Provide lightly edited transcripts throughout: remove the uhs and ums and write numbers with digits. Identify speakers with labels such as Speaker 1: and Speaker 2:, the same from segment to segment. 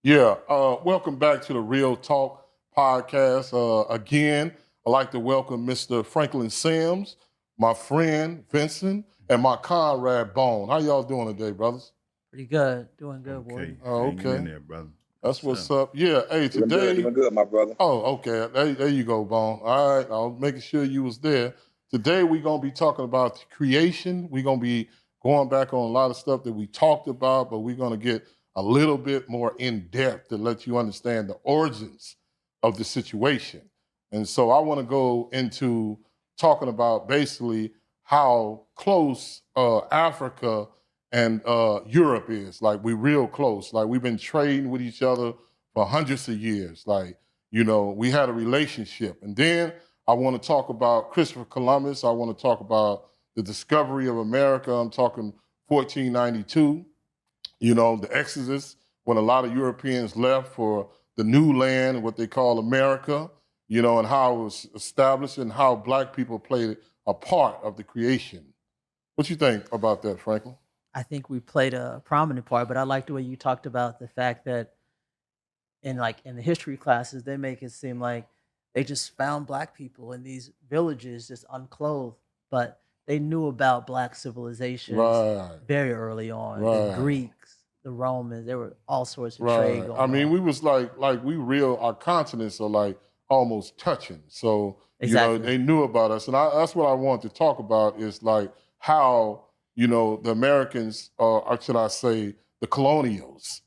Speaker 1: Yeah, welcome back to the Real Talk podcast. Again, I'd like to welcome Mr. Franklin Sims, my friend Vincent, and my comrade Bone. How y'all doing today, brothers?
Speaker 2: Pretty good. Doing good,
Speaker 3: Okay,
Speaker 2: Warden.
Speaker 1: Oh,
Speaker 3: hanging in
Speaker 1: okay.
Speaker 3: there, brother.
Speaker 1: That's
Speaker 3: Yes,
Speaker 1: what's
Speaker 3: sir.
Speaker 1: up. Yeah, hey, today,
Speaker 4: Doing good, my brother.
Speaker 1: oh, okay, there you go, Bone. All right, I was making sure you was there. Today, we're going to be talking about creation. We're going to be going back on a lot of stuff that we talked about, but we're going to get a little bit more in depth to let you understand the origins of the situation. And so I want to go into talking about basically how close Africa and Europe is. Like, we real close. Like, we've been trading with each other for hundreds of years. Like, we had a relationship. And then I want to talk about Christopher Columbus. I want to talk about the discovery of America. I'm talking 1492, the Exodus, when a lot of Europeans left for the new land, what they call America, and how it was established and how black people played a part of the creation. What you think about that, Franklin?
Speaker 2: I think we played a prominent part, but I like the way you talked about the fact that in the history classes, they make it seem like they just found black people in these villages just unclothed, but they knew about black civilizations
Speaker 1: Right,
Speaker 2: very early on. The
Speaker 1: right.
Speaker 2: Greeks, the Romans, there were all sorts of trade
Speaker 1: Right. I
Speaker 2: going
Speaker 1: mean,
Speaker 2: on.
Speaker 1: we was like we real. Our continents are like almost touching. So
Speaker 2: Exactly.
Speaker 1: they knew about us, and that's what I want to talk about is like how the Americans, or should I say, the colonials,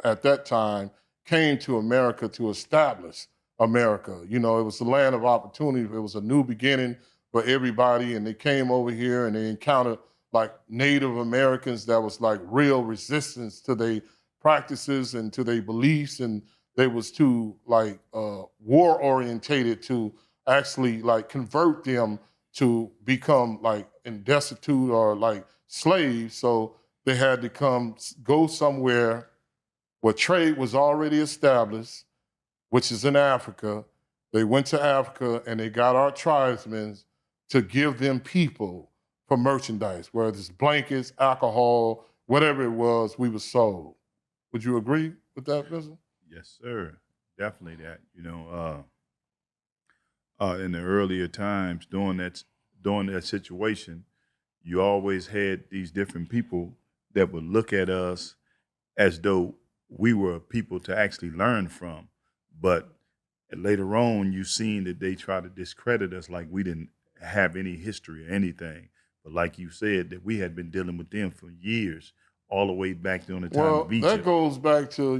Speaker 1: at that time came to America to establish America. It was the land of opportunity. It was a new beginning for everybody, and they came over here and they encountered like Native Americans that was like real resistance to their practices and to their beliefs, and they was too like war orientated to actually like convert them to become like in destitute or like slaves. So they had to go somewhere where trade was already established, which is in Africa. They went to Africa and they got our tribesmen to give them people for merchandise, whether it's blankets, alcohol, whatever it was, we were sold. Would you agree with that, Vincent?
Speaker 3: Yes, sir. Definitely that. In the earlier times, during that situation, you always had these different people that would look at us as though we were people to actually learn from. But later on, you seen that they try to discredit us like we didn't have any history or anything. But like you said, that we had been dealing with them for years, all the way back during the time
Speaker 1: Well,
Speaker 3: of
Speaker 1: that
Speaker 3: Egypt.
Speaker 1: goes back to,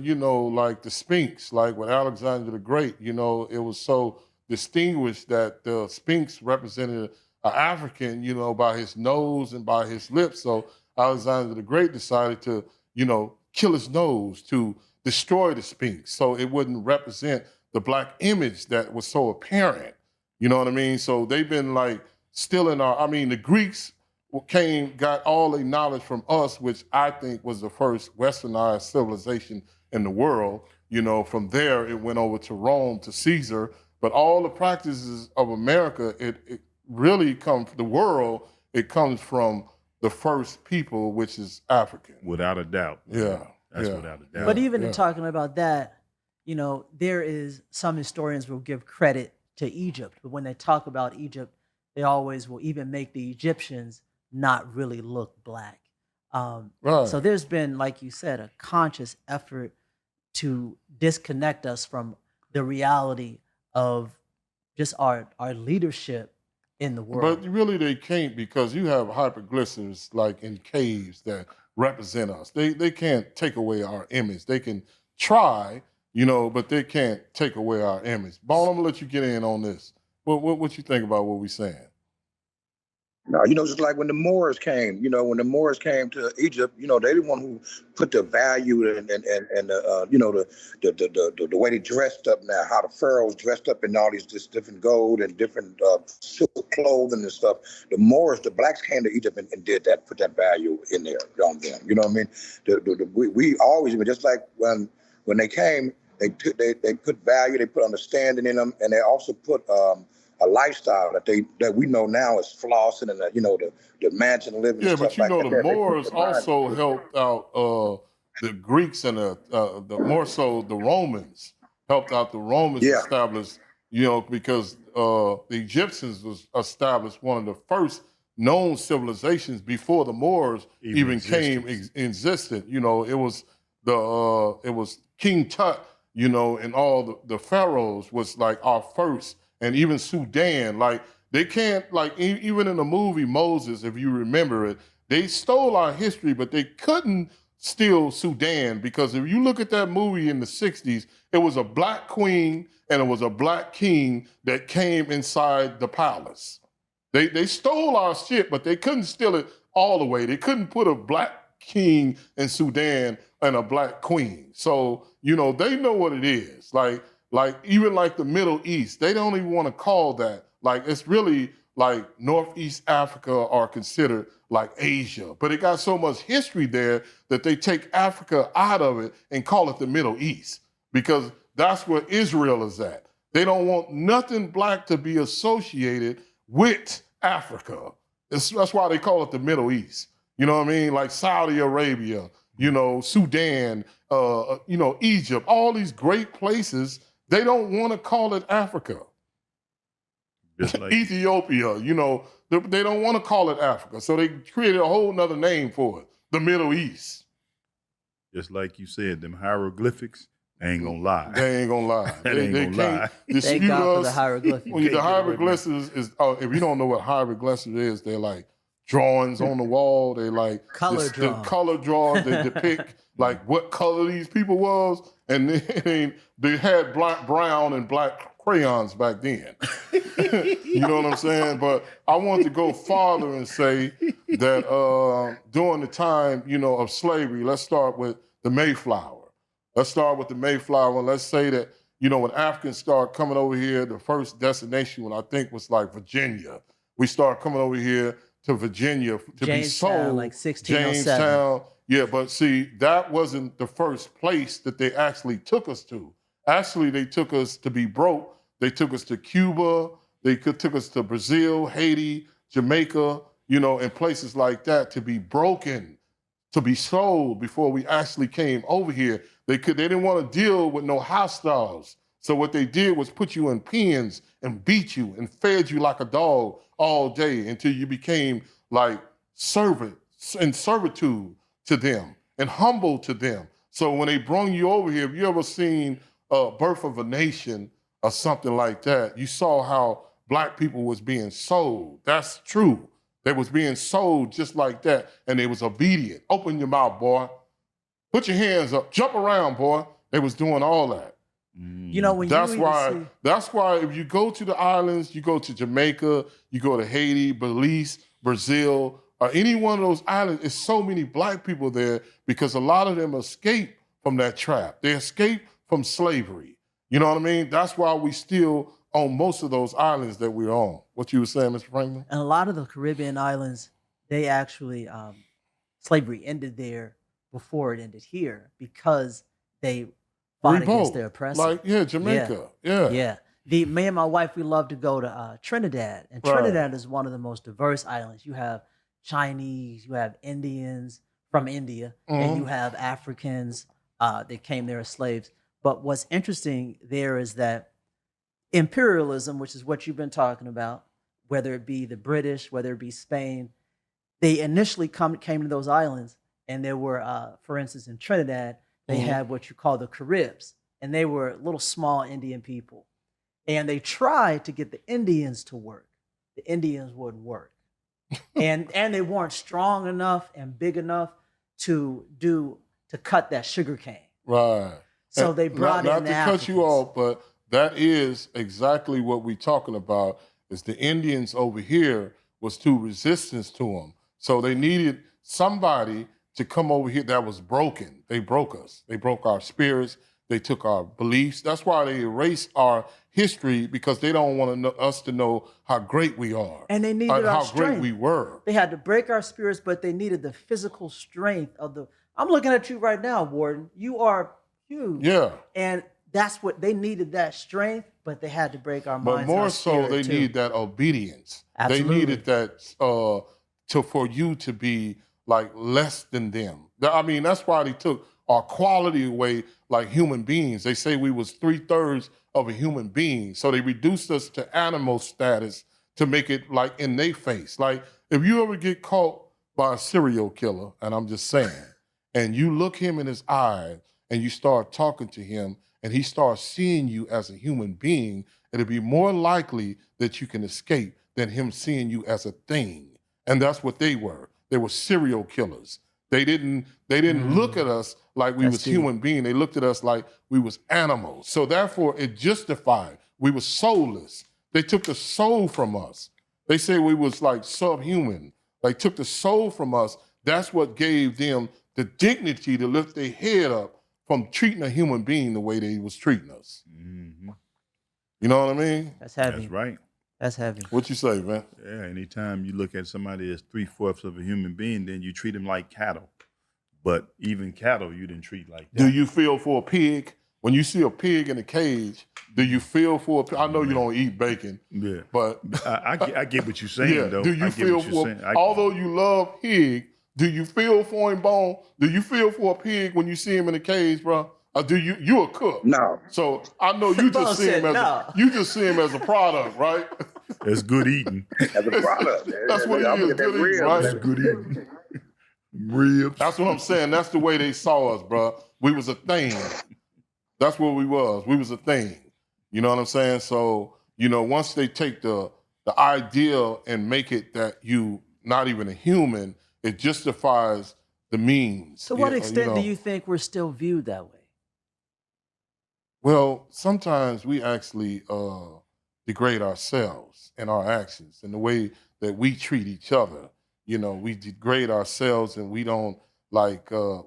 Speaker 1: like the Sphinx, like with Alexander the Great, it was so distinguished that the Sphinx represented an African, by his nose and by his lips. So Alexander the Great decided to, kill his nose to destroy the Sphinx so it wouldn't represent the black image that was so apparent. You know what I mean? So they've been like stealing the Greeks got all the knowledge from us, which I think was the first westernized civilization in the world. From there it went over to Rome, to Caesar. But all the practices of America, it really comes the world. It comes from the first people, which is African.
Speaker 3: Without a doubt.
Speaker 1: Yeah,
Speaker 3: That's
Speaker 1: yeah.
Speaker 3: without a doubt.
Speaker 2: But even in
Speaker 1: yeah.
Speaker 2: talking about that, there is some historians will give credit to Egypt, but when they talk about Egypt, they always will even make the Egyptians not really look black.
Speaker 1: Right.
Speaker 2: So there's been, like you said, a conscious effort to disconnect us from the reality of just our leadership in the world.
Speaker 1: But really, they can't because you have hieroglyphics like in caves that represent us. They can't take away our image. They can try, but they can't take away our image. Ball, I'm gonna let you get in on this. What you think about what we're saying?
Speaker 4: No, just like when the Moors came, when the Moors came to Egypt, they the one who put the value and the way they dressed up now, how the pharaohs dressed up in all these just different gold and different silk clothing and stuff. The Moors, the blacks came to Egypt and did that, put that value in there on them. You know what I mean? We always, just like when they came, they put value, they put understanding in them, and they also put a lifestyle that we know now is flossing and the mansion living and
Speaker 1: Yeah, but
Speaker 4: stuff like that.
Speaker 1: the
Speaker 4: They put
Speaker 1: Moors
Speaker 4: the mind
Speaker 1: also
Speaker 4: to it.
Speaker 1: helped out the Greeks and the more so the Romans helped out the Romans
Speaker 4: Yeah.
Speaker 1: establish, because the Egyptians was established one of the first known civilizations before the Moors even came existed. It was King Tut, and all the pharaohs was like our first, and even Sudan, like they can't even in the movie Moses, if you remember it, they stole our history, but they couldn't steal Sudan because if you look at that movie in the 60s, it was a black queen and it was a black king that came inside the palace. They stole our shit, but they couldn't steal it all the way. They couldn't put a black king in Sudan and a black queen. So, they know what it is. Even like the Middle East, they don't even want to call that. Like, it's really like Northeast Africa are considered like Asia. But it got so much history there that they take Africa out of it and call it the Middle East because that's where Israel is at. They don't want nothing black to be associated with Africa. That's why they call it the Middle East. You know what I mean? Like Saudi Arabia, Sudan, Egypt, all these great places, they don't want to call it Africa. Like Ethiopia, they don't want to call it Africa. So they created a whole nother name for it, the Middle East.
Speaker 3: Just like you said, them hieroglyphics, they ain't gonna lie.
Speaker 1: They ain't gonna lie. they
Speaker 3: can't
Speaker 1: lie.
Speaker 2: Thank God for the hieroglyphics.
Speaker 1: The hieroglyphics is if you don't know what hieroglyphics is, they're like drawings on the wall. They like the color drawings. They depict like what color these people was, and they had black, brown, and black crayons back then. You know what I'm saying? But I want to go farther and say that during the time, of slavery, let's start with the Mayflower. Let's start with the Mayflower. Let's say that, when Africans start coming over here, the first destination, I think, was like Virginia. We start coming over here to Virginia to be sold.
Speaker 2: Like 1607.
Speaker 1: Jamestown. Yeah, but see, that wasn't the first place that they actually took us to. Actually, they took us to be broke. They took us to Cuba. They took us to Brazil, Haiti, Jamaica, and places like that to be broken, to be sold before we actually came over here. They didn't want to deal with no hostiles. So what they did was put you in pens and beat you and fed you like a dog all day until you became like servants and servitude to them and humble to them. So when they brung you over here, have you ever seen Birth of a Nation or something like that? You saw how black people was being sold. That's true. They was being sold just like that, and they was obedient. Open your mouth, boy. Put your hands up. Jump around, boy. They was doing all that.
Speaker 2: That's
Speaker 1: why if you go to the islands, you go to Jamaica, you go to Haiti, Belize, Brazil, or any one of those islands, there's so many black people there because a lot of them escaped from that trap. They escaped from slavery. You know what I mean? That's why we still on most of those islands that we're on. What you were saying, Mr. Franklin?
Speaker 2: And a lot of the Caribbean islands, they actually, slavery ended there before it ended here because they fought against their oppressors.
Speaker 1: Like, Jamaica. Yeah.
Speaker 2: Me and my wife, we love to go to Trinidad. And Trinidad is one of the most diverse islands. You have Chinese, you have Indians from India, and you have Africans that came there as slaves. But what's interesting there is that imperialism, which is what you've been talking about, whether it be the British, whether it be Spain, they initially came to those islands, and there were, for instance, in Trinidad, they had what you call the Caribs, and they were little small Indian people. And they tried to get the Indians to work. The Indians wouldn't work. and they weren't strong enough and big enough to cut that sugar cane.
Speaker 1: Right.
Speaker 2: So they brought in the Africans.
Speaker 1: Not to cut you off, but that is exactly what we're talking about, is the Indians over here was too resistance to them. So they needed somebody to come over here that was broken. They broke us. They broke our spirits. They took our beliefs. That's why they erased our history, because they don't want us to know how great we are.
Speaker 2: And they needed our
Speaker 1: how
Speaker 2: strength.
Speaker 1: Great we were.
Speaker 2: They had to break our spirits, but they needed the physical strength of the... I'm looking at you right now, Warden. You are huge.
Speaker 1: Yeah.
Speaker 2: And that's what they needed, that strength, but they had to break our minds.
Speaker 1: But more so, they need that obedience.
Speaker 2: Absolutely.
Speaker 1: They needed that for you to be like less than them. I mean, that's why they took our quality away like human beings. They say we was 3/3 of a human being. So they reduced us to animal status to make it like in their face. Like if you ever get caught by a serial killer, and I'm just saying, and you look him in his eye and you start talking to him and he starts seeing you as a human being, it'll be more likely that you can escape than him seeing you as a thing. And that's what they were. They were serial killers. They didn't look at us like we
Speaker 2: That's
Speaker 1: was
Speaker 2: deep.
Speaker 1: human beings. They looked at us like we was animals. So therefore it justified. We were soulless. They took the soul from us. They say we was like subhuman. They took the soul from us. That's what gave them the dignity to lift their head up from treating a human being the way they was treating us.
Speaker 3: Mm-hmm.
Speaker 1: You know what I mean?
Speaker 2: That's heavy.
Speaker 3: That's right.
Speaker 2: That's heavy.
Speaker 1: What you say, man?
Speaker 3: Yeah, anytime you look at somebody as 3/4 of a human being, then you treat them like cattle. But even cattle, you didn't treat like that.
Speaker 1: Do you feel for a pig? When you see a pig in a cage, do you feel for a pig? I know you don't eat bacon,
Speaker 3: Yeah,
Speaker 1: but
Speaker 3: I get what you're saying,
Speaker 1: yeah,
Speaker 3: though.
Speaker 1: do you
Speaker 3: I get
Speaker 1: feel
Speaker 3: what you're
Speaker 1: for,
Speaker 3: saying.
Speaker 1: although you love pig, do you feel for him, Bone? Do you feel for a pig when you see him in a cage, bro? Or do you a cook?
Speaker 4: No.
Speaker 1: So I know you
Speaker 2: Bone
Speaker 1: just see him
Speaker 2: said
Speaker 1: as
Speaker 2: no.
Speaker 1: you just see him as a product, right?
Speaker 3: That's good eating.
Speaker 4: As a product.
Speaker 1: That's what
Speaker 4: I'm
Speaker 1: he is,
Speaker 4: looking at
Speaker 1: good eating,
Speaker 4: ribs,
Speaker 1: right?
Speaker 3: That's good eating. Ribs.
Speaker 1: That's what I'm saying. That's the way they saw us, bro. We was a thing. That's what we was. We was a thing. You know what I'm saying? So, once they take the ideal and make it that you not even a human, it justifies the means.
Speaker 2: To what extent do you think we're still viewed that way?
Speaker 1: Well, sometimes we actually degrade ourselves and our actions and the way that we treat each other. We degrade ourselves and we don't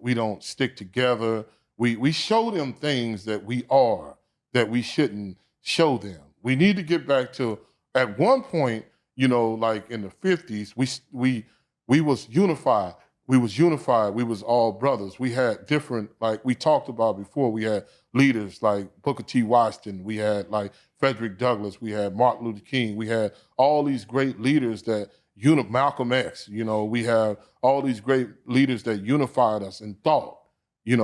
Speaker 1: we don't stick together. We show them things that we are that we shouldn't show them. We need to get back to at one point, like in the 50s, we was unified. We was unified. We was all brothers. We had different, like we talked about before, we had leaders like Booker T. Washington. We had like Frederick Douglass. We had Martin Luther King. We had all these great leaders that Malcolm X. We have all these great leaders that unified us in thought. We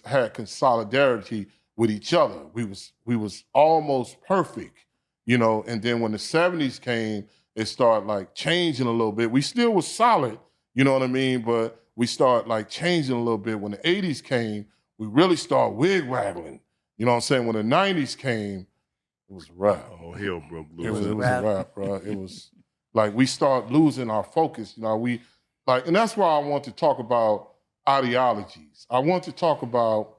Speaker 1: had solidarity with each other. We was almost perfect. And then when the 70s came, it started like changing a little bit. We still was solid, you know what I mean? But we started like changing a little bit. When the 80s came, we really started wig waggling. You know what I'm saying? When the 90s came, it was a wrap.
Speaker 3: Oh, hell broke loose.
Speaker 1: It was a wrap, bro. It was like we start losing our focus. And that's why I want to talk about ideologies. I want to talk about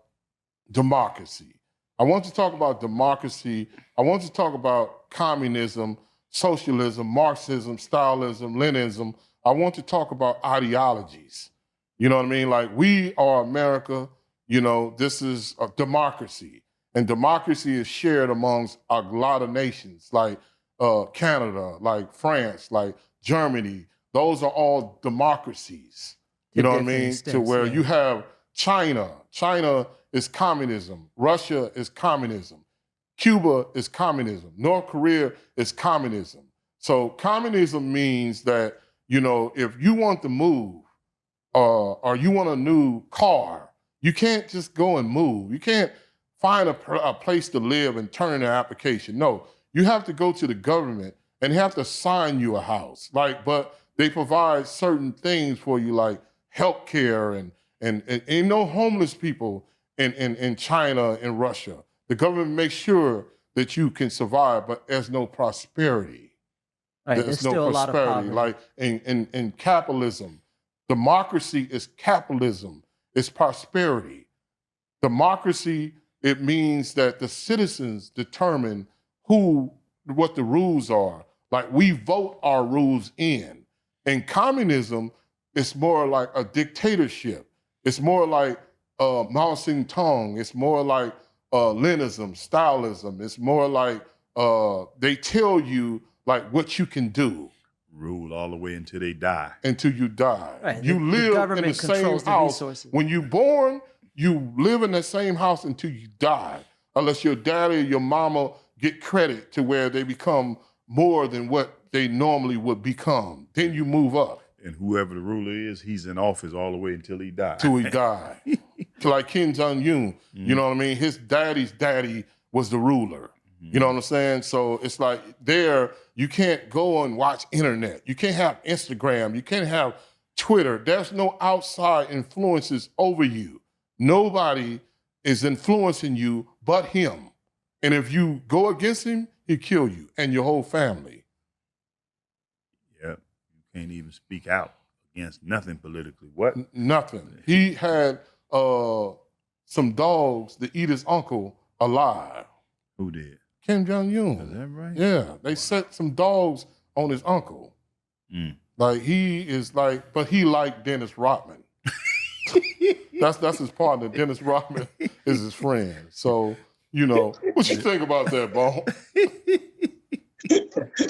Speaker 1: democracy. I want to talk about democracy. I want to talk about communism, socialism, Marxism, Stalinism, Leninism. I want to talk about ideologies. You know what I mean? Like we are America, this is a democracy. And democracy is shared amongst a lot of nations like Canada, like France, like Germany. Those are all democracies. You know what I mean? To where you have China. China is communism. Russia is communism. Cuba is communism. North Korea is communism. So communism means that, if you want to move or you want a new car, you can't just go and move. You can't find a place to live and turn in an application. No, you have to go to the government and they have to assign you a house. But they provide certain things for you like health care and homeless people in China and Russia. The government makes sure that you can survive, but there's no prosperity.
Speaker 2: Right, there's
Speaker 1: no
Speaker 2: still a lot of
Speaker 1: prosperity.
Speaker 2: poverty.
Speaker 1: Like in capitalism, democracy is capitalism. It's prosperity. Democracy, it means that the citizens determine what the rules are. Like we vote our rules in. In communism, it's more like a dictatorship. It's more like Mao Zedong. It's more like Leninism, Stalinism. It's more like they tell you like what you can do.
Speaker 3: Rule all the way until they die.
Speaker 1: Until you die.
Speaker 2: Right,
Speaker 1: You
Speaker 2: the
Speaker 1: live in
Speaker 2: government
Speaker 1: the same
Speaker 2: controls the
Speaker 1: house.
Speaker 2: resources.
Speaker 1: When you're born, you live in the same house until you die. Unless your daddy or your mama get credit to where they become more than what they normally would become. Then you move up.
Speaker 3: and whoever the ruler is, he's in office all the way until he dies.
Speaker 1: Till he died. Like Kim Jong-un, you know what I mean? His daddy's daddy was the ruler. You know what I'm saying? So it's like there, you can't go and watch internet. You can't have Instagram. You can't have Twitter. There's no outside influences over you. Nobody is influencing you but him. And if you go against him, he'll kill you and your whole family.
Speaker 3: Yep. You can't even speak out against nothing politically. What?
Speaker 1: Nothing. He had some dogs to eat his uncle alive.
Speaker 3: Who did?
Speaker 1: Kim Jong-un.
Speaker 3: Is that right?
Speaker 1: Yeah, they set some dogs on his uncle. Like he is like, but he liked Dennis Rodman. That's his partner. Dennis Rodman is his friend. So, you know, what you think about that, Bone?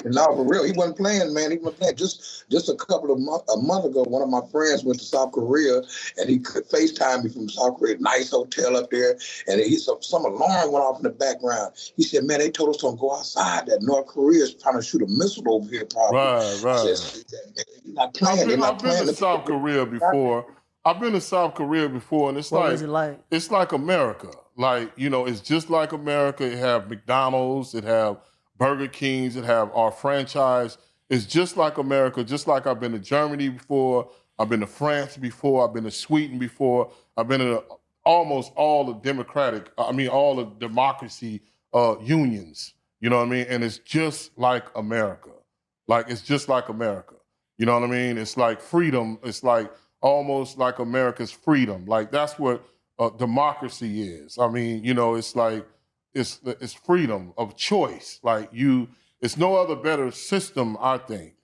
Speaker 4: No, for real, he wasn't playing, man. He wasn't playing. Just a month ago, one of my friends went to South Korea, and he could FaceTime me from South Korea. Nice hotel up there, and some alarm went off in the background. He said, "Man, they told us don't go outside. That North Korea is trying to shoot a missile over here, probably."
Speaker 1: Right.
Speaker 4: I said, "He's not playing.
Speaker 1: I've been to South Korea before. And it's
Speaker 2: What was it like?
Speaker 1: It's like America. Like, you know, it's just like America. It have McDonald's, it have Burger Kings, it have our franchise. It's just like America, just like I've been to Germany before, I've been to France before, I've been to Sweden before, I've been to almost all the all the democracy unions, you know what I mean? And it's just like America. Like, it's just like America. You know what I mean? It's like freedom. It's like almost like America's freedom. Like, that's what democracy is. I mean, you know, it's like, it's freedom of choice. Like it's no other better system, I think,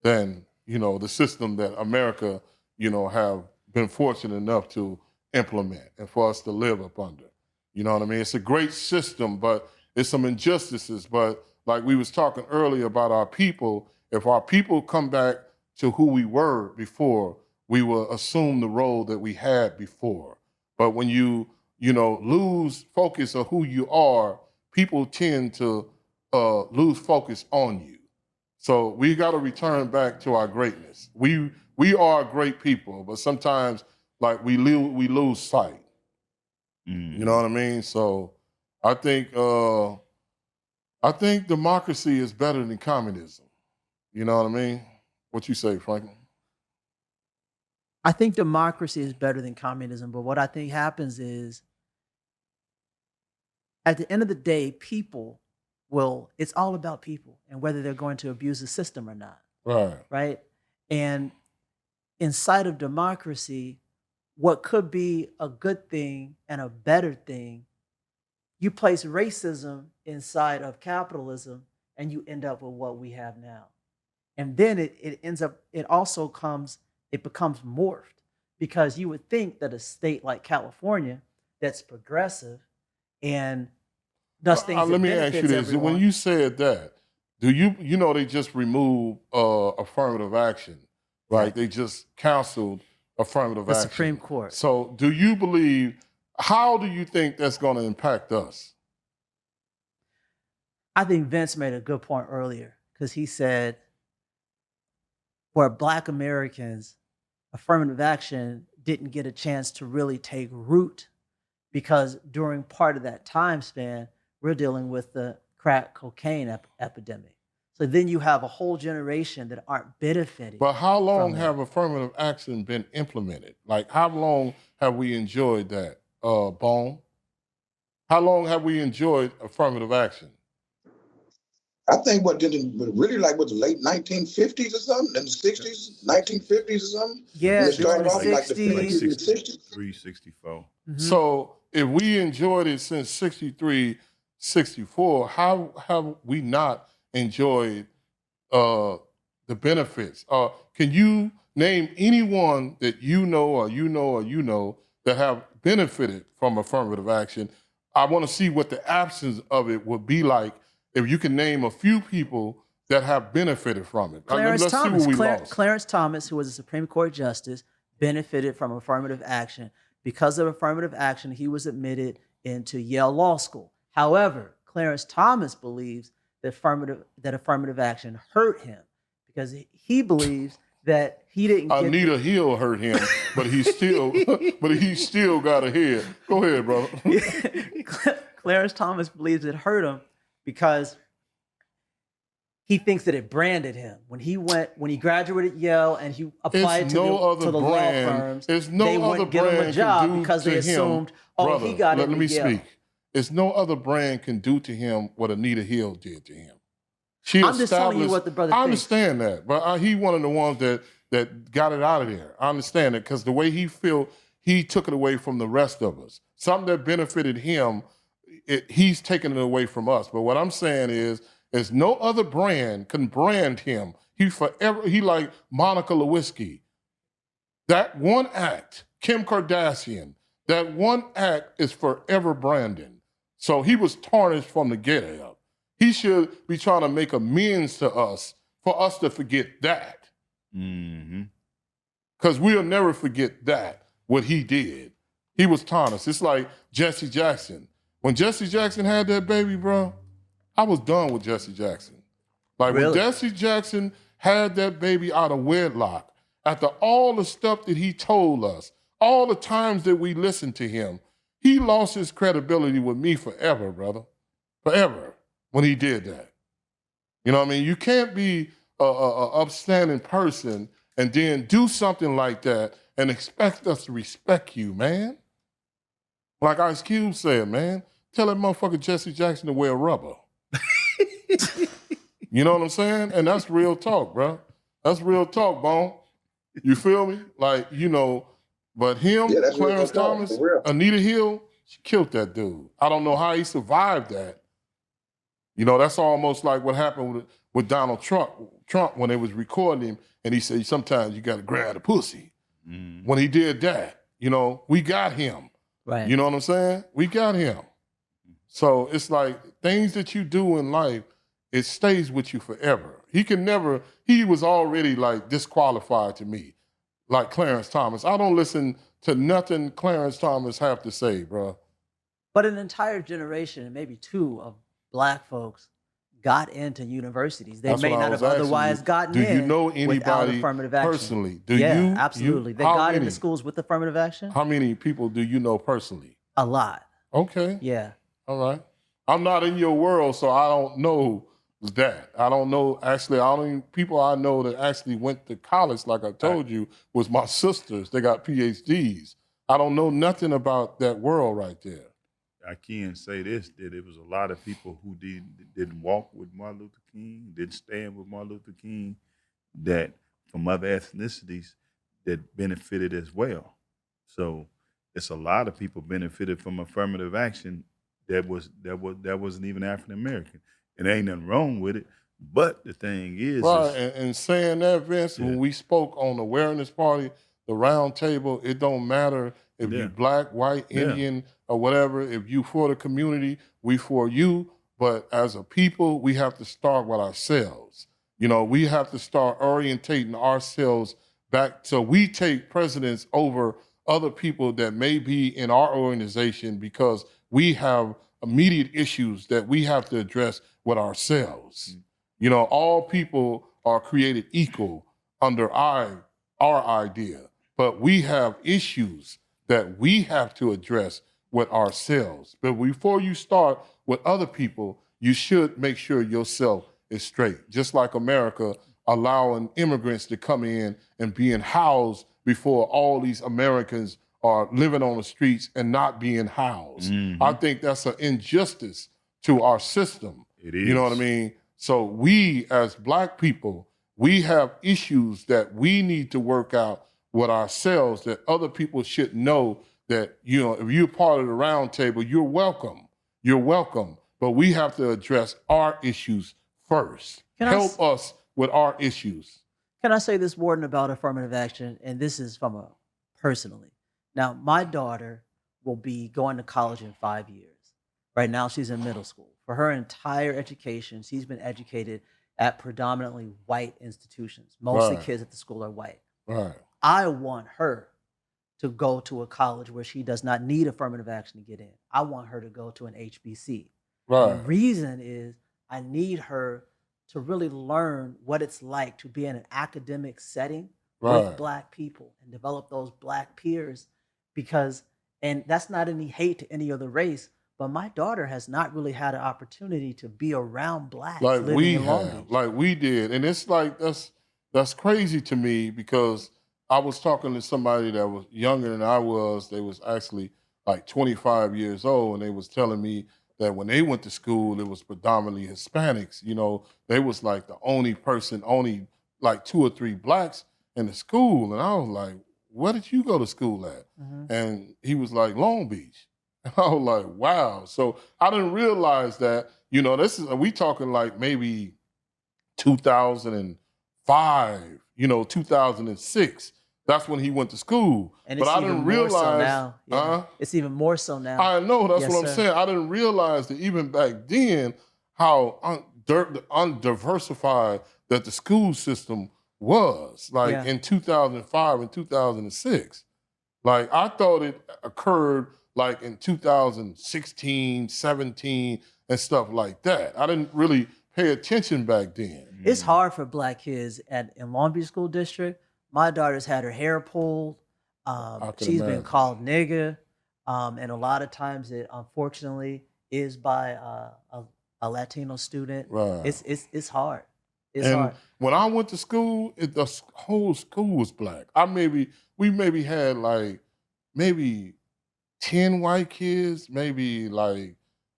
Speaker 1: than, you know, the system that America, you know, have been fortunate enough to implement and for us to live up under. You know what I mean? It's a great system, but it's some injustices. But like we was talking earlier about our people, if our people come back to who we were before, we will assume the role that we had before. But when you lose focus of who you are, people tend to lose focus on you. So we got to return back to our greatness. We are great people, but sometimes like we lose sight. You know what I mean? So I think democracy is better than communism. You know what I mean? What you say, Franklin?
Speaker 2: I think democracy is better than communism, but what I think happens is at the end of the day, it's all about people and whether they're going to abuse the system or not. Right? And inside of democracy, what could be a good thing and a better thing, you place racism inside of capitalism and you end up with what we have now. And then it becomes morphed, because you would think that a state like California that's progressive and does things that
Speaker 1: let me ask you this.
Speaker 2: everyone,
Speaker 1: When you said that, do you know they just removed affirmative action, right? They just canceled affirmative action.
Speaker 2: The Supreme Court.
Speaker 1: So how do you think that's going to impact us?
Speaker 2: I think Vince made a good point earlier, because he said for Black Americans, affirmative action didn't get a chance to really take root, because during part of that time span, we're dealing with the crack cocaine epidemic. So then you have a whole generation that aren't benefiting.
Speaker 1: But how long have affirmative action been implemented? Like, how long have we enjoyed that, Bone? How long have we enjoyed affirmative action?
Speaker 4: I think really like the late 1950s or something, in the 60s, 1950s or something.
Speaker 2: Yeah, during the 60s.
Speaker 4: Like the
Speaker 3: 63, 64.
Speaker 2: Mm-hmm.
Speaker 1: So if we enjoyed it since 63, 64, how have we not enjoyed the benefits? Can you name anyone that you know that have benefited from affirmative action? I want to see what the absence of it would be like if you can name a few people that have benefited from it.
Speaker 2: Clarence
Speaker 1: Let's
Speaker 2: Thomas.
Speaker 1: see what we lost.
Speaker 2: Clarence Thomas, who was a Supreme Court justice, benefited from affirmative action. Because of affirmative action, he was admitted into Yale Law School. However, Clarence Thomas believes that affirmative action hurt him, because he believes that he didn't get
Speaker 1: Anita Hill hurt him, but he still got ahead. Go ahead, brother.
Speaker 2: Clarence Thomas believes it hurt him because he thinks that it branded him. When he graduated Yale and he applied to the law firms, they wouldn't give him a job because they assumed, he got into Yale.
Speaker 1: Speak. It's no other brand can do to him what Anita Hill did to him.
Speaker 2: I'm just telling you what the brother thinks.
Speaker 1: I understand that, but he one of the ones that got it out of there. I understand it because the way he feel, he took it away from the rest of us. Something that benefited him, he's taking it away from us. But what I'm saying is, there's no other brand can brand him. He like Monica Lewinsky. That one act, Kim Kardashian, that one act is forever branding. So he was tarnished from the get-up. He should be trying to make amends to us for us to forget that. Because we'll never forget that, what he did. He was tarnished. It's like Jesse Jackson. When Jesse Jackson had that baby, bro, I was done with Jesse Jackson. Like when Jesse Jackson had that baby out of wedlock, after all the stuff that he told us, all the times that we listened to him, he lost his credibility with me forever, brother. Forever, when he did that. You know what I mean? You can't be a upstanding person and then do something like that and expect us to respect you, man. Like Ice Cube said, man, tell that motherfucker Jesse Jackson to wear rubber. You know what I'm saying? And that's real talk, bro. That's real talk, Bone. You feel me? Like, you know, but him, Clarence Thomas, Anita Hill, she killed that dude. I don't know how he survived that. You know, that's almost like what happened with Donald Trump when they was recording him, and he said, sometimes you got to grab the pussy. When he did that, you know, we got him.
Speaker 2: Right.
Speaker 1: You know what I'm saying? We got him. So it's like things that you do in life, it stays with you forever. He was already like disqualified to me, like Clarence Thomas. I don't listen to nothing Clarence Thomas have to say, bro.
Speaker 2: But an entire generation, maybe two, of Black folks got into universities. They may not have otherwise gotten in.
Speaker 1: Do you know anybody personally?
Speaker 2: Absolutely. They got into schools with affirmative action.
Speaker 1: How many people do you know personally?
Speaker 2: A lot.
Speaker 1: Okay.
Speaker 2: Yeah.
Speaker 1: All right. I'm not in your world, so I don't know that. I don't know, actually, people I know that actually went to college, like I told you, was my sisters. They got PhDs. I don't know nothing about that world right there.
Speaker 3: I can say this, that it was a lot of people who didn't walk with Martin Luther King, didn't stand with Martin Luther King, that from other ethnicities that benefited as well. So it's a lot of people benefited from affirmative action that wasn't even African American. And there ain't nothing wrong with it. But the thing is,
Speaker 1: and saying that, Vince, when we spoke on the awareness party, the round table, it don't matter if you Black, white, Indian, or whatever. If you for the community, we for you. But as a people, we have to start with ourselves. You know, we have to start orientating ourselves back so we take precedence over other people that may be in our organization because we have immediate issues that we have to address with ourselves. You know, all people are created equal under our idea, but we have issues that we have to address with ourselves. But before you start with other people, you should make sure yourself is straight. Just like America allowing immigrants to come in and being housed before all these Americans are living on the streets and not being housed. I think that's an injustice to our system.
Speaker 3: It is.
Speaker 1: You know what I mean? So we as Black people, we have issues that we need to work out with ourselves that other people should know that, you know, if you're part of the round table, you're welcome. You're welcome. But we have to address our issues first. Help us with our issues.
Speaker 2: Can I say this, Warden, about affirmative action? And this is from a personally. Now, my daughter will be going to college in 5 years. Right now, she's in middle school. For her entire education, she's been educated at predominantly white institutions. Most of the kids at the school are white.
Speaker 1: Right.
Speaker 2: I want her to go to a college where she does not need affirmative action to get in. I want her to go to an HBC.
Speaker 1: Right.
Speaker 2: And the reason is I need her to really learn what it's like to be in an academic setting with
Speaker 1: Right.
Speaker 2: black people and develop those black peers because, and that's not any hate to any other race, but my daughter has not really had an opportunity to be around blacks
Speaker 1: Like
Speaker 2: living
Speaker 1: we
Speaker 2: in Long
Speaker 1: have,
Speaker 2: Beach.
Speaker 1: like we did. And it's like that's crazy to me because I was talking to somebody that was younger than I was. They was actually like 25 years old, and they was telling me that when they went to school, it was predominantly Hispanics. You know, they was like the only like two or three blacks in the school. And I was like, where did you go to school at?
Speaker 2: Mhm.
Speaker 1: And he was like, Long Beach. And I was like, wow. So I didn't realize that, you know, this is, we talking like maybe 2005, you know, 2006. That's when he went to school.
Speaker 2: And
Speaker 1: But
Speaker 2: it's
Speaker 1: I
Speaker 2: even
Speaker 1: didn't
Speaker 2: more so
Speaker 1: realize,
Speaker 2: now. Yeah. It's even more so now.
Speaker 1: I know, that's
Speaker 2: Yes,
Speaker 1: what I'm
Speaker 2: sir.
Speaker 1: saying. I didn't realize that even back then, how undiversified that the school system was, like
Speaker 2: Yeah.
Speaker 1: in 2005 and 2006. Like I thought it occurred like in 2016, 17, and stuff like that. I didn't really pay attention back then.
Speaker 2: It's hard for black kids in Long Beach School District. My daughter's had her hair pulled.
Speaker 1: I can
Speaker 2: She's been
Speaker 1: imagine.
Speaker 2: called nigger. And a lot of times it unfortunately is by a Latino student.
Speaker 1: Right.
Speaker 2: It's hard. It's
Speaker 1: And
Speaker 2: hard.
Speaker 1: when I went to school, whole school was black. We maybe had like maybe 10 white kids, maybe like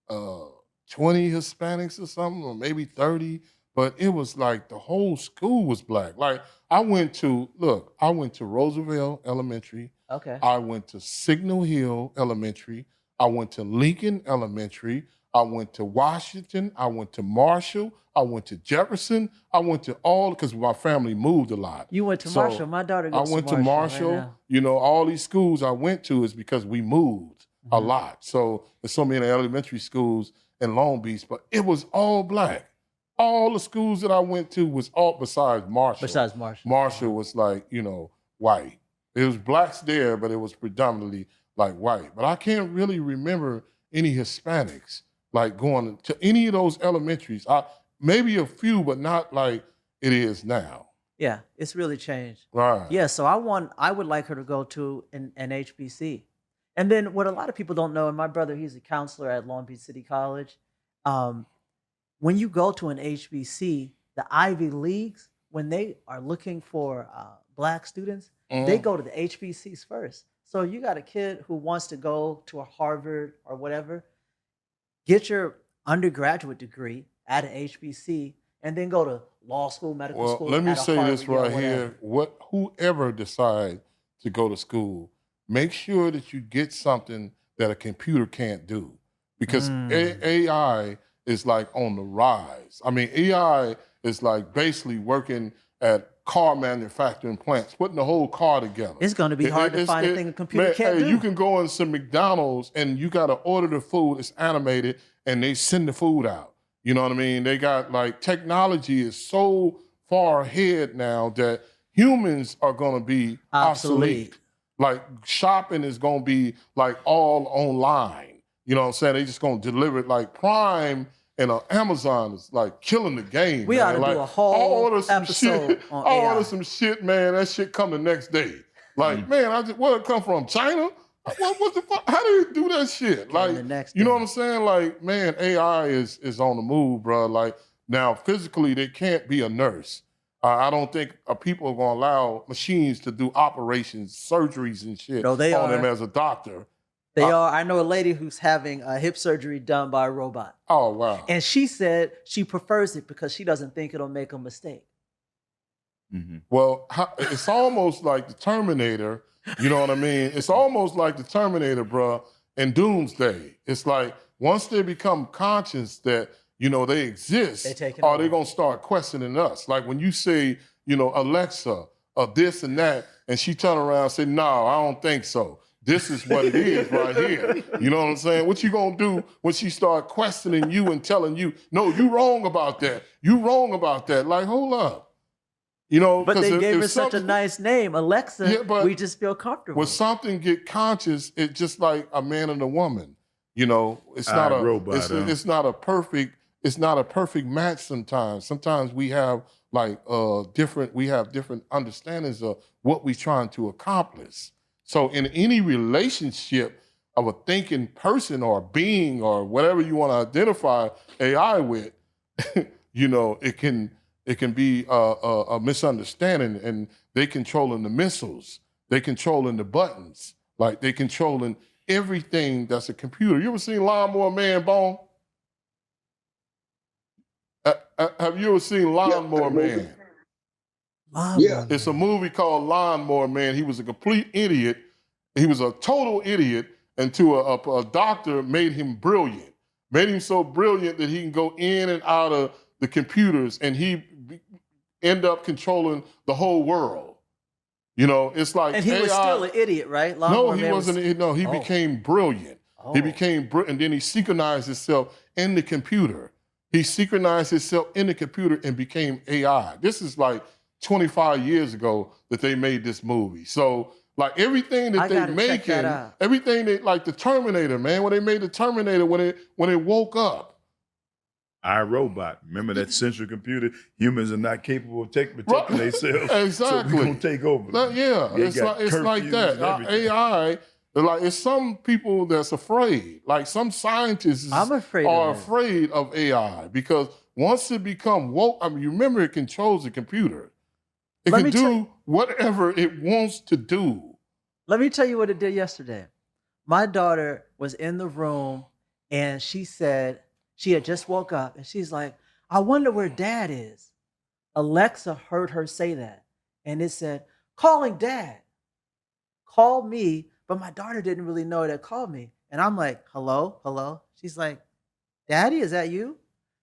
Speaker 1: uh 20 Hispanics or something, or maybe 30. But it was like the whole school was black. Like I went to Roosevelt Elementary,
Speaker 2: Okay.
Speaker 1: I went to Signal Hill Elementary, I went to Lincoln Elementary, I went to Washington, I went to Marshall, I went to Jefferson, I went to all, because my family moved a lot.
Speaker 2: You went to
Speaker 1: So,
Speaker 2: Marshall. My daughter
Speaker 1: I
Speaker 2: goes
Speaker 1: went
Speaker 2: to
Speaker 1: to
Speaker 2: Marshall.
Speaker 1: Marshall.
Speaker 2: Right now.
Speaker 1: You know, all these schools I went to is because we moved a
Speaker 2: Mhm.
Speaker 1: lot. So there's so many elementary schools in Long Beach, but it was all black. All the schools that I went to was all besides Marshall.
Speaker 2: Besides Marshall.
Speaker 1: Marshall was like, you know, white. It was blacks there, but it was predominantly like white. But I can't really remember any Hispanics like going to any of those elementaries. Maybe a few, but not like it is now.
Speaker 2: Yeah, it's really changed.
Speaker 1: Right.
Speaker 2: Yeah, so I would like her to go to an HBC. And then what a lot of people don't know, and my brother, he's a counselor at Long Beach City College. Um, when you go to an HBC, the Ivy Leagues, when they are looking for black students, they go to the HBCs first. So you got a kid who wants to go to a Harvard or whatever, get your undergraduate degree at an HBC, and then go to law school, medical
Speaker 1: Well,
Speaker 2: school.
Speaker 1: let me
Speaker 2: at a
Speaker 1: say this
Speaker 2: Harvard,
Speaker 1: right
Speaker 2: Yale,
Speaker 1: here. Whoever decide to go to school, make sure that you get something that a computer can't do. Because AI is like on the rise. I mean, AI is like basically working at car manufacturing plants, putting the whole car together.
Speaker 2: It's going to be hard to find a thing a computer
Speaker 1: man,
Speaker 2: can't
Speaker 1: hey,
Speaker 2: do.
Speaker 1: You can go in some McDonald's and you got to order the food. It's animated and they send the food out. You know what I mean? They got like technology is so far ahead now that humans are going to be obsolete. Like shopping is going to be like all online. You know what I'm saying? They just going to deliver it like Prime and Amazon is like killing the game.
Speaker 2: We
Speaker 1: man.
Speaker 2: ought to
Speaker 1: like,
Speaker 2: do a whole episode
Speaker 1: shit.
Speaker 2: on
Speaker 1: I'll
Speaker 2: AI.
Speaker 1: order some shit, man. That shit come the next day. Like, man, where it come from? China? What the fuck? How do you do that shit? Like,
Speaker 2: the next
Speaker 1: you know
Speaker 2: day.
Speaker 1: what I'm saying? Like, man, AI is on the move, bro. Like, now physically they can't be a nurse. I don't think people are gonna allow machines to do operations, surgeries, and shit
Speaker 2: No, they
Speaker 1: on them
Speaker 2: are.
Speaker 1: as a doctor.
Speaker 2: They are. I know a lady who's having a hip surgery done by a robot.
Speaker 1: Oh wow!
Speaker 2: And she said she prefers it because she doesn't think it'll make a mistake.
Speaker 1: Well, it's almost like the Terminator. You know what I mean? It's almost like the Terminator, bro. In Doomsday, it's like once they become conscious that you know they exist, they're gonna start questioning us. Like when you say, you know, Alexa, this and that, and she turn around and say, "No, I don't think so. This is what it is right here." You know what I'm saying? What you gonna do when she start questioning you and telling you, "No, you wrong about that. You wrong about that." Like, hold up. You know,
Speaker 2: but they gave her such a nice name, Alexa. Yeah, but we just feel comfortable.
Speaker 1: When something get conscious, it's just like a man and a woman. You know, it's not a
Speaker 3: robot.
Speaker 1: It's not a perfect it's not a perfect match sometimes. Sometimes we have like different understandings of what we're trying to accomplish. So in any relationship of a thinking person or being or whatever you want to identify AI with, it can be a misunderstanding, and they controlling the missiles, they controlling the buttons, like they controlling everything that's a computer. You ever seen Lawnmower Man, Bone? Have you ever seen Lawnmower Man?
Speaker 4: Yeah.
Speaker 1: It's a movie called Lawnmower Man. He was a complete idiot. He was a total idiot until a doctor made him brilliant, made him so brilliant that he can go in and out of the computers, and end up controlling the whole world. It's like
Speaker 2: And he
Speaker 1: AI.
Speaker 2: was still an idiot, right?
Speaker 1: No,
Speaker 2: Lawnmower
Speaker 1: he
Speaker 2: Man was-
Speaker 1: wasn't. No, he
Speaker 2: Oh.
Speaker 1: became brilliant. He
Speaker 2: Oh.
Speaker 1: became brilliant, and then he synchronized himself in the computer. He synchronized himself in the computer and became AI. This is like 25 years ago that they made this movie. So like everything
Speaker 2: I
Speaker 1: that they
Speaker 2: gotta check that
Speaker 1: making,
Speaker 2: out.
Speaker 1: everything that like the Terminator, man, when they made the Terminator, when it woke up.
Speaker 3: iRobot. Remember that central computer? Humans are not capable of protecting themselves. So
Speaker 1: Exactly.
Speaker 3: we're going to take over.
Speaker 1: Yeah,
Speaker 3: They
Speaker 1: it's
Speaker 3: got
Speaker 1: like
Speaker 3: curfews
Speaker 1: that.
Speaker 3: and everything.
Speaker 1: AI, like it's some people that's afraid. Like some scientists
Speaker 2: I'm afraid
Speaker 1: are
Speaker 2: of it.
Speaker 1: afraid of AI because once it become woke, I mean, you remember it controls the computer. It
Speaker 2: Let
Speaker 1: can
Speaker 2: me tell
Speaker 1: do
Speaker 2: you-
Speaker 1: whatever it wants to do.
Speaker 2: Let me tell you what it did yesterday. My daughter was in the room and she said she had just woke up and she's like, I wonder where dad is. Alexa heard her say that and it said, calling dad. Call me, but my daughter didn't really know that called me. And I'm like, hello, hello. She's like, Daddy, is that you?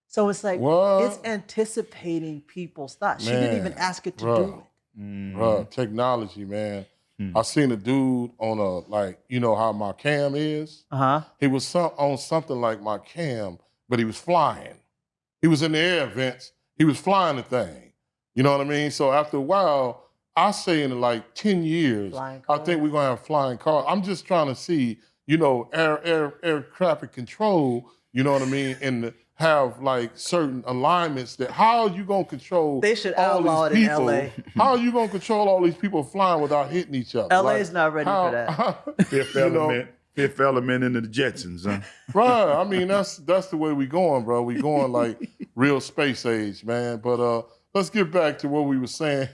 Speaker 2: So it's like,
Speaker 1: What?
Speaker 2: it's anticipating people's thoughts. She didn't even
Speaker 1: Man,
Speaker 2: ask it to
Speaker 1: bruh.
Speaker 2: do it.
Speaker 1: Bruh, technology, man.
Speaker 3: Hmm.
Speaker 1: I seen a dude on how my cam is?
Speaker 2: Uh-huh.
Speaker 1: He was on something like my cam, but he was flying. He was in the air, Vince. He was flying the thing. You know what I mean? So after a while, I say in like 10 years,
Speaker 2: Flying
Speaker 1: I think we're gonna have flying cars. I'm just trying to see, air traffic control, you know what I mean, and have like certain alignments that how are you gonna control
Speaker 2: They should
Speaker 1: all
Speaker 2: outlaw
Speaker 1: these
Speaker 2: it in
Speaker 1: people?
Speaker 2: LA.
Speaker 1: How are you gonna control all these people flying without hitting each other?
Speaker 2: LA is not ready for that.
Speaker 3: Fifth
Speaker 1: you know,
Speaker 3: element. Fifth element into the Jetsons, huh?
Speaker 1: Right. I mean, that's the way we going, bro. We going like real space age, man. But let's get back to what we were saying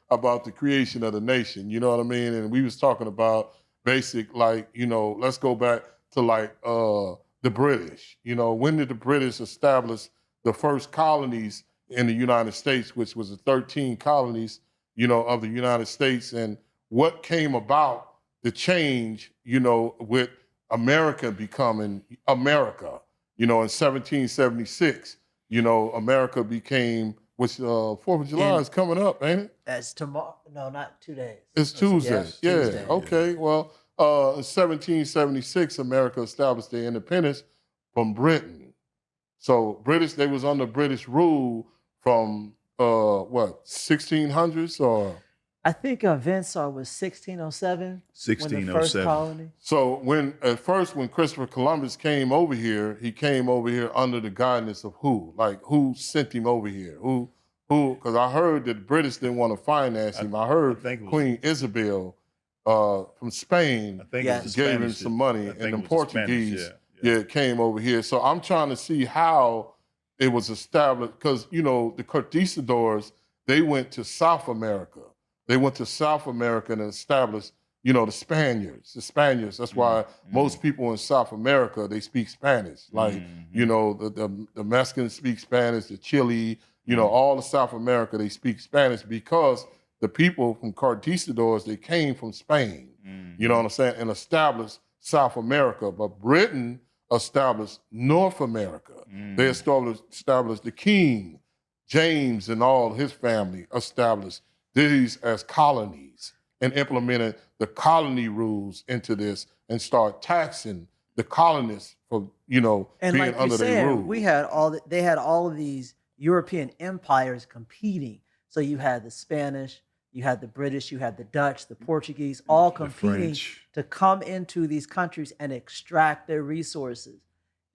Speaker 1: about the creation of the nation. You know what I mean? And we was talking about basic, like, let's go back to like the British. When did the British establish the first colonies in the United States, which was the 13 colonies, of the United States, and what came about the change, with America becoming America, in 1776, America became, which 4th of July is coming up, ain't it?
Speaker 2: That's tomorrow. No, not 2 days.
Speaker 1: It's Tuesday.
Speaker 2: Yes,
Speaker 1: Yeah.
Speaker 2: Tuesday.
Speaker 1: Okay. Well, in 1776, America established their independence from Britain. So they was under British rule from 1600s or.
Speaker 2: I think Vincent was 1607. When the first
Speaker 3: 1607.
Speaker 2: colony.
Speaker 1: So when Christopher Columbus came over here, he came over here under the guidance of who? Like who sent him over here? Who? Because I heard that the British didn't want to finance him. I heard
Speaker 3: think it was-
Speaker 1: Queen Isabel from Spain
Speaker 3: I think
Speaker 2: Yes.
Speaker 3: it was the
Speaker 1: gave him
Speaker 3: Spanish
Speaker 1: some
Speaker 3: that-
Speaker 1: money,
Speaker 3: I
Speaker 1: and
Speaker 3: think
Speaker 1: the
Speaker 3: it was the Spanish,
Speaker 1: Portuguese
Speaker 3: yeah.
Speaker 1: came over here. So I'm trying to see how it was established because the Conquistadors, they went to South America. They went to South America and established, the Spaniards. The Spaniards. That's why most people in South America, they speak Spanish. Like, the Mexicans speak Spanish, the Chile, all of South America, they speak Spanish because the people from Conquistadors, they came from Spain. You know what I'm saying? And established South America. But Britain established North America. They established the King, James, and all his family established these as colonies and implemented the colony rules into this and start taxing the colonists for,
Speaker 2: And
Speaker 1: being
Speaker 2: like you're
Speaker 1: under their rule.
Speaker 2: saying, they had all of these European empires competing. So you had the Spanish, you had the British, you had the Dutch, the Portuguese, all competing
Speaker 3: French.
Speaker 2: to come into these countries and extract their resources.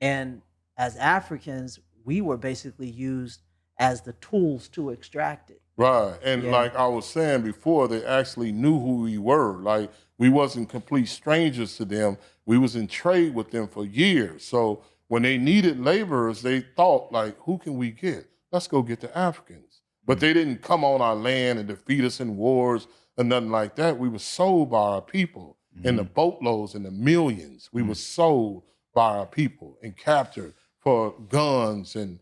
Speaker 2: And as Africans, we were basically used as the tools to extract it.
Speaker 1: Right. And
Speaker 2: Yeah.
Speaker 1: like I was saying before, they actually knew who we were. Like we wasn't complete strangers to them. We was in trade with them for years. So when they needed laborers, they thought like, who can we get? Let's go get the Africans. But they didn't come on our land and defeat us in wars or nothing like that. We were sold by our people in the boatloads and the millions. We were sold by our people and captured for guns and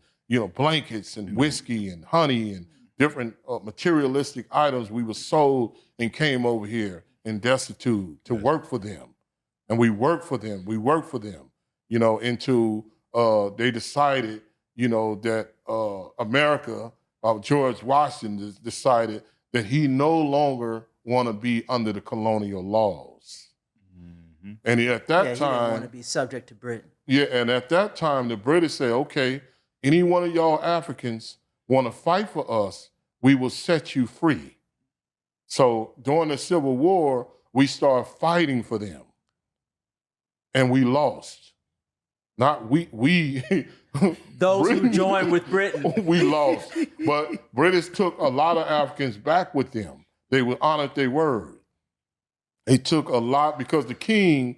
Speaker 1: blankets and whiskey and honey and different materialistic items. We were sold and came over here in destitute to work for them. And we worked for them. We worked for them, until they decided, that America, George Washington decided that he no longer want to be under the colonial laws. And at that
Speaker 2: He didn't
Speaker 1: time,
Speaker 2: want to be subject to Britain.
Speaker 1: yeah, and at that time, the British said, okay, any one of y'all Africans want to fight for us, we will set you free. So during the Civil War, we started fighting for them. And we lost. Not we
Speaker 2: Those who
Speaker 1: Britain-
Speaker 2: joined with Britain.
Speaker 1: we lost. But British took a lot of Africans back with them. They would honor their word. They took a lot because the king,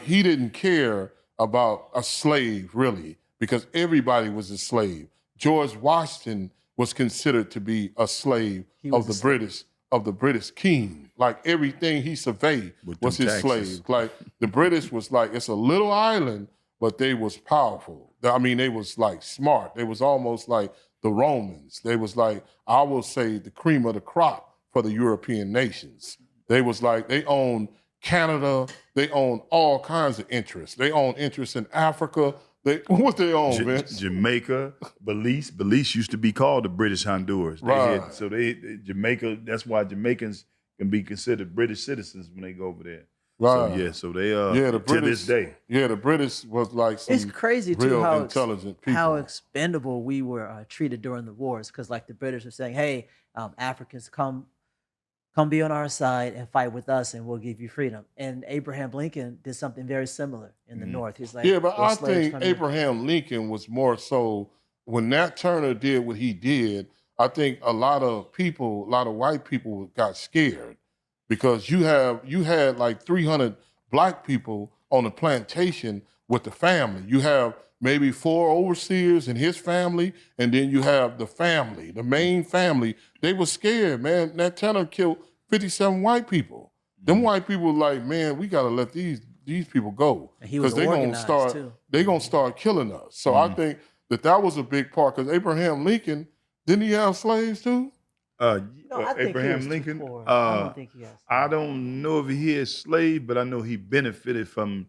Speaker 1: he didn't care about a slave, really, because everybody was a slave. George Washington was considered to be a slave of the British king. Like everything he surveyed was his slave. Like the British was it's a little island, but they was powerful. I mean, they was smart. They was almost like the Romans. They was I will say the cream of the crop for the European nations. They was they owned Canada. They owned all kinds of interests. They owned interests in Africa. What they own, Vince?
Speaker 3: Jamaica, Belize. Belize used to be called the British Honduras.
Speaker 1: Right.
Speaker 3: Jamaica, that's why Jamaicans can be considered British citizens when they go over there.
Speaker 1: Right.
Speaker 3: So they
Speaker 1: the
Speaker 3: to this day.
Speaker 1: Yeah, the British was some
Speaker 2: It's crazy too
Speaker 1: real
Speaker 2: how
Speaker 1: intelligent people.
Speaker 2: how expendable we were treated during the wars, because the British were saying, "Hey, Africans, come be on our side and fight with us, and we'll give you freedom." And Abraham Lincoln did something very similar in the North. He's like,
Speaker 1: Yeah, but
Speaker 2: "Those
Speaker 1: I
Speaker 2: slaves
Speaker 1: think
Speaker 2: come in."
Speaker 1: Abraham Lincoln was more so when Nat Turner did what he did. I think a lot of white people got scared because you had 300 black people on the plantation with the family. You have maybe 4 overseers and his family, and then you have the family, the main family. They were scared, man. Nat Turner killed 57 white people. Them white people were like, man, we gotta let these people go
Speaker 2: And he was
Speaker 1: because they're gonna start killing us. So I think that was a big part because Abraham Lincoln, didn't he have slaves too?
Speaker 2: No, I think he
Speaker 3: Abraham
Speaker 2: was too
Speaker 3: Lincoln.
Speaker 2: poor. I don't think he has.
Speaker 3: I don't know if he is slave, but I know he benefited from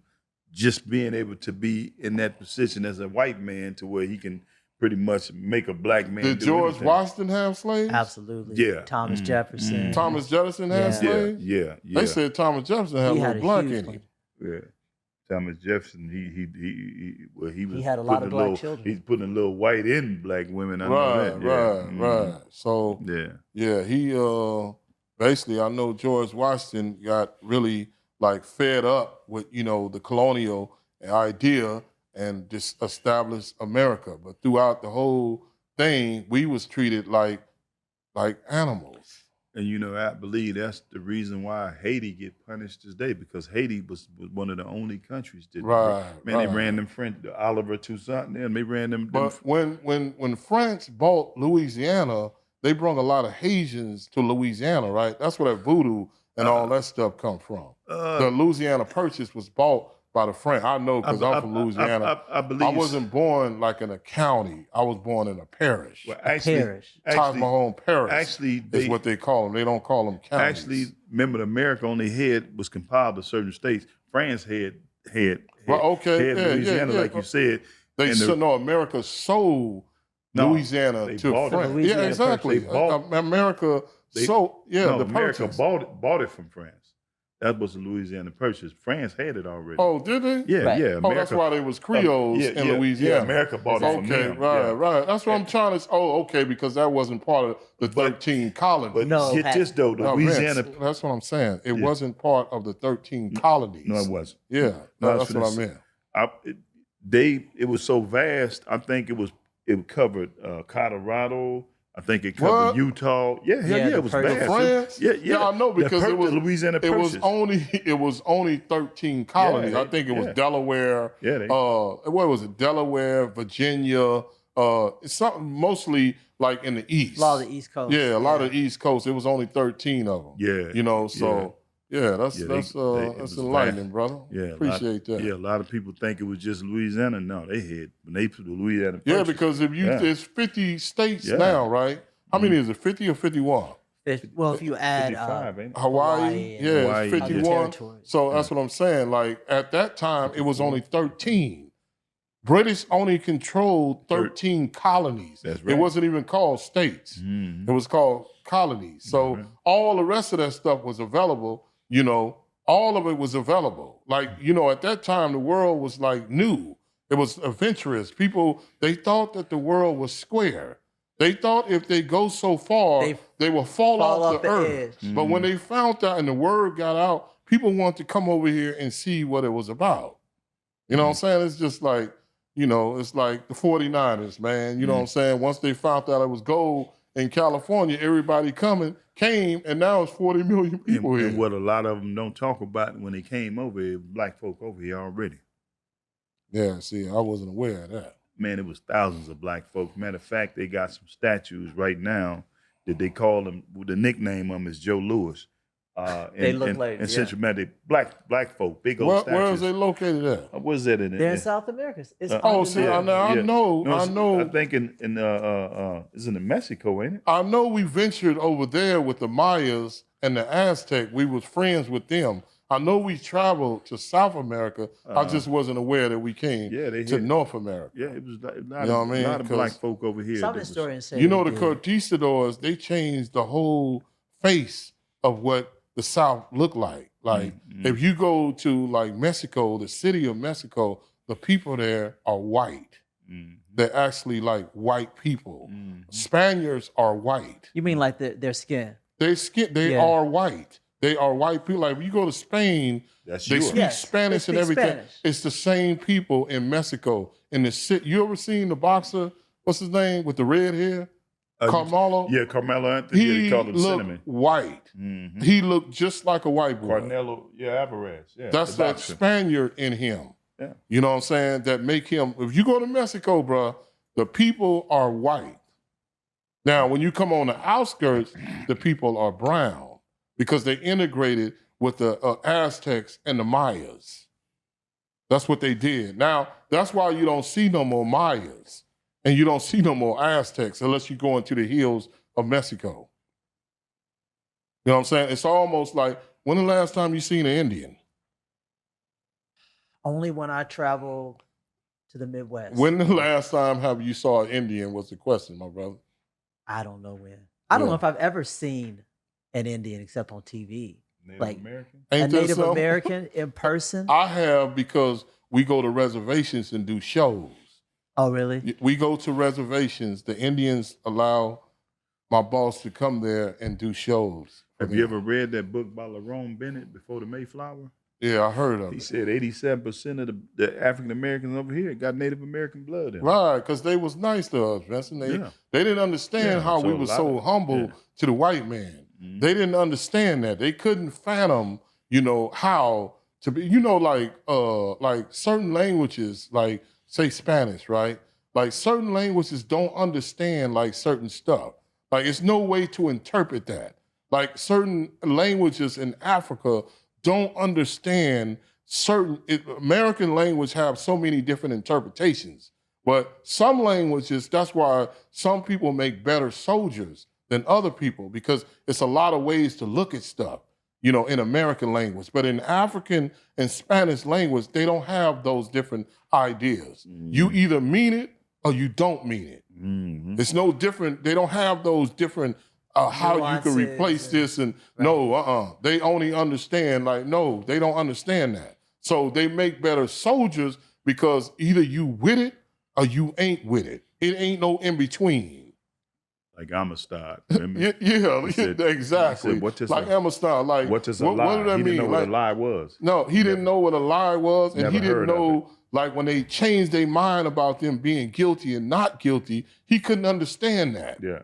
Speaker 3: just being able to be in that position as a white man to where he can pretty much make a black man
Speaker 1: Did
Speaker 3: do
Speaker 1: George
Speaker 3: anything.
Speaker 1: Washington have slaves?
Speaker 2: Absolutely.
Speaker 3: Yeah.
Speaker 2: Thomas Jefferson.
Speaker 1: Thomas Jefferson had
Speaker 2: Yeah.
Speaker 1: slaves?
Speaker 3: Yeah.
Speaker 1: They said Thomas Jefferson had a
Speaker 2: He
Speaker 1: little
Speaker 2: had a
Speaker 1: black
Speaker 2: huge
Speaker 1: in
Speaker 2: one.
Speaker 1: him.
Speaker 3: Yeah. Thomas Jefferson, he was
Speaker 2: He had a lot of
Speaker 3: putting
Speaker 2: black
Speaker 3: little,
Speaker 2: children.
Speaker 3: He's putting a little white in black women. I know that. Yeah.
Speaker 1: Right. So
Speaker 3: Yeah.
Speaker 1: he basically, I know George Washington got really fed up with the colonial idea and just established America. But throughout the whole thing, we was treated like animals.
Speaker 3: And I believe that's the reason why Haiti get punished today, because Haiti was one of the only countries that they ran them French, Oliver Toussaint, and they ran them.
Speaker 1: But when France bought Louisiana, they brought a lot of Haitians to Louisiana, right? That's where that voodoo and all that stuff come from. The Louisiana Purchase was bought by the French. I know because I'm from Louisiana.
Speaker 3: I believe
Speaker 1: I wasn't born in a county. I was born in a parish.
Speaker 3: Well, actually,
Speaker 1: Taj Mahone Parish
Speaker 3: actually,
Speaker 1: is what they call them. They don't call them counties.
Speaker 3: Actually, remember, the America on their head was compiled of certain states. France had Louisiana, like you said.
Speaker 1: America sold Louisiana to France.
Speaker 2: Louisiana
Speaker 1: Yeah, exactly. America
Speaker 3: America
Speaker 1: purchase.
Speaker 3: bought it from France. That was the Louisiana Purchase. France had it already.
Speaker 1: Oh, did they?
Speaker 3: Yeah,
Speaker 2: Right.
Speaker 3: yeah.
Speaker 1: Oh, that's why they was Creoles in Louisiana.
Speaker 3: Yeah, America bought it from them.
Speaker 1: Right. That's what I'm trying to. Oh, okay, because that wasn't part of the 13 colonies.
Speaker 3: But
Speaker 2: No,
Speaker 3: get this though,
Speaker 1: No,
Speaker 3: Louisiana.
Speaker 1: Vince, that's what I'm saying. It wasn't part of the 13 colonies.
Speaker 3: No, it wasn't.
Speaker 1: Yeah,
Speaker 3: No,
Speaker 1: that's what I meant.
Speaker 3: It was so vast. I think it it covered Colorado. I think it covered
Speaker 1: What?
Speaker 3: Utah. Yeah, hell
Speaker 2: Yeah,
Speaker 3: yeah,
Speaker 2: the
Speaker 3: it was
Speaker 2: Purchase.
Speaker 3: bad.
Speaker 1: France?
Speaker 3: Yeah,
Speaker 1: Yeah, I know, because
Speaker 3: the Louisiana
Speaker 1: it was
Speaker 3: Purchase.
Speaker 1: only 13 colonies.
Speaker 3: Yeah,
Speaker 1: I think it was
Speaker 3: yeah.
Speaker 1: Delaware.
Speaker 3: Yeah,
Speaker 1: What was it? Delaware, Virginia. It's something mostly like in the east.
Speaker 2: A lot of the East Coast.
Speaker 1: Yeah, a lot of the East Coast. It was only 13 of them.
Speaker 3: Yeah,
Speaker 1: You know, so yeah, that's
Speaker 3: it
Speaker 1: that's
Speaker 3: was
Speaker 1: enlightening,
Speaker 3: vast.
Speaker 1: brother.
Speaker 3: Yeah,
Speaker 1: Appreciate that.
Speaker 3: Yeah, a lot of people think it was just Louisiana. No, they had when they put the Louisiana.
Speaker 1: Yeah,
Speaker 3: Purchase,
Speaker 1: because if you there's 50 states
Speaker 3: Yeah.
Speaker 1: now, right? How many is it? 50 or 51?
Speaker 2: Well, if you add
Speaker 3: 55, ain't it?
Speaker 1: Hawaii,
Speaker 2: and
Speaker 1: yeah,
Speaker 3: Hawaii,
Speaker 1: it's
Speaker 3: yeah.
Speaker 1: 51.
Speaker 2: territories.
Speaker 1: So that's what I'm saying. Like at that time, it was only 13. British only controlled 13 colonies.
Speaker 3: That's
Speaker 1: It
Speaker 3: right.
Speaker 1: wasn't even called states.
Speaker 3: Mhm.
Speaker 1: It was called colonies. So
Speaker 3: Right.
Speaker 1: all the rest of that stuff was available, you know, all of it was available. Like, you know, at that time, the world was like new. It was adventurous. People, they thought that the world was square. They thought if they go so far, they will fall off the earth.
Speaker 2: edge.
Speaker 1: But when they found out and the word got out, people wanted to come over here and see what it was about. You know what I'm saying? It's just like, you know, it's like the 49ers, man. You know what I'm saying? Once they found out it was gold in California, everybody came, and now it's 40 million people here.
Speaker 3: And what a lot of them don't talk about when they came over here, black folk over here already.
Speaker 1: Yeah, see, I wasn't aware of that.
Speaker 3: Man, it was thousands of black folks. Matter of fact, they got some statues right now that they call them, the nickname of them is Joe Louis.
Speaker 2: They look like,
Speaker 3: in Central America, black folk, big old statues.
Speaker 1: Where is they located at?
Speaker 3: Where's that in?
Speaker 2: They're in South America. It's
Speaker 1: Oh, see, I know.
Speaker 3: I think in it's in Mexico, ain't it?
Speaker 1: I know we ventured over there with the Mayas and the Aztec. We was friends with them. I know we traveled to South America. I just wasn't aware that we came to North America.
Speaker 3: Yeah, it was a lot,
Speaker 1: You know what I mean?
Speaker 3: a lot of
Speaker 1: 'Cause
Speaker 3: black folk over here.
Speaker 2: Some
Speaker 3: that was-
Speaker 2: historians say
Speaker 1: You know,
Speaker 2: we
Speaker 1: the
Speaker 2: did.
Speaker 1: conquistadors, they changed the whole face of what the South looked like. Like, if you go to like Mexico, the city of Mexico, the people there are white. They're actually like white people. Spaniards are white.
Speaker 2: You mean like their skin?
Speaker 1: They are white. They are white people. Like, if you go to Spain,
Speaker 3: That's
Speaker 1: they
Speaker 3: yours.
Speaker 1: speak
Speaker 2: Yes,
Speaker 1: Spanish
Speaker 2: they
Speaker 1: and
Speaker 2: speak
Speaker 1: everything.
Speaker 2: Spanish.
Speaker 1: It's the same people in Mexico. In the city, you ever seen the boxer? What's his name with the red hair? Carmelo.
Speaker 3: Yeah, Carmelo Anthony. Yeah, they
Speaker 1: He
Speaker 3: called him
Speaker 1: looked
Speaker 3: Cinnamon.
Speaker 1: white. He looked just like a white boy.
Speaker 3: Carnelo, Alvarez. Yeah,
Speaker 1: That's
Speaker 3: the
Speaker 1: that
Speaker 3: boxer.
Speaker 1: Spaniard in him.
Speaker 3: Yeah.
Speaker 1: You know what I'm saying? That make him. If you go to Mexico, bro, the people are white. Now, when you come on the outskirts, the people are brown because they integrated with the Aztecs and the Mayas. That's what they did. Now, that's why you don't see no more Mayas and you don't see no more Aztecs unless you go into the hills of Mexico. You know what I'm saying? It's almost like, when the last time you seen an Indian?
Speaker 2: Only when I travel to the Midwest.
Speaker 1: When the last time have you saw an Indian was the question, my brother.
Speaker 2: I don't know when. I don't
Speaker 1: Yeah.
Speaker 2: know if I've ever seen an Indian except on TV.
Speaker 3: Native
Speaker 2: Like,
Speaker 3: American.
Speaker 2: A
Speaker 1: Ain't that
Speaker 2: Native
Speaker 1: something?
Speaker 2: American in person.
Speaker 1: I have, because we go to reservations and do shows.
Speaker 2: Oh, really?
Speaker 1: We go to reservations. The Indians allow my boss to come there and do shows. for
Speaker 3: Have you
Speaker 1: them.
Speaker 3: ever read that book by Lerone Bennett, Before the Mayflower?
Speaker 1: Yeah, I heard of
Speaker 3: He
Speaker 1: it.
Speaker 3: said 87% of the African Americans over here got Native American blood in them.
Speaker 1: Right, because they was nice to us, Vincent. They didn't understand
Speaker 3: Yeah,
Speaker 1: how
Speaker 3: so
Speaker 1: we
Speaker 3: a
Speaker 1: were
Speaker 3: lot
Speaker 1: so
Speaker 3: of-
Speaker 1: humble
Speaker 3: yeah.
Speaker 1: to the white man. They didn't understand that. They couldn't fathom, you know, how to be, you know, like certain languages, like say Spanish, right? Like certain languages don't understand like certain stuff. Like it's no way to interpret that. Like certain languages in Africa don't understand American language have so many different interpretations. But some languages, that's why some people make better soldiers than other people, because it's a lot of ways to look at stuff, you know, in American language. But in African and Spanish language, they don't have those different ideas. You either mean it or you don't mean it. It's no different. They don't have those different how you can replace this and They only understand like, no, they don't understand that. So they make better soldiers because either you with it or you ain't with it. It ain't no in between.
Speaker 3: Like Amistad. Remember?
Speaker 1: Exactly.
Speaker 3: He said, what is
Speaker 1: like
Speaker 3: a-
Speaker 1: Amistad. Like
Speaker 3: What is a lie?
Speaker 1: What did that
Speaker 3: he
Speaker 1: mean?
Speaker 3: didn't know
Speaker 1: like,
Speaker 3: what a lie was.
Speaker 1: No, he didn't know what a lie was, and he
Speaker 3: Never
Speaker 1: didn't
Speaker 3: heard of
Speaker 1: know like when they changed their mind about them being guilty and not guilty, he couldn't understand that.
Speaker 3: Yeah.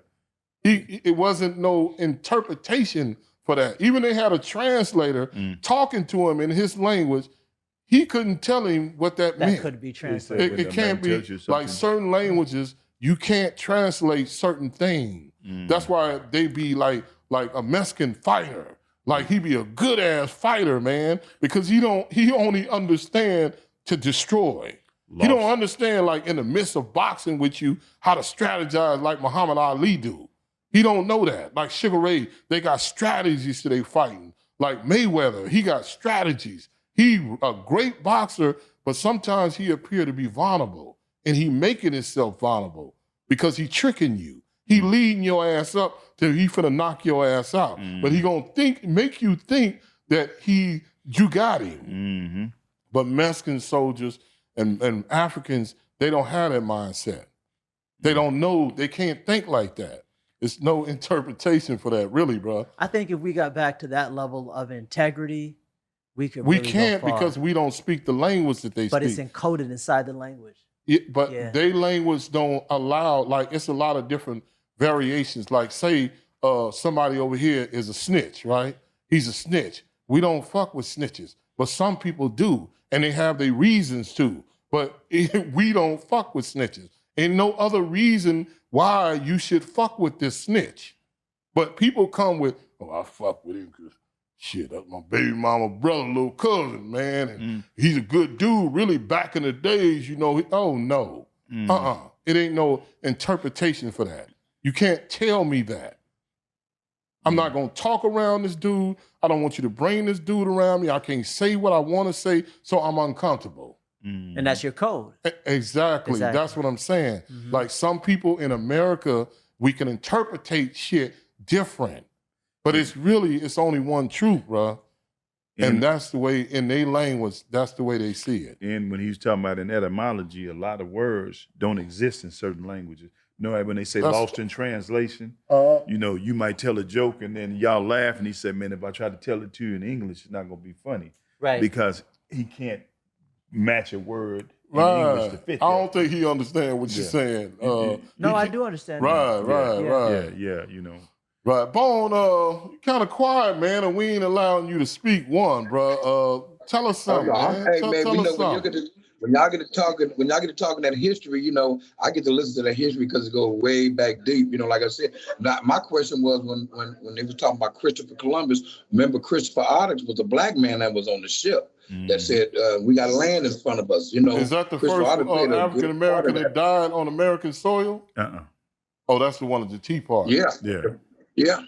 Speaker 1: It wasn't no interpretation for that. Even they had a translator talking to him in his language. He couldn't tell him what that meant.
Speaker 2: That could be translated.
Speaker 1: It can't be like certain languages. You can't translate certain things. That's why they be like a Mexican fighter. Like he be a good ass fighter, man, because he only understand to destroy. He don't understand like in the midst of boxing with you how to strategize like Muhammad Ali do. He don't know that. Like Sugar Ray, they got strategies to their fighting. Like Mayweather, he got strategies. He a great boxer, but sometimes he appear to be vulnerable, and he making himself vulnerable because he tricking you. He leading your ass up till he finna knock your ass out. But he gonna make you think that you got him. But Mexican soldiers and Africans, they don't have that mindset. They don't know, they can't think like that. There's no interpretation for that, really, bro.
Speaker 2: I think if we got back to that level of integrity, we could.
Speaker 1: We
Speaker 2: really
Speaker 1: can't
Speaker 2: go far.
Speaker 1: because we don't speak the language that they
Speaker 2: But
Speaker 1: speak.
Speaker 2: it's encoded inside the language.
Speaker 1: But their language don't allow, like it's a lot of different variations. Like say somebody over here is a snitch, right? He's a snitch. We don't fuck with snitches, but some people do, and they have their reasons to. But we don't fuck with snitches. Ain't no other reason why you should fuck with this snitch. But people come with, oh, I fuck with him because shit, that's my baby mama brother, little cousin, man. And he's a good dude, really back in the days, you know. Oh, no. It ain't no interpretation for that. You can't tell me that. I'm not going to talk around this dude. I don't want you to bring this dude around me. I can't say what I want to say, so I'm uncomfortable.
Speaker 2: And that's your code.
Speaker 1: Exactly. That's what I'm saying. Like some people in America, we can interpretate shit different. But it's only one truth, bro. And that's the way, in their language, that's the way they see it.
Speaker 3: And when he's talking about an etymology, a lot of words don't exist in certain languages. You know, when they say lost in translation, you know, you might tell a joke and then y'all laugh and he said, man, if I try to tell it to you in English, it's not going to be funny.
Speaker 2: Right.
Speaker 3: Because he can't match a word in English to fit that.
Speaker 1: I don't think he understands what you're saying.
Speaker 2: No, I do understand.
Speaker 1: Right.
Speaker 3: Yeah, you know.
Speaker 1: Right. Bone, you kind of quiet, man, and we ain't allowing you to speak one, bro. Tell us something, man.
Speaker 4: Hey,
Speaker 1: tell
Speaker 4: man,
Speaker 1: us something.
Speaker 4: When y'all get to talking that history, you know, I get to listen to that history because it goes way back deep. You know, like I said, now, my question was when they was talking about Christopher Columbus, remember Christopher Otters was a black man that was on the ship that said, we got land in front of us. You know,
Speaker 1: is that the first African American that died on American soil? Oh, that's the one at the Tea Party.
Speaker 4: Yeah.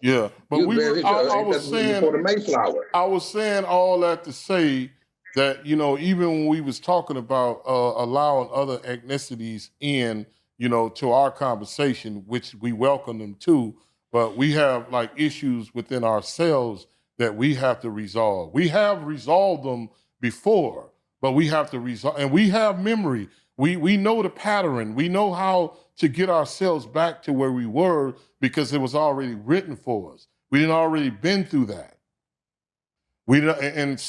Speaker 1: Yeah, but I was saying all that to say that, you know, even when we was talking about allowing other ethnicities in, you know, to our conversation, which we welcome them to, but we have like issues within ourselves that we have to resolve. We have resolved them before, but we have to resolve, and we have memory. We know the pattern. We know how to get ourselves back to where we were because it was already written for us. We didn't already been through that. And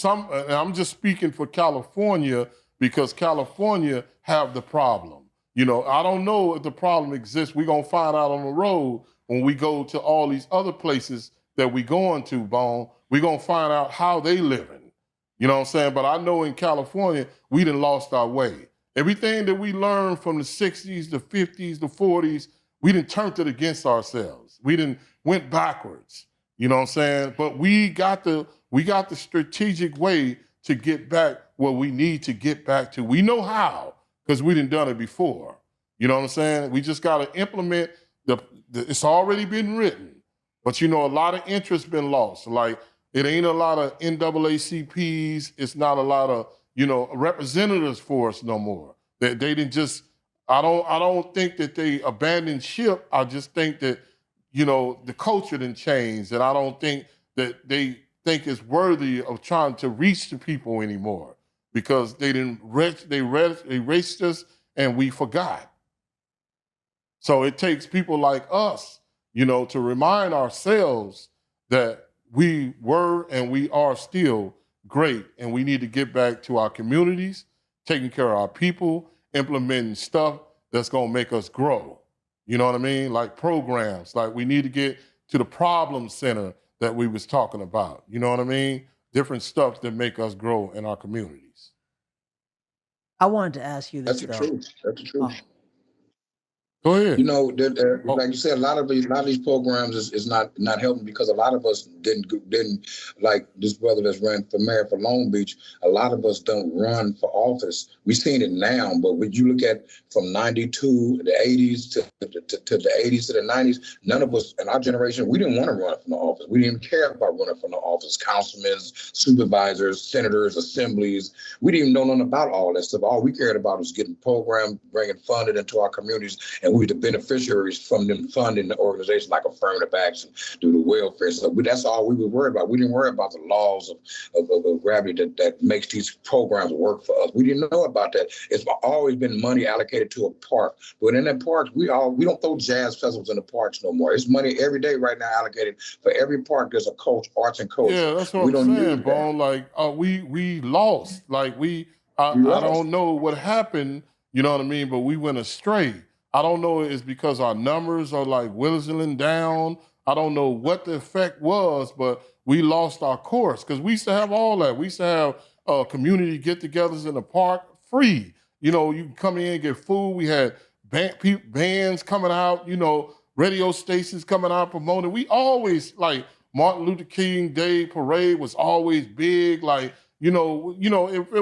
Speaker 1: I'm just speaking for California because California have the problem. You know, I don't know if the problem exists. We're going to find out on the road when we go to all these other places that we going to, Bone. We're going to find out how they living. You know what I'm saying? But I know in California, we done lost our way. Everything that we learned from the 60s, the 50s, the 40s, we done turned it against ourselves. We done went backwards. You know what I'm saying? But we got the strategic way to get back where we need to get back to. We know how, because we done it before. You know what I'm saying? We just got to implement it's already been written. But, you know, a lot of interest been lost. Like, it ain't a lot of NAACPs. It's not a lot of, you know, representatives for us no more. They didn't just, I don't think that they abandoned ship. I just think that, you know, the culture didn't change, and I don't think that they think it's worthy of trying to reach the people anymore because they erased us and we forgot. So it takes people like us, you know, to remind ourselves that we were and we are still great. And we need to get back to our communities, taking care of our people, implementing stuff that's going to make us grow. You know what I mean? Like programs, like we need to get to the problem center that we was talking about. You know what I mean? Different stuff that make us grow in our communities.
Speaker 2: I wanted to ask you
Speaker 4: That's
Speaker 2: this
Speaker 4: the
Speaker 2: though.
Speaker 4: truth. That's the truth.
Speaker 2: Oh,
Speaker 1: Go
Speaker 4: You
Speaker 1: ahead.
Speaker 4: know,
Speaker 1: Oh,
Speaker 4: like you said, a lot of these programs is not helping because a lot of us didn't like this brother that's running for mayor for Long Beach. A lot of us don't run for office. We've seen it now, but when you look at from '92, the '80s to the '80s to the '90s, none of us in our generation we didn't want to run for the office. We didn't even care about running for the office. Councilmen, supervisors, senators, assemblies. We didn't even know nothing about all that stuff. All we cared about was getting programs, bringing funded into our communities, and we the beneficiaries from them funding the organization like affirmative action, do the welfare. So that's all we were worried about. We didn't worry about the laws of gravity that makes these programs work for us. We didn't know about that. It's always been money allocated to a park. But in the parks, we don't throw jazz festivals in the parks no more. It's money every day right now allocated for every park. There's a coach, arts and culture.
Speaker 1: yeah, that's what
Speaker 4: We
Speaker 1: I'm
Speaker 4: don't use
Speaker 1: saying,
Speaker 4: that.
Speaker 1: Bone. Like, we lost. Like
Speaker 4: We
Speaker 1: I
Speaker 4: lost.
Speaker 1: don't know what happened. You know what I mean? But we went astray. I don't know. It's because our numbers are like whittling down. I don't know what the effect was, but we lost our course because we used to have all that. We used to have community get-togethers in the park free. You know, you can come in and get food. We had bands coming out. You know, radio stations coming out promoting. We always like Martin Luther King Day parade was always big. Like, it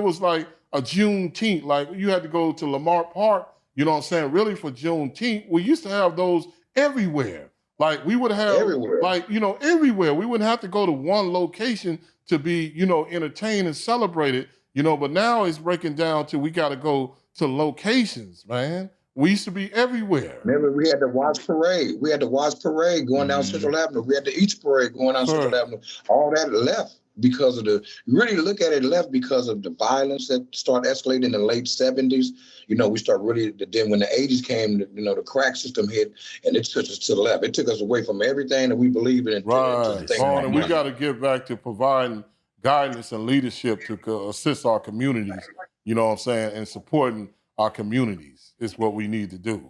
Speaker 1: was like a Juneteenth. Like you had to go to Lamar Park, you know what I'm saying, really for Juneteenth. We used to have those everywhere. Like we would have
Speaker 4: Everywhere.
Speaker 1: like, everywhere. We wouldn't have to go to one location to be, entertained and celebrated, but now it's breaking down to we got to go to locations, man. We used to be everywhere.
Speaker 4: Remember, we had the Watch Parade. We had the Watch Parade going down
Speaker 3: Mhm.
Speaker 4: Central Avenue. We had the East Parade going down Central
Speaker 1: Sure.
Speaker 4: Avenue. All that left because of really look at it, left because of the violence that started escalating in the late 70s. We start really, then when the 80s came, the crack system hit and it took us to the left. It took us away from everything that we believed in and
Speaker 1: Right.
Speaker 4: just think
Speaker 1: Vaughn,
Speaker 4: about
Speaker 1: and we
Speaker 4: money.
Speaker 1: got to get back to providing guidance and leadership to assist our communities, you know what I'm saying, and supporting our communities is what we need to do.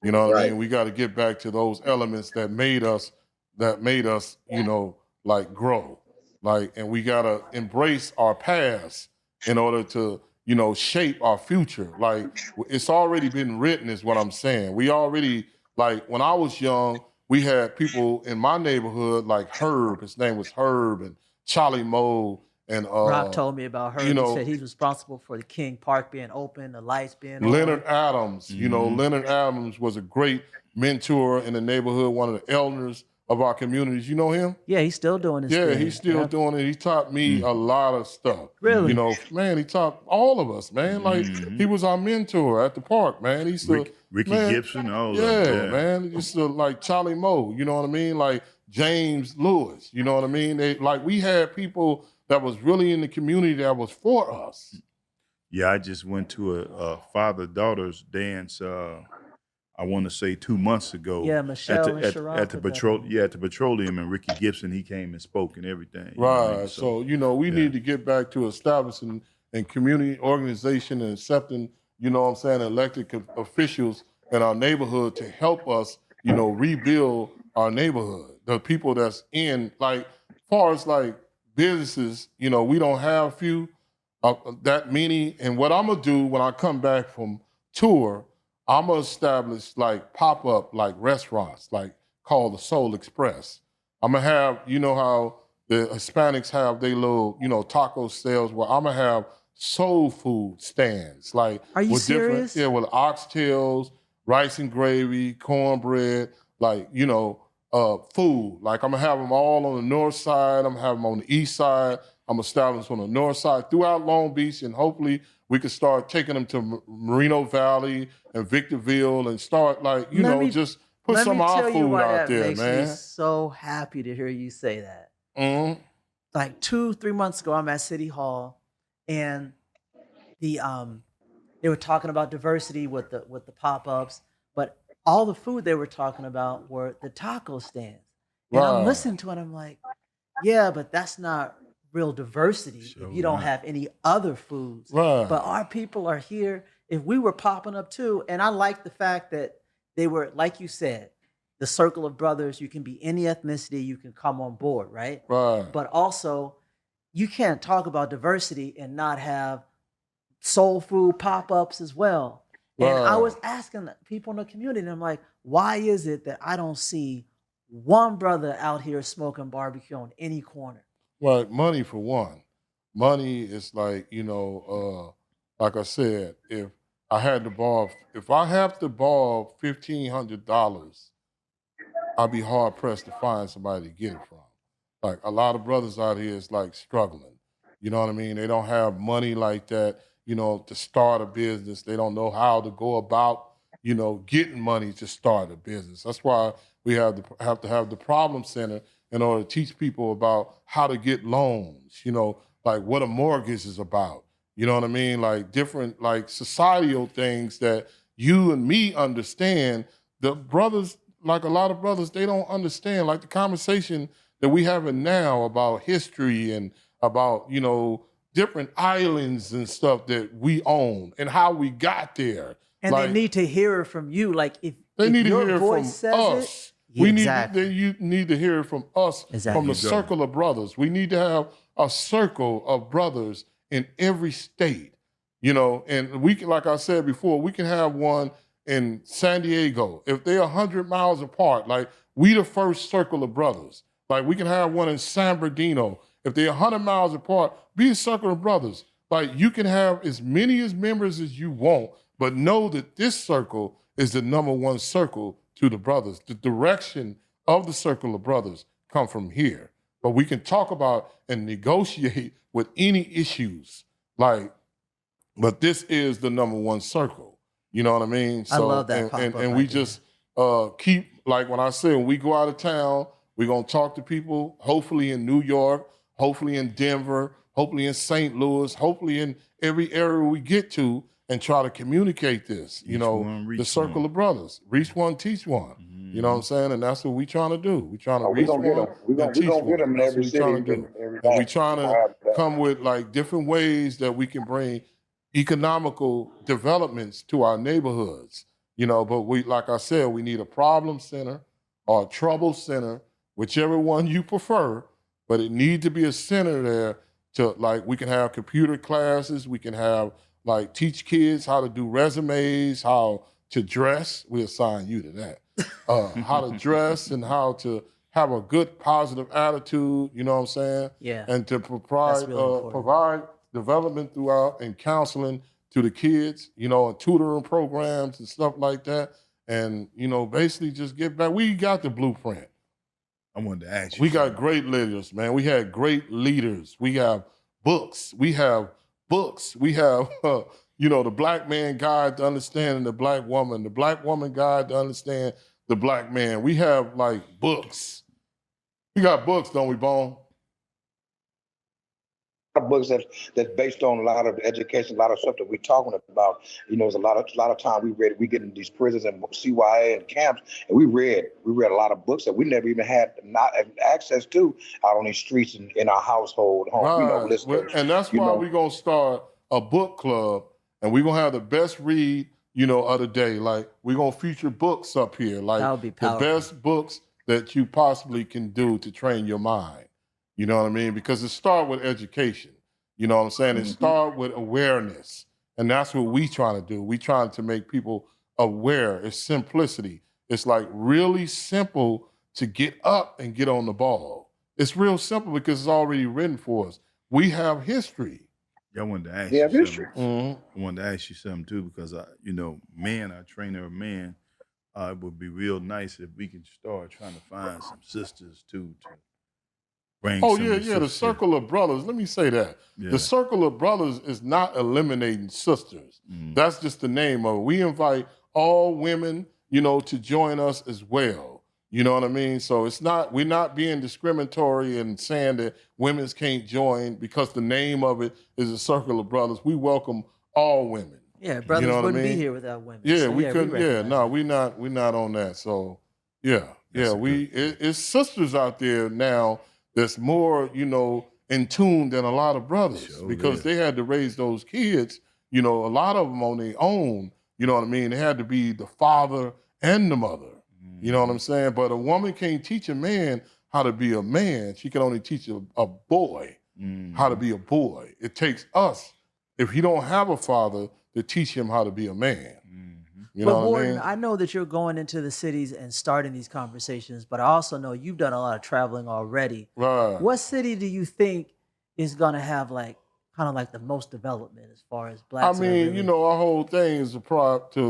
Speaker 1: You know what I
Speaker 4: Right.
Speaker 1: mean? We got to get back to those elements that made us, like grow. Like, and we got to embrace our past in order to, shape our future. Like, it's already been written, is what I'm saying. We already, like, when I was young, we had people in my neighborhood like Herb. His name was Herb and Charlie Moe and
Speaker 2: Rock told me about
Speaker 1: you
Speaker 2: Herb. He said
Speaker 1: know
Speaker 2: he's responsible for the King Park being open, the lights being
Speaker 1: Leonard
Speaker 2: on.
Speaker 1: Adams.
Speaker 3: Mhm.
Speaker 1: Leonard Adams was a great mentor in the neighborhood, one of the elders of our communities. You know him?
Speaker 2: Yeah, he's still doing his
Speaker 1: Yeah, he's
Speaker 2: thing.
Speaker 1: still
Speaker 2: Yep.
Speaker 1: doing it. He taught me
Speaker 3: Mm.
Speaker 1: a lot of stuff.
Speaker 2: Really?
Speaker 1: Man, he taught all of us, man. Like he
Speaker 3: Mhm.
Speaker 1: was our mentor at the park, man. He used to,
Speaker 3: Ricky
Speaker 1: man,
Speaker 3: Gibson, all of them.
Speaker 1: yeah,
Speaker 3: Yeah.
Speaker 1: man. He used to like Charlie Moe, you know what I mean? Like James Lewis, you know what I mean? We had people that was really in the community that was for us.
Speaker 3: Yeah, I just went to a father-daughter's dance. I want to say 2 months ago
Speaker 2: Yeah,
Speaker 3: at
Speaker 2: Michelle
Speaker 3: the
Speaker 2: and
Speaker 3: at,
Speaker 2: Sharon
Speaker 3: at the
Speaker 2: put that
Speaker 3: petrol
Speaker 2: on.
Speaker 3: yeah at the petroleum, and Ricky Gibson, he came and spoke and everything. You know what I mean?
Speaker 1: Right.
Speaker 3: So
Speaker 1: So, we
Speaker 3: yeah.
Speaker 1: need to get back to establishing and community organization and accepting, what I'm saying, elected officials in our neighborhood to help us, rebuild our neighborhood. The people that's in, like, far as like businesses, we don't have few that many. And what I'm gonna do when I come back from tour, I'm gonna establish like pop-up like restaurants, like called the Soul Express. I'm gonna have, how the Hispanics have their little, taco sales. Where I'm gonna have soul food stands, like
Speaker 2: Are you
Speaker 1: with different,
Speaker 2: serious?
Speaker 1: with oxtails, rice and gravy, cornbread, like food. Like I'm gonna have them all on the north side. I'm gonna have them on the east side. I'm established on the north side throughout Long Beach, and hopefully we can start taking them to Moreno Valley and Victorville, and start like,
Speaker 2: Let me
Speaker 1: just put
Speaker 2: let
Speaker 1: some
Speaker 2: me
Speaker 1: of our
Speaker 2: tell you
Speaker 1: food
Speaker 2: why
Speaker 1: out
Speaker 2: that
Speaker 1: there,
Speaker 2: makes me
Speaker 1: man.
Speaker 2: so happy to hear you say that.
Speaker 1: Mhm.
Speaker 2: Like 2, 3 months ago, I'm at City Hall, and the they were talking about diversity with the pop-ups, but all the food they were talking about were the taco stands. And I'm
Speaker 1: Right.
Speaker 2: listening to it, I'm like, yeah, but that's not real diversity
Speaker 3: Sure
Speaker 2: if you don't
Speaker 3: not.
Speaker 2: have any other foods.
Speaker 1: Right.
Speaker 2: But our people are here. If we were popping up too, and I like the fact that they were, like you said, the circle of brothers. You can be any ethnicity, you can come on board, right?
Speaker 1: Right.
Speaker 2: But also, you can't talk about diversity and not have soul food pop-ups as well. And I was
Speaker 1: Right.
Speaker 2: asking people in the community, and I'm like, why is it that I don't see one brother out here smoking barbecue on any corner?
Speaker 1: Right. Money for one. Money is like, like I said, if I have to borrow $1,500, I'll be hard pressed to find somebody to get it from. Like a lot of brothers out here is like struggling. You know what I mean? They don't have money like that, to start a business. They don't know how to go about, getting money to start a business. That's why we have to have the problem center in order to teach people about how to get loans, like what a mortgage is about. You know what I mean? Like different like societal things that you and me understand. The brothers, like a lot of brothers, they don't understand. Like the conversation that we having now about history and about, different islands and stuff that we own and how we got there.
Speaker 2: And they
Speaker 1: Like
Speaker 2: need to hear it from you. Like
Speaker 1: they
Speaker 2: if
Speaker 1: need to
Speaker 2: your
Speaker 1: hear it
Speaker 2: voice
Speaker 1: from
Speaker 2: says it,
Speaker 1: us.
Speaker 2: yeah,
Speaker 1: We
Speaker 2: exactly.
Speaker 1: you need to hear it from us, from
Speaker 2: Exactly.
Speaker 1: the
Speaker 3: You go.
Speaker 1: circle of brothers. We need to have a circle of brothers in every state, and we can, like I said before, we can have one in San Diego. If they're 100 miles apart, like we the first circle of brothers. Like we can have one in San Bernardino. If they're 100 miles apart, be a circle of brothers. Like you can have as many as members as you want, but know that this circle is the number one circle to the brothers. The direction of the circle of brothers come from here. But we can talk about and negotiate with any issues. But this is the number one circle. You know what I mean?
Speaker 2: I
Speaker 1: So
Speaker 2: love that
Speaker 1: and
Speaker 2: pop-up
Speaker 1: and we
Speaker 2: idea.
Speaker 1: just keep, like when I say, when we go out of town, we're gonna talk to people, hopefully in New York, hopefully in Denver, hopefully in St. Louis, hopefully in every area we get to, and try to communicate this.
Speaker 3: Each one
Speaker 1: The
Speaker 3: reach
Speaker 1: circle
Speaker 3: one.
Speaker 1: of brothers. Reach one, teach one. You know what I'm
Speaker 3: Mhm.
Speaker 1: saying? And that's what we trying to do. We trying to
Speaker 4: Oh, we
Speaker 1: reach
Speaker 4: gonna get
Speaker 1: one
Speaker 4: them. We
Speaker 1: and
Speaker 4: gonna we
Speaker 1: teach
Speaker 4: gonna get
Speaker 1: one.
Speaker 4: them in
Speaker 1: That's what
Speaker 4: every
Speaker 1: we
Speaker 4: city
Speaker 1: trying to
Speaker 4: and
Speaker 1: do. And we
Speaker 4: everything.
Speaker 1: trying
Speaker 4: We gonna
Speaker 1: to
Speaker 4: have that.
Speaker 1: come with like different ways that we can bring economical developments to our neighborhoods. But we, like I said, we need a problem center or a trouble center, whichever one you prefer, but it need to be a center there to, like, we can have computer classes, we can have like teach kids how to do resumes, how to dress. We assign you to that. How to dress and how to have a good positive attitude, you know what I'm saying?
Speaker 2: Yeah,
Speaker 1: And to
Speaker 2: that's really important.
Speaker 1: provide development throughout and counseling to the kids, and tutoring programs and stuff like that. And, basically just get back. We got the blueprint.
Speaker 3: I wanted to ask you
Speaker 1: We got
Speaker 3: something.
Speaker 1: great leaders, man. We had great leaders. We have books. We have books. We have, the Black Man Guide to Understanding the Black Woman, the Black Woman Guide to Understand the Black Man. We have like books. We got books, don't we, Bone?
Speaker 4: Of books that's based on a lot of education, a lot of stuff that we're talking about. There's a lot of time we get in these prisons and CYA and camps, and we read a lot of books that we never even had not access to out on these streets in our household home.
Speaker 1: Right.
Speaker 4: Listeners.
Speaker 1: And that's why we're going to start a book club, and we're going to have the best read, of the day. Like, we're going to feature books up here, like
Speaker 2: That would be
Speaker 1: the
Speaker 2: powerful.
Speaker 1: best books that you possibly can do to train your mind. You know what I mean? Because it starts with education. You know what I'm saying? It starts with awareness. And that's what we trying to do. We trying to make people aware. It's simplicity. It's like really simple to get up and get on the ball. It's real simple because it's already written for us. We have history.
Speaker 3: Yeah, I wanted to ask
Speaker 4: Yeah,
Speaker 3: you
Speaker 4: history.
Speaker 3: something. I wanted to ask you something too because our trainer of man, it would be real nice if we could start trying to find some sisters too to bring
Speaker 1: Oh,
Speaker 3: some
Speaker 1: yeah,
Speaker 3: of
Speaker 1: yeah, the
Speaker 3: sisters.
Speaker 1: circle of brothers. Let me say that.
Speaker 3: Yeah.
Speaker 1: The circle of brothers is not eliminating sisters. That's just the name of it. We invite all women, to join us as well. You know what I mean? So we're not being discriminatory and saying that women can't join because the name of it is a circle of brothers. We welcome all women.
Speaker 2: Yeah, brothers
Speaker 1: know what I
Speaker 2: wouldn't be
Speaker 1: mean?
Speaker 2: here without women.
Speaker 1: Yeah,
Speaker 2: So,
Speaker 1: we couldn't. Yeah,
Speaker 2: recognize
Speaker 1: no,
Speaker 2: that.
Speaker 1: we're not on that. So, yeah,
Speaker 3: That's
Speaker 1: yeah,
Speaker 3: a good thing.
Speaker 1: it's sisters out there now that's more, in tune than a lot of brothers
Speaker 3: Sure
Speaker 1: because
Speaker 3: is.
Speaker 1: they had to raise those kids, a lot of them on their own, you know what I mean? They had to be the father and the mother, you know what I'm saying? But a woman can't teach a man how to be a man. She can only teach a boy how to be a boy. It takes us, if he don't have a father, to teach him how to be a man. You know
Speaker 2: But
Speaker 1: what
Speaker 2: Gordon,
Speaker 1: I
Speaker 2: I know that you're going into the cities and starting these conversations, but I also know you've done a lot of traveling already.
Speaker 1: mean? Right.
Speaker 2: What city do you think is gonna have like kind of like the most development as far as
Speaker 1: I
Speaker 2: blacks that are
Speaker 1: mean,
Speaker 2: really
Speaker 1: our whole thing is to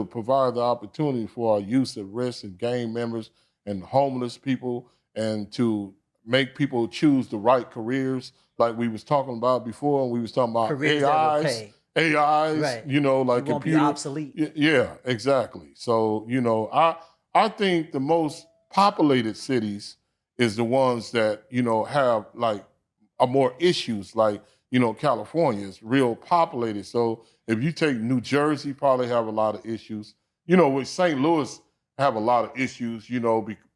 Speaker 1: provide the opportunity for our youth at risk and gang members and homeless people, and to make people choose the right careers, like we was talking about before. We was talking about
Speaker 2: careers that will
Speaker 1: AIs,
Speaker 2: pay?
Speaker 1: AIs,
Speaker 2: Right.
Speaker 1: like
Speaker 2: You won't be
Speaker 1: computer.
Speaker 2: obsolete.
Speaker 1: Yeah, exactly. So, I think the most populated cities is the ones that, have like more issues. Like, California is real populated. So if you take New Jersey, probably have a lot of issues. With St. Louis have a lot of issues,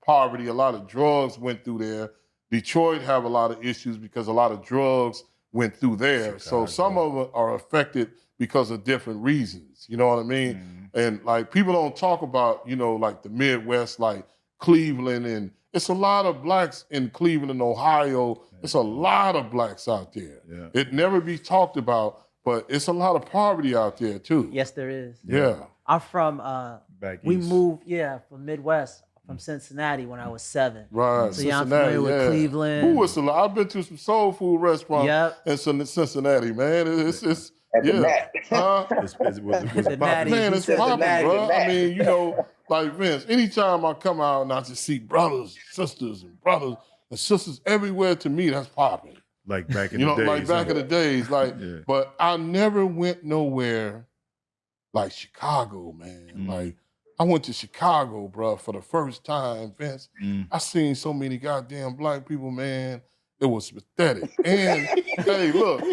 Speaker 1: poverty, a lot of drugs went through there. Detroit have a lot of issues because a lot of drugs went through there. So some of them are affected because of different reasons. You know what I mean? And like people don't talk about, like the Midwest, like Cleveland, and it's a lot of blacks in Cleveland, Ohio. It's a lot of blacks out there.
Speaker 3: Yeah.
Speaker 1: It never be talked about, but it's a lot of poverty out there too.
Speaker 2: Yes, there is.
Speaker 1: Yeah.
Speaker 2: I'm from
Speaker 3: Back
Speaker 2: we
Speaker 3: east.
Speaker 2: moved, from Midwest, from Cincinnati when I was 7.
Speaker 1: Right.
Speaker 2: So yeah, I'm
Speaker 1: Cincinnati,
Speaker 2: familiar with
Speaker 1: yeah.
Speaker 2: Cleveland.
Speaker 1: Ooh, it's a lot. I've been to some soul food restaurants
Speaker 2: Yep.
Speaker 1: in Cincinnati, man. It's
Speaker 4: At the
Speaker 1: yeah.
Speaker 4: Nat.
Speaker 1: Huh?
Speaker 3: Was
Speaker 2: The
Speaker 3: popular.
Speaker 2: natty.
Speaker 1: Man,
Speaker 2: He
Speaker 1: it's
Speaker 2: said the
Speaker 1: popping,
Speaker 4: natty,
Speaker 1: bro.
Speaker 4: the
Speaker 1: I
Speaker 4: natty.
Speaker 1: mean, like Vince, anytime I come out and I just see brothers, sisters, and brothers and sisters everywhere, to me, that's popping.
Speaker 3: Like back in the days.
Speaker 1: Like back in the days. Like,
Speaker 3: Yeah.
Speaker 1: but I never went nowhere like Chicago, man. Like, I went to Chicago, bro, for the first time, Vince. I seen so many goddamn black people, man. It was pathetic. And hey, look,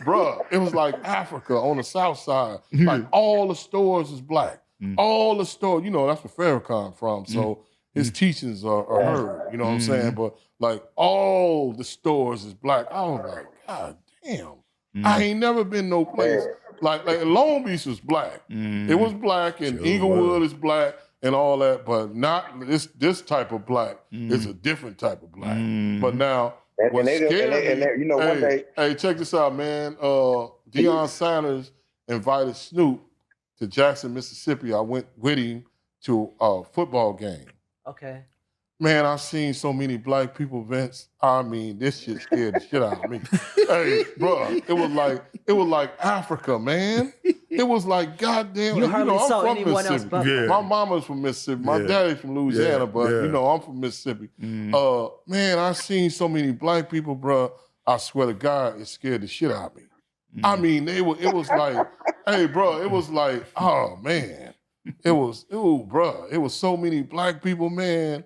Speaker 1: bro, it was like Africa on the south side. Like all the stores is black. All the stores, that's where Farrakhan from. So his teachings are heard, you know what I'm saying? But like all the stores is black. I was like, God damn. I ain't never been no place. Like Long Beach was black. It was black, and
Speaker 3: Sure
Speaker 1: Inglewood
Speaker 3: was.
Speaker 1: is black and all that, but not this type of black. It's a different type of black. But now, what scared me,
Speaker 4: one day.
Speaker 1: hey, check this out, man. Deion Sanders invited Snoop to Jackson, Mississippi. I went with him to a football game.
Speaker 2: Okay.
Speaker 1: Man, I've seen so many black people, Vince. I mean, this shit scared the shit out of me. Hey, bro, it was like Africa, man. It was like goddamn.
Speaker 2: You
Speaker 1: and,
Speaker 2: hardly
Speaker 1: I'm
Speaker 2: saw
Speaker 1: from
Speaker 2: anyone else
Speaker 1: Mississippi.
Speaker 2: but
Speaker 3: Yeah.
Speaker 1: My mama's from Mississippi. My daddy's from Louisiana, but I'm from Mississippi. Man, I've seen so many black people, bro. I swear to God, it scared the shit out of me. I mean, it was like, hey, bro, it was like, oh man, it was so many black people, man.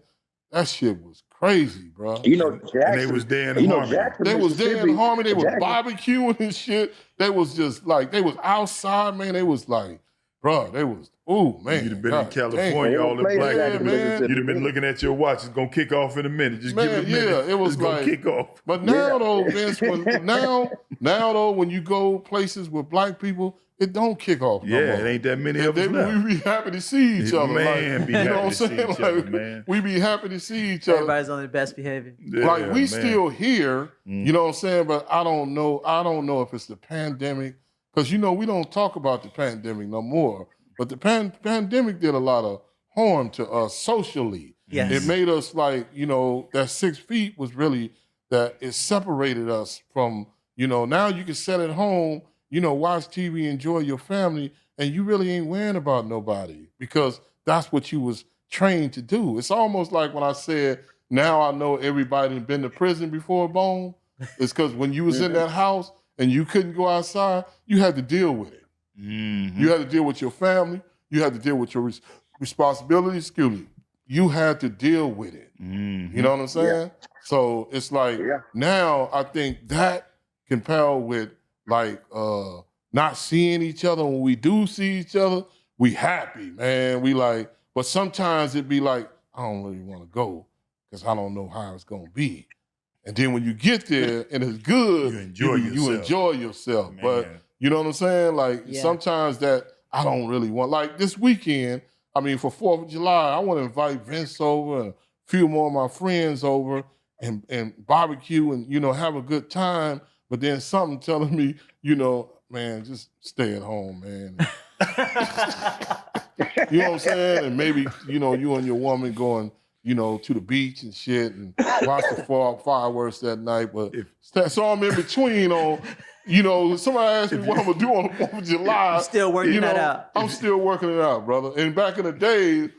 Speaker 1: That shit was crazy, bro.
Speaker 4: Jackson.
Speaker 3: And they was there in harmony.
Speaker 4: Jackson,
Speaker 1: They was there in
Speaker 4: Mississippi,
Speaker 1: harmony. They was
Speaker 4: Jackson-
Speaker 1: barbecuing and shit. They was just like, they was outside, man. They was like, bro, they was, ooh, man.
Speaker 3: You'd have been
Speaker 1: God
Speaker 3: in California,
Speaker 4: damn.
Speaker 3: all the
Speaker 4: They
Speaker 3: black
Speaker 1: Yeah,
Speaker 3: people.
Speaker 1: man.
Speaker 3: You'd have been looking at your watch. It's gonna kick off in a minute. Just give it a
Speaker 1: Man,
Speaker 3: minute.
Speaker 1: yeah, it was
Speaker 3: it's gonna
Speaker 1: like-
Speaker 3: kick off.
Speaker 1: But now though, Vince, now though, when you go places with black people, it don't kick off no
Speaker 3: Yeah,
Speaker 1: more.
Speaker 3: it ain't that many of us left.
Speaker 1: We be happy to see each other.
Speaker 3: Man,
Speaker 1: like,
Speaker 3: be
Speaker 1: you know
Speaker 3: happy
Speaker 1: what I'm
Speaker 3: to see
Speaker 1: saying?
Speaker 3: each other,
Speaker 1: Like,
Speaker 3: man.
Speaker 1: we be happy to see each other.
Speaker 2: Everybody's on their best behavior.
Speaker 3: Yeah,
Speaker 1: Like we
Speaker 3: man.
Speaker 1: still here, you know what I'm saying? But I don't know if it's the pandemic, because we don't talk about the pandemic no more. But the pandemic did a lot of harm to us socially.
Speaker 2: Yes.
Speaker 1: It made us like, that 6 feet was really that it separated us from, now you can sit at home, watch TV, enjoy your family, and you really ain't worrying about nobody because that's what you was trained to do. It's almost like when I said, now I know everybody been to prison before, Bone. It's because when you was in that house and you couldn't go outside, you had to deal with it. You had to deal with your family. You had to deal with your responsibilities. Excuse me. You had to deal with it. You know what I'm saying? So it's like now I think that compelled with like not seeing each other. When we do see each other, we happy, man. We like, but sometimes it'd be like, I don't really want to go because I don't know how it's gonna be. And then when you get there and it's good,
Speaker 3: You enjoy
Speaker 1: you
Speaker 3: yourself.
Speaker 1: enjoy yourself. But
Speaker 3: Man.
Speaker 1: you know what I'm saying? Like
Speaker 2: Yeah.
Speaker 1: sometimes that I don't really want. Like this weekend, I mean, for 4th of July, I want to invite Vince over and a few more of my friends over and barbecue and, you know, have a good time. But then something telling me, you know, man, just stay at home, man. You know what I'm saying? And maybe, you know, you and your woman going, you know, to the beach and shit and watch the fireworks that night. But so I'm in between on, you know, somebody asked me what I'm going to do on the 4th of July.
Speaker 2: You're still working that out.
Speaker 1: I'm still working it out, brother. And back in the day,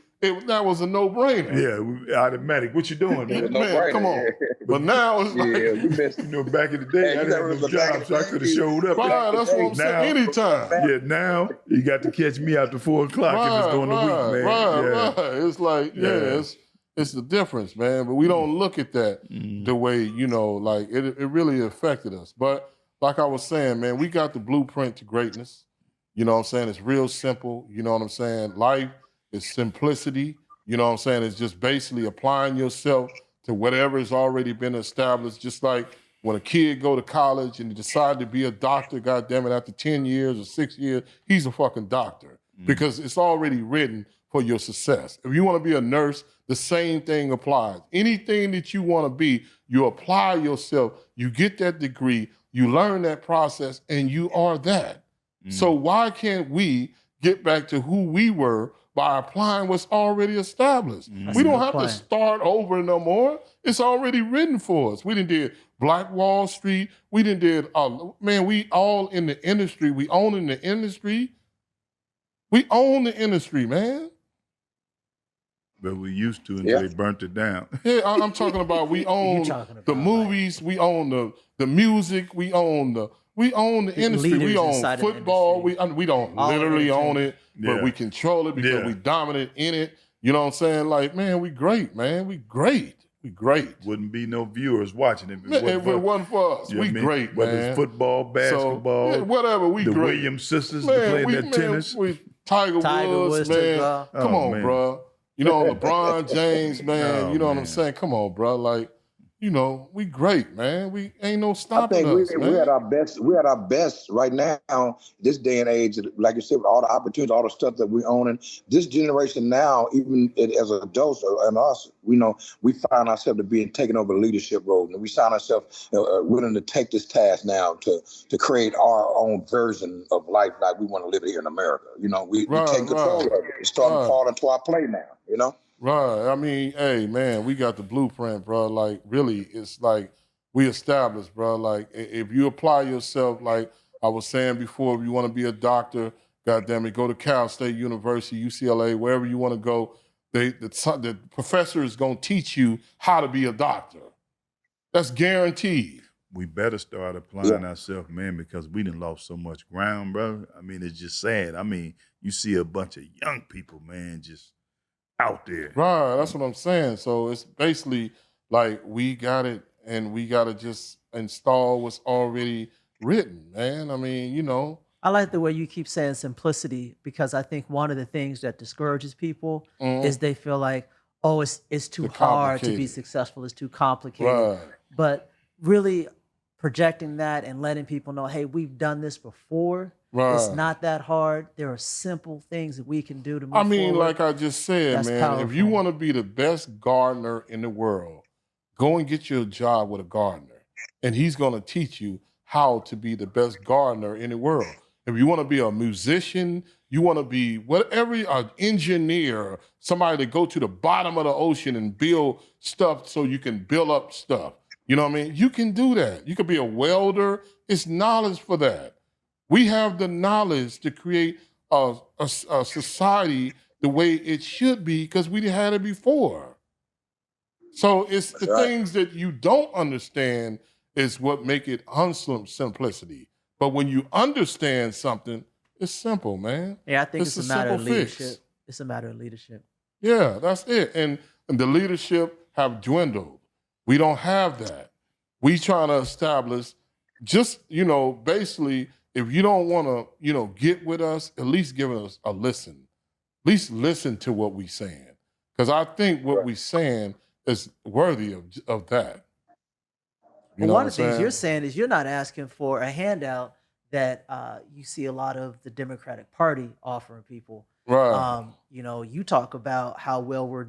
Speaker 1: that was a no-brainer.
Speaker 3: Yeah, automatic. What you doing, man?
Speaker 1: Man, come on. But now it's like,
Speaker 4: we missed.
Speaker 3: You know, back in the day,
Speaker 4: Hey,
Speaker 3: I
Speaker 4: you
Speaker 3: didn't have
Speaker 4: remember
Speaker 3: no
Speaker 4: back
Speaker 3: job,
Speaker 4: in
Speaker 3: so I
Speaker 4: the
Speaker 3: could have
Speaker 4: day-
Speaker 3: showed up.
Speaker 1: right, that's what I'm saying.
Speaker 3: Now-
Speaker 1: Anytime.
Speaker 3: Yeah, now you got to catch me after 4 o'clock if it's during the week, man.
Speaker 1: Right. It's like, it's the difference, man. But we don't look at that the way, you know, like it really affected us. But like I was saying, man, we got the blueprint to greatness. You know what I'm saying? It's real simple. You know what I'm saying? Life is simplicity. You know what I'm saying? It's just basically applying yourself to whatever has already been established. Just like when a kid go to college and decide to be a doctor, goddamn it, after 10 years or 6 years, he's a fucking doctor because it's already written for your success. If you want to be a nurse, the same thing applies. Anything that you want to be, you apply yourself, you get that degree, you learn that process, and you are that. So why can't we get back to who we were by applying what's already established? We don't have to start over no more. It's already written for us. We did Black Wall Street. We did, man, we all in the industry. We own in the industry. We own the industry, man.
Speaker 3: But we used to until they burnt it down.
Speaker 1: Yeah, I'm talking about we own the movies, we own the music, we own the industry. We own football. We don't literally own it, but we control it because we dominant in it. You know what I'm saying? Like, man, we great, man. We great. We great.
Speaker 3: Wouldn't be no viewers watching it
Speaker 1: if it wasn't for us. We great,
Speaker 3: Whether
Speaker 1: man.
Speaker 3: it's football, basketball,
Speaker 1: whatever, we
Speaker 3: the
Speaker 1: great.
Speaker 3: Williams sisters playing that tennis.
Speaker 1: We Tiger Woods, man. Come on, bro. You know, LeBron James, man. You know what I'm saying? Come on, bro. Like, you know, we great, man. We ain't no stopping us, man.
Speaker 4: We're at our best. We're at our best right now, this day and age. Like you said, with all the opportunities, all the stuff that we're owning. This generation now, even as adults and us, we know we find ourselves to be taking over the leadership role, and we find ourselves willing to take this task now to create our own version of life like we want to live it here in America. You know, we take control of it. It's starting to fall into our play now. You know.
Speaker 1: Right. I mean, hey, man, we got the blueprint, bro. Like, really, it's like we established, bro. Like, if you apply yourself, like I was saying before, if you want to be a doctor, goddamn it, go to Cal State University, UCLA, wherever you want to go. The professor is going to teach you how to be a doctor. That's guaranteed.
Speaker 3: We better start applying ourselves, man, because we done lost so much ground, bro. I mean, it's just sad. I mean, you see a bunch of young people, man, just out there.
Speaker 1: Right, that's what I'm saying. So it's basically like we got it and we got to just install what's already written, man. I mean, you know.
Speaker 2: I like the way you keep saying simplicity because I think one of the things that discourages people is they feel like, oh, it's too hard to be successful. It's too complicated.
Speaker 1: Right.
Speaker 2: But really projecting that and letting people know, hey, we've done this before.
Speaker 1: Right.
Speaker 2: It's not that hard. There are simple things that we can do to move
Speaker 1: I mean,
Speaker 2: forward.
Speaker 1: like I just said,
Speaker 2: That's
Speaker 1: man,
Speaker 2: powerful.
Speaker 1: if you want to be the best gardener in the world, go and get you a job with a gardener. And he's going to teach you how to be the best gardener in the world. If you want to be a musician, you want to be whatever, an engineer, somebody to go to the bottom of the ocean and build stuff so you can build up stuff. You know what I mean? You can do that. You could be a welder. It's knowledge for that. We have the knowledge to create a society the way it should be because we had it before. So it's the things that you don't understand is what make it simplicity. But when you understand something, it's simple, man.
Speaker 2: Yeah, I think it's a matter of leadership.
Speaker 1: Fix.
Speaker 2: It's a matter of leadership.
Speaker 1: Yeah, that's it. And the leadership have dwindled. We don't have that. We trying to establish just, you know, basically, if you don't want to, get with us, at least give us a listen. At least listen to what we saying. Because I think what we saying is worthy of that. You
Speaker 2: But
Speaker 1: know what
Speaker 2: one
Speaker 1: I'm
Speaker 2: of the things you're
Speaker 1: saying?
Speaker 2: saying is you're not asking for a handout that you see a lot of the Democratic Party offering people.
Speaker 1: Right.
Speaker 2: You talk about how well we're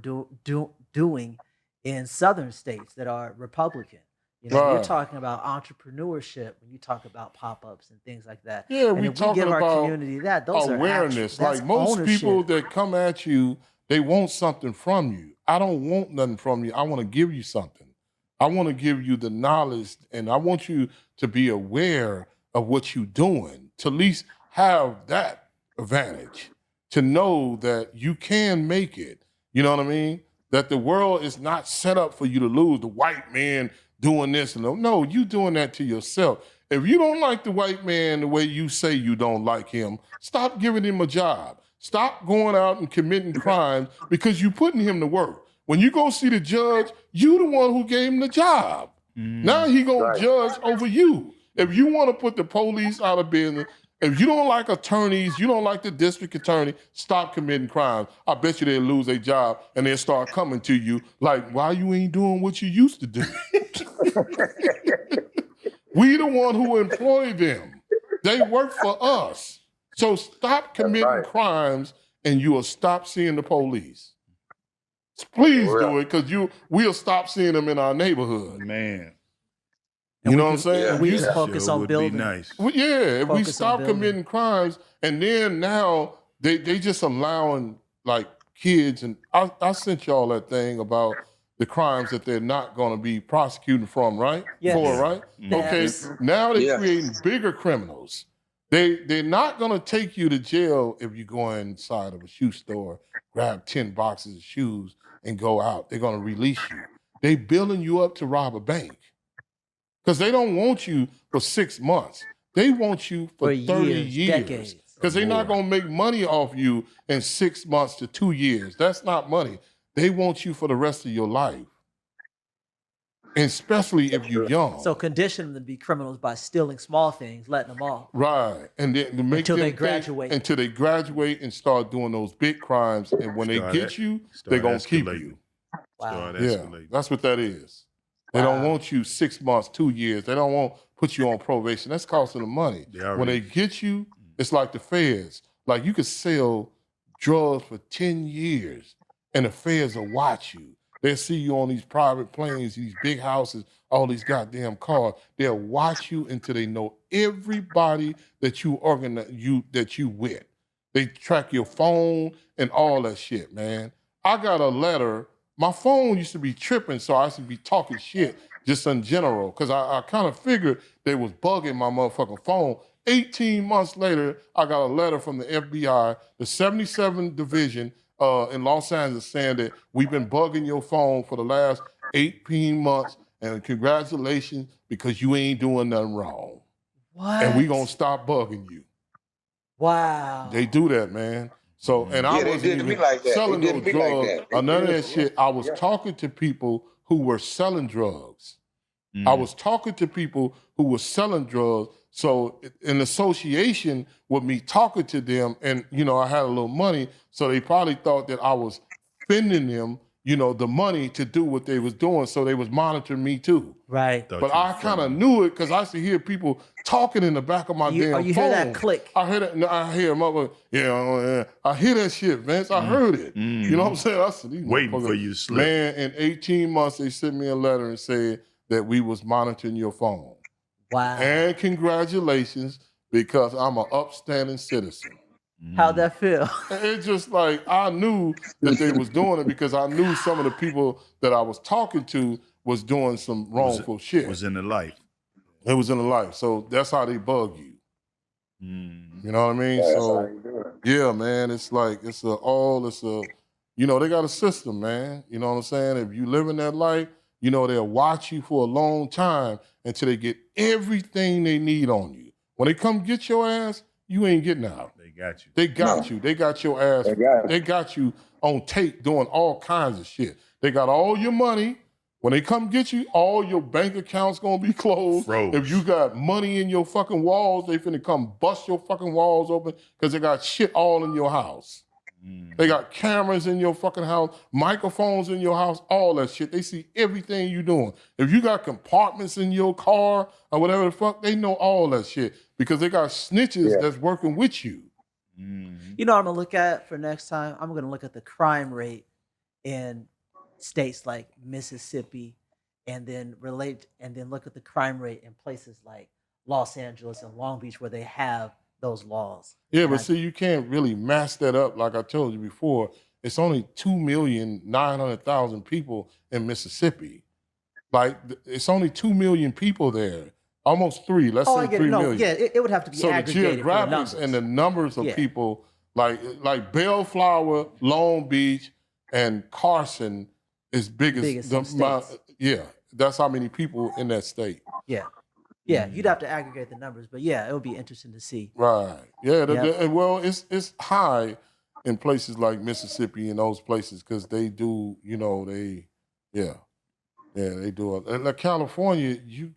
Speaker 2: doing in southern states that are Republican. You're
Speaker 1: Right.
Speaker 2: talking about entrepreneurship when you talk about pop-ups and things like that.
Speaker 1: Yeah,
Speaker 2: And
Speaker 1: we
Speaker 2: if we
Speaker 1: talking
Speaker 2: give our
Speaker 1: about
Speaker 2: community that, those are actual
Speaker 1: awareness.
Speaker 2: that's
Speaker 1: Like most people
Speaker 2: ownership.
Speaker 1: that come at you, they want something from you. I don't want nothing from you. I want to give you something. I want to give you the knowledge, and I want you to be aware of what you're doing, to at least have that advantage, to know that you can make it. You know what I mean? That the world is not set up for you to lose. The white man doing this and no, you doing that to yourself. If you don't like the white man the way you say you don't like him, stop giving him a job. Stop going out and committing crimes because you putting him to work. When you go see the judge, you the one who gave him the job. Now he gonna
Speaker 4: Right.
Speaker 1: judge over you. If you want to put the police out of business, if you don't like attorneys, you don't like the district attorney, stop committing crimes. I bet you they'll lose their job and they'll start coming to you like, why you ain't doing what you used to do? We the one who employ them. They work for us. So stop
Speaker 4: That's
Speaker 1: committing
Speaker 4: right.
Speaker 1: crimes and you will stop seeing the police. Please
Speaker 4: For
Speaker 1: do
Speaker 4: real.
Speaker 1: it because we'll stop seeing them in our neighborhood.
Speaker 3: Man,
Speaker 2: And
Speaker 1: You
Speaker 2: we
Speaker 1: know what I'm
Speaker 2: can
Speaker 1: saying?
Speaker 4: Yeah.
Speaker 2: and we
Speaker 1: You-
Speaker 2: can
Speaker 4: Yeah.
Speaker 2: focus
Speaker 3: sure
Speaker 2: on
Speaker 3: would be
Speaker 2: building.
Speaker 3: nice.
Speaker 1: Yeah, if we
Speaker 2: Focus on
Speaker 1: stop
Speaker 2: building.
Speaker 1: committing crimes, and then now they just allowing like kids, and I sent y'all that thing about the crimes that they're not going to be prosecuting from, right?
Speaker 2: Yes.
Speaker 1: For, right? Okay,
Speaker 2: Thefts.
Speaker 1: now they're
Speaker 4: Yeah.
Speaker 1: creating bigger criminals. They're not going to take you to jail if you go inside of a shoe store, grab 10 boxes of shoes, and go out. They're going to release you. They building you up to rob a bank. Because they don't want you for 6 months. They want you for 30
Speaker 2: years,
Speaker 1: years.
Speaker 2: decades.
Speaker 1: Because they're not
Speaker 3: More.
Speaker 1: going to make money off you in 6 months to 2 years. That's not money. They want you for the rest of your life. And especially if you're young.
Speaker 2: So condition them to be criminals by stealing small things, letting them off.
Speaker 1: Right. And then to make
Speaker 2: Until
Speaker 1: them
Speaker 2: they
Speaker 1: think-
Speaker 2: graduate.
Speaker 1: until they graduate and start doing those big crimes. And when they
Speaker 3: Start
Speaker 1: get
Speaker 3: it-
Speaker 1: you,
Speaker 3: start
Speaker 1: they're going to keep
Speaker 3: escalating.
Speaker 1: you.
Speaker 2: Wow.
Speaker 3: Start
Speaker 1: Yeah,
Speaker 3: escalating.
Speaker 1: that's what that is. They don't
Speaker 2: Wow.
Speaker 1: want you 6 months, 2 years. They don't want put you on probation. That's costing them money.
Speaker 3: They
Speaker 1: When
Speaker 3: already-
Speaker 1: they get you, it's like the feds. Like you could sell drugs for 10 years and the feds will watch you. They'll see you on these private planes, these big houses, all these goddamn cars. They'll watch you until they know everybody that you that you with. They track your phone and all that shit, man. I got a letter. My phone used to be tripping, so I used to be talking shit just in general, because I kind of figured they was bugging my motherfucking phone. 18 months later, I got a letter from the FBI, the 77th Division in Los Angeles, saying that we've been bugging your phone for the last 18 months, and congratulations, because you ain't doing nothing wrong.
Speaker 2: What?
Speaker 1: And we gonna stop bugging you.
Speaker 2: Wow.
Speaker 1: They do that, man. So, and I
Speaker 4: Yeah, they
Speaker 1: wasn't
Speaker 4: did to me
Speaker 1: even
Speaker 4: like that. They
Speaker 1: selling
Speaker 4: did to
Speaker 1: no
Speaker 4: me like
Speaker 1: drugs
Speaker 4: that. They
Speaker 1: or none of
Speaker 4: did.
Speaker 1: that shit. I was
Speaker 4: Yeah.
Speaker 1: talking to people who were selling drugs. I was talking to people who were selling drugs. So in association with me talking to them, and I had a little money, so they probably thought that I was spending them, the money to do what they was doing. So they was monitoring me too.
Speaker 2: Right.
Speaker 3: Thought
Speaker 1: But
Speaker 3: you
Speaker 1: I
Speaker 3: was
Speaker 1: kind of
Speaker 3: funny.
Speaker 1: knew it because I used to hear people talking in the back of my damn phone.
Speaker 2: You hear that click?
Speaker 1: I hear that. I hear mother. Yeah. I hear that shit, Vince. I heard it. You know what I'm saying? I said, these
Speaker 3: Waiting for
Speaker 1: motherfuckers-
Speaker 3: you to slip.
Speaker 1: Man, in 18 months, they sent me a letter and said that we was monitoring your phone.
Speaker 2: Wow.
Speaker 1: And congratulations, because I'm an upstanding citizen.
Speaker 2: How'd that feel?
Speaker 1: It's just like I knew that they was doing it because I knew some of the people that I was talking to was doing some wrongful shit.
Speaker 3: Was in the life.
Speaker 1: It was in the life. So that's how they bug you. You know what I mean?
Speaker 4: That's
Speaker 1: So
Speaker 4: how you do it.
Speaker 1: yeah, man, it's like they got a system, man. You know what I'm saying? If you live in that life, they'll watch you for a long time until they get everything they need on you. When they come get your ass, you ain't getting out.
Speaker 3: They got you.
Speaker 1: They got
Speaker 4: No.
Speaker 1: you. They got your ass.
Speaker 4: They got it.
Speaker 1: They got you on tape doing all kinds of shit. They got all your money. When they come get you, all your bank accounts gonna be closed.
Speaker 3: Froze.
Speaker 1: If you got money in your fucking walls, they finna come bust your fucking walls open because they got shit all in your house. They got cameras in your fucking house, microphones in your house, all that shit. They see everything you doing. If you got compartments in your car or whatever the fuck, they know all that shit because they got snitches that's working with you.
Speaker 2: You know what I'm gonna look at for next time? I'm gonna look at the crime rate in states like Mississippi, and then look at the crime rate in places like Los Angeles and Long Beach where they have those laws.
Speaker 1: Yeah,
Speaker 2: And
Speaker 1: but see, you can't really mass that up like I told you before. It's only 2,900,000 people in Mississippi. Like, it's only 2 million people there. Almost 3, let's
Speaker 2: oh,
Speaker 1: say
Speaker 2: I get
Speaker 1: 3
Speaker 2: it. No,
Speaker 1: million.
Speaker 2: yeah, it would have to be
Speaker 1: So the
Speaker 2: aggregated for the
Speaker 1: geographics
Speaker 2: numbers.
Speaker 1: and the numbers of
Speaker 2: Yeah.
Speaker 1: people, like Bellflower, Long Beach, and Carson is big
Speaker 2: Biggest
Speaker 1: as
Speaker 2: in states.
Speaker 1: yeah, that's how many people in that state.
Speaker 2: Yeah, you'd have to aggregate the numbers, but yeah, it would be interesting to see.
Speaker 1: Right. Yeah.
Speaker 2: Yep.
Speaker 1: Well, it's high in places like Mississippi and those places because they do, they do it. And like California, you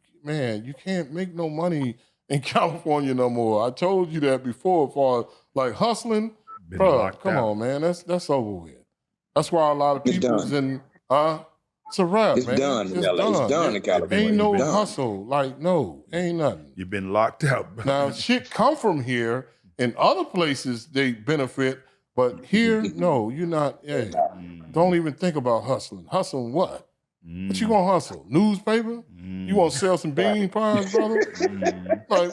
Speaker 1: can't make no money in California no more. I told you that before. For like hustling,
Speaker 3: Been
Speaker 1: bro,
Speaker 3: locked
Speaker 1: come
Speaker 3: out.
Speaker 1: on, man. That's over with. That's why a lot of
Speaker 4: It's
Speaker 1: people's
Speaker 4: done.
Speaker 1: it's a wrap,
Speaker 4: It's
Speaker 1: man.
Speaker 4: done in LA. It's done in California.
Speaker 1: Ain't no
Speaker 4: It's done.
Speaker 1: hustle. Like, no, ain't nothing.
Speaker 3: You've been locked out. bro.
Speaker 1: Now, shit come from here. In other places, they benefit. But here, no, you're not. Hey, don't even think about hustling. Hustling what? What you gonna hustle? Newspaper? You want to sell some bean pies, brother? Like,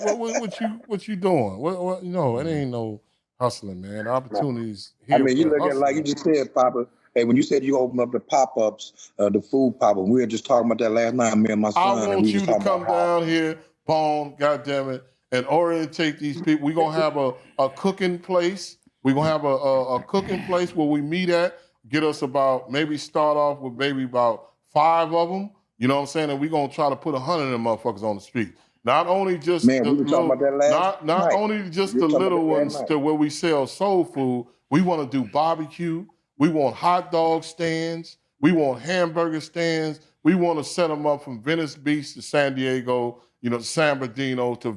Speaker 1: what you doing? What? No, it ain't no hustling, man. Opportunities here.
Speaker 4: I mean, you
Speaker 1: for
Speaker 4: look at it like you
Speaker 1: hustling.
Speaker 4: just said, Papa. Hey, when you said you open up the pop-ups, the food pop-up, we were just talking about that last night, me and my son.
Speaker 1: I
Speaker 4: and
Speaker 1: want
Speaker 4: we
Speaker 1: you
Speaker 4: was
Speaker 1: to
Speaker 4: talking
Speaker 1: come
Speaker 4: about how-
Speaker 1: down here, Bone, goddammit, and orientate these people. We're gonna have a cooking place. We're gonna have a cooking place where we meet at. Get us maybe start off with maybe about 5 of them. You know what I'm saying? And we're gonna try to put 100 of them motherfuckers on the street. Not only just
Speaker 4: Man,
Speaker 1: the
Speaker 4: we were talking
Speaker 1: little,
Speaker 4: about that last
Speaker 1: not
Speaker 4: night.
Speaker 1: only just
Speaker 4: We
Speaker 1: the
Speaker 4: were talking
Speaker 1: little
Speaker 4: about that
Speaker 1: ones
Speaker 4: last
Speaker 1: to where we sell soul food. We want to do barbecue. We want hot dog stands. We want hamburger stands. We want to set them up from Venice Beach to San Diego, San Bernardino to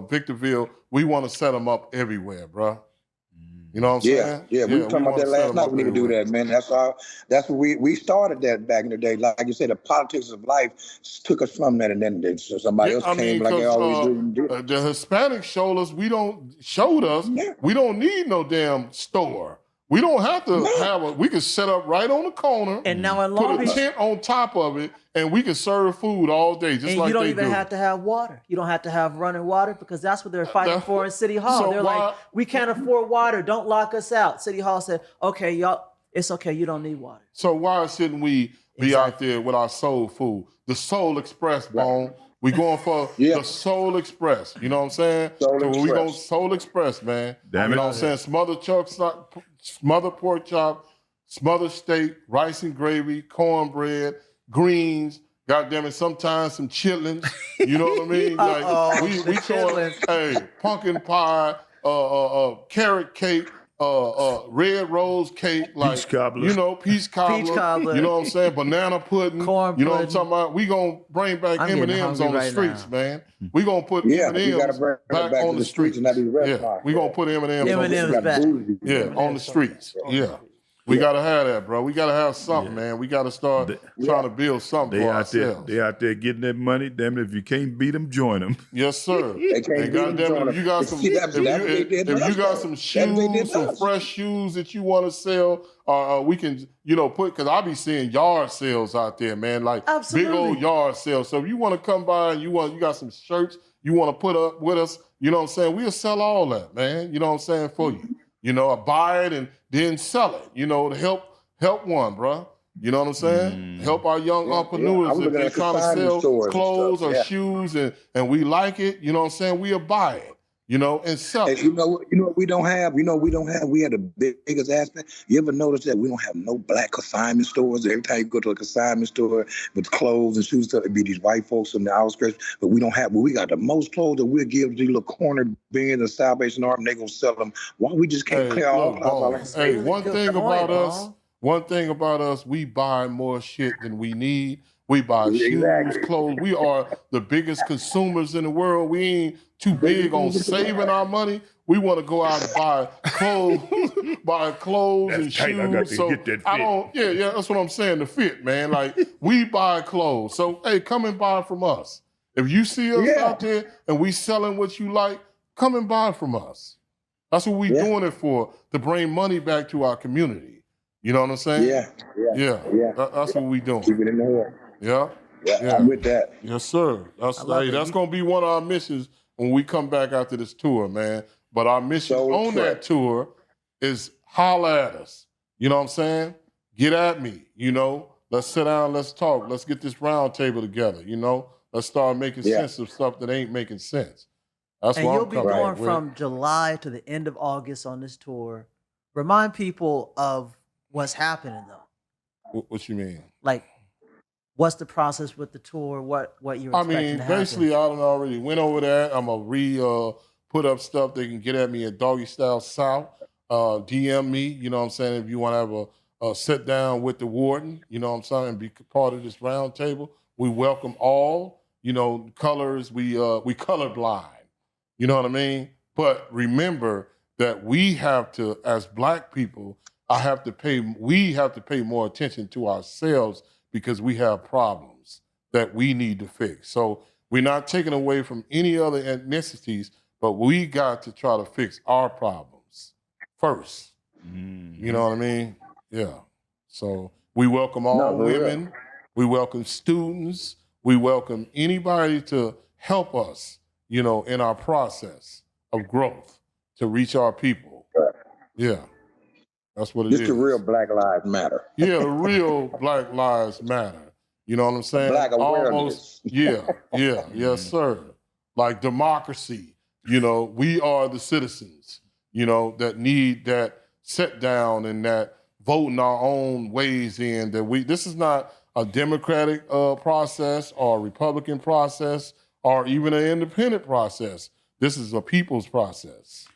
Speaker 1: Victorville. We want to set them up everywhere, bruh. You know what I'm saying?
Speaker 4: Yeah, we were talking about
Speaker 1: wanna
Speaker 4: that
Speaker 1: set
Speaker 4: last
Speaker 1: 'em
Speaker 4: night.
Speaker 1: up
Speaker 4: We need to do
Speaker 1: everywhere.
Speaker 4: that, man. That's what we started that back in the day. Like you said, the politics of life took us from that, and then somebody
Speaker 1: Yeah,
Speaker 4: else
Speaker 1: I
Speaker 4: came
Speaker 1: mean,
Speaker 4: like they
Speaker 1: because
Speaker 4: always do and did it.
Speaker 1: the Hispanics showed us we don't need no damn store. We don't have to we can set up right on the corner,
Speaker 2: And now in
Speaker 1: put
Speaker 2: Long
Speaker 1: a
Speaker 2: Beach,
Speaker 1: tent on top of it, and we can serve food all day, just
Speaker 2: and
Speaker 1: like
Speaker 2: you don't
Speaker 1: they
Speaker 2: even
Speaker 1: do.
Speaker 2: have to have water. You don't have to have running water because that's what they're fighting
Speaker 1: That-
Speaker 2: for in City Hall.
Speaker 1: so
Speaker 2: They're
Speaker 1: why-
Speaker 2: like, we can't afford water. Don't lock us out. City Hall said, okay, y'all, it's okay. You don't need water.
Speaker 1: So why shouldn't we be out there with our soul food? The Soul Express, Bone. We going for
Speaker 4: Yeah.
Speaker 1: the Soul Express. You know what I'm saying?
Speaker 4: Soul
Speaker 1: so we going
Speaker 4: Express.
Speaker 1: Soul Express, man.
Speaker 3: Damn
Speaker 1: you
Speaker 3: it.
Speaker 1: know what I'm saying? Smothered pork chop, smothered steak, rice and gravy, cornbread, greens. Goddamn it, sometimes some chitlins. You know what I mean?
Speaker 2: Uh-oh,
Speaker 1: we
Speaker 2: the
Speaker 1: throwing,
Speaker 2: chitlins.
Speaker 1: pumpkin pie, carrot cake, red rose cake, like
Speaker 3: Peach cobbler.
Speaker 1: peach cobbler.
Speaker 2: cobbler.
Speaker 1: You know what I'm saying? Banana pudding.
Speaker 2: Corn
Speaker 1: You know what I'm
Speaker 2: pudding.
Speaker 1: talking about? We gonna bring back
Speaker 2: I'm getting
Speaker 1: M&Ms
Speaker 2: hungry
Speaker 1: on the
Speaker 2: right
Speaker 1: streets,
Speaker 2: now.
Speaker 1: man. We gonna put
Speaker 4: Yeah, we gotta
Speaker 1: M&Ms
Speaker 4: bring it
Speaker 1: back
Speaker 4: back
Speaker 1: on
Speaker 4: to
Speaker 1: the
Speaker 4: the streets
Speaker 1: streets.
Speaker 4: and not these
Speaker 1: Yeah,
Speaker 4: restaurants.
Speaker 1: we gonna put M&Ms on the
Speaker 2: M&Ms
Speaker 1: streets.
Speaker 2: back.
Speaker 1: Yeah, on the streets. Yeah. We gotta have that, bro. We gotta have something, man. We gotta start trying to build something
Speaker 3: They
Speaker 1: for
Speaker 3: out there.
Speaker 1: ourselves.
Speaker 3: They out there getting that money. Damn it! If you can't beat them, join them.
Speaker 1: Yes, sir.
Speaker 4: They can't
Speaker 1: And
Speaker 4: beat them,
Speaker 1: goddamn
Speaker 4: join
Speaker 1: it, if you got
Speaker 4: them.
Speaker 1: some,
Speaker 4: See, that's what they did to
Speaker 1: if you
Speaker 4: us,
Speaker 1: got
Speaker 4: though.
Speaker 1: some
Speaker 4: That's what they did
Speaker 1: shoes,
Speaker 4: to
Speaker 1: some
Speaker 4: us.
Speaker 1: fresh shoes that you want to sell, we can, put. Because I be seeing yard sales out there, man, like big
Speaker 2: Absolutely.
Speaker 1: old yard sales. So if you want to come by and you got some shirts you want to put up with us, you know what I'm saying? We'll sell all that, man. You know what I'm saying for you. I buy it and then sell it. To help one, bruh. You know what I'm saying? Help our young entrepreneurs
Speaker 4: I'm
Speaker 1: if
Speaker 4: looking
Speaker 1: they're
Speaker 4: at
Speaker 1: trying to
Speaker 4: consignment
Speaker 1: sell
Speaker 4: stores and
Speaker 1: clothes
Speaker 4: stuff,
Speaker 1: or
Speaker 4: yeah.
Speaker 1: shoes and we like it, you know what I'm saying? We'll buy it, and sell
Speaker 4: Hey,
Speaker 1: it.
Speaker 4: you know what we don't have? We had the biggest aspect. You ever notice that we don't have no black consignment stores? Every time you go to a consignment store with clothes and shoes, it'd be these white folks in the outskirts. But we don't have. We got the most clothes that we'll give to these little corner bins of Salvation Army. They gonna sell them. Why we just can't clear all
Speaker 1: Look,
Speaker 4: clothes
Speaker 1: Bone,
Speaker 4: out?
Speaker 1: hey,
Speaker 2: really
Speaker 1: one
Speaker 2: good
Speaker 1: thing
Speaker 2: point,
Speaker 1: about us,
Speaker 2: Bone.
Speaker 1: one thing about us, we buy more shit than we need. We buy shoes,
Speaker 4: Exactly.
Speaker 1: clothes. We are the biggest consumers in the world. We ain't too big on saving our money. We want to go out and buy clothes, buy clothes
Speaker 3: That's
Speaker 1: and
Speaker 3: tight. I got
Speaker 1: shoes.
Speaker 3: to
Speaker 1: So
Speaker 3: get that
Speaker 1: I
Speaker 3: fit.
Speaker 1: don't, yeah, that's what I'm saying, the fit, man. Like, we buy clothes. So, hey, come and buy from us. If you see us
Speaker 4: Yeah.
Speaker 1: out there and we selling what you like, come and buy from us. That's what we
Speaker 4: Yeah.
Speaker 1: doing it for, to bring money back to our community. You know what I'm saying?
Speaker 4: Yeah. Yeah.
Speaker 1: Yeah. That's what we doing.
Speaker 4: Keep it in the head.
Speaker 1: Yeah.
Speaker 4: Yeah,
Speaker 1: Yeah.
Speaker 4: I'm with that.
Speaker 1: Yes, sir.
Speaker 2: I love it.
Speaker 1: That's gonna be one of our missions when we come back after this tour, man. But our mission
Speaker 4: Soul
Speaker 1: on
Speaker 4: Track.
Speaker 1: that tour is holler at us. You know what I'm saying? Get at me. You know, let's sit down, let's talk, let's get this round table together. You know, let's start making
Speaker 4: Yeah.
Speaker 1: sense of stuff that ain't making sense. That's
Speaker 2: And
Speaker 1: what
Speaker 2: you'll
Speaker 1: I'm
Speaker 2: be
Speaker 1: coming
Speaker 2: going
Speaker 1: up with.
Speaker 2: from July to the end of August on this tour. Remind people of what's happening though.
Speaker 1: What you mean?
Speaker 2: Like, what's the process with the tour? What you're
Speaker 1: I
Speaker 2: expecting
Speaker 1: mean,
Speaker 2: to happen?
Speaker 1: basically, I done already went over that. I'm gonna put up stuff they can get at me at Doggy Style South. DM me, you know what I'm saying, if you want to have a sit down with the warden, you know what I'm saying, and be part of this round table. We welcome all, you know, colors. We colorblind, you know what I mean? But remember that we have to, as Black people, we have to pay more attention to ourselves because we have problems that we need to fix. So we're not taking away from any other ethnicities, but we got to try to fix our problems first.
Speaker 3: Mm-hmm.
Speaker 1: You know what I mean? Yeah. So we welcome all
Speaker 4: No, for real.
Speaker 1: women. We welcome students. We welcome anybody to help us, you know, in our process of growth to reach our people.
Speaker 4: Right.
Speaker 1: Yeah. That's what it
Speaker 4: Just
Speaker 1: is.
Speaker 4: the real Black Lives Matter.
Speaker 1: Yeah, the real Black Lives Matter. You know what I'm saying?
Speaker 4: Black awareness.
Speaker 1: Almost, yes, sir. Like democracy. You know, we are the citizens, you know, that need that sit down and that voting our own ways in. This is not a Democratic process or a Republican process or even an independent process. This is a people's process.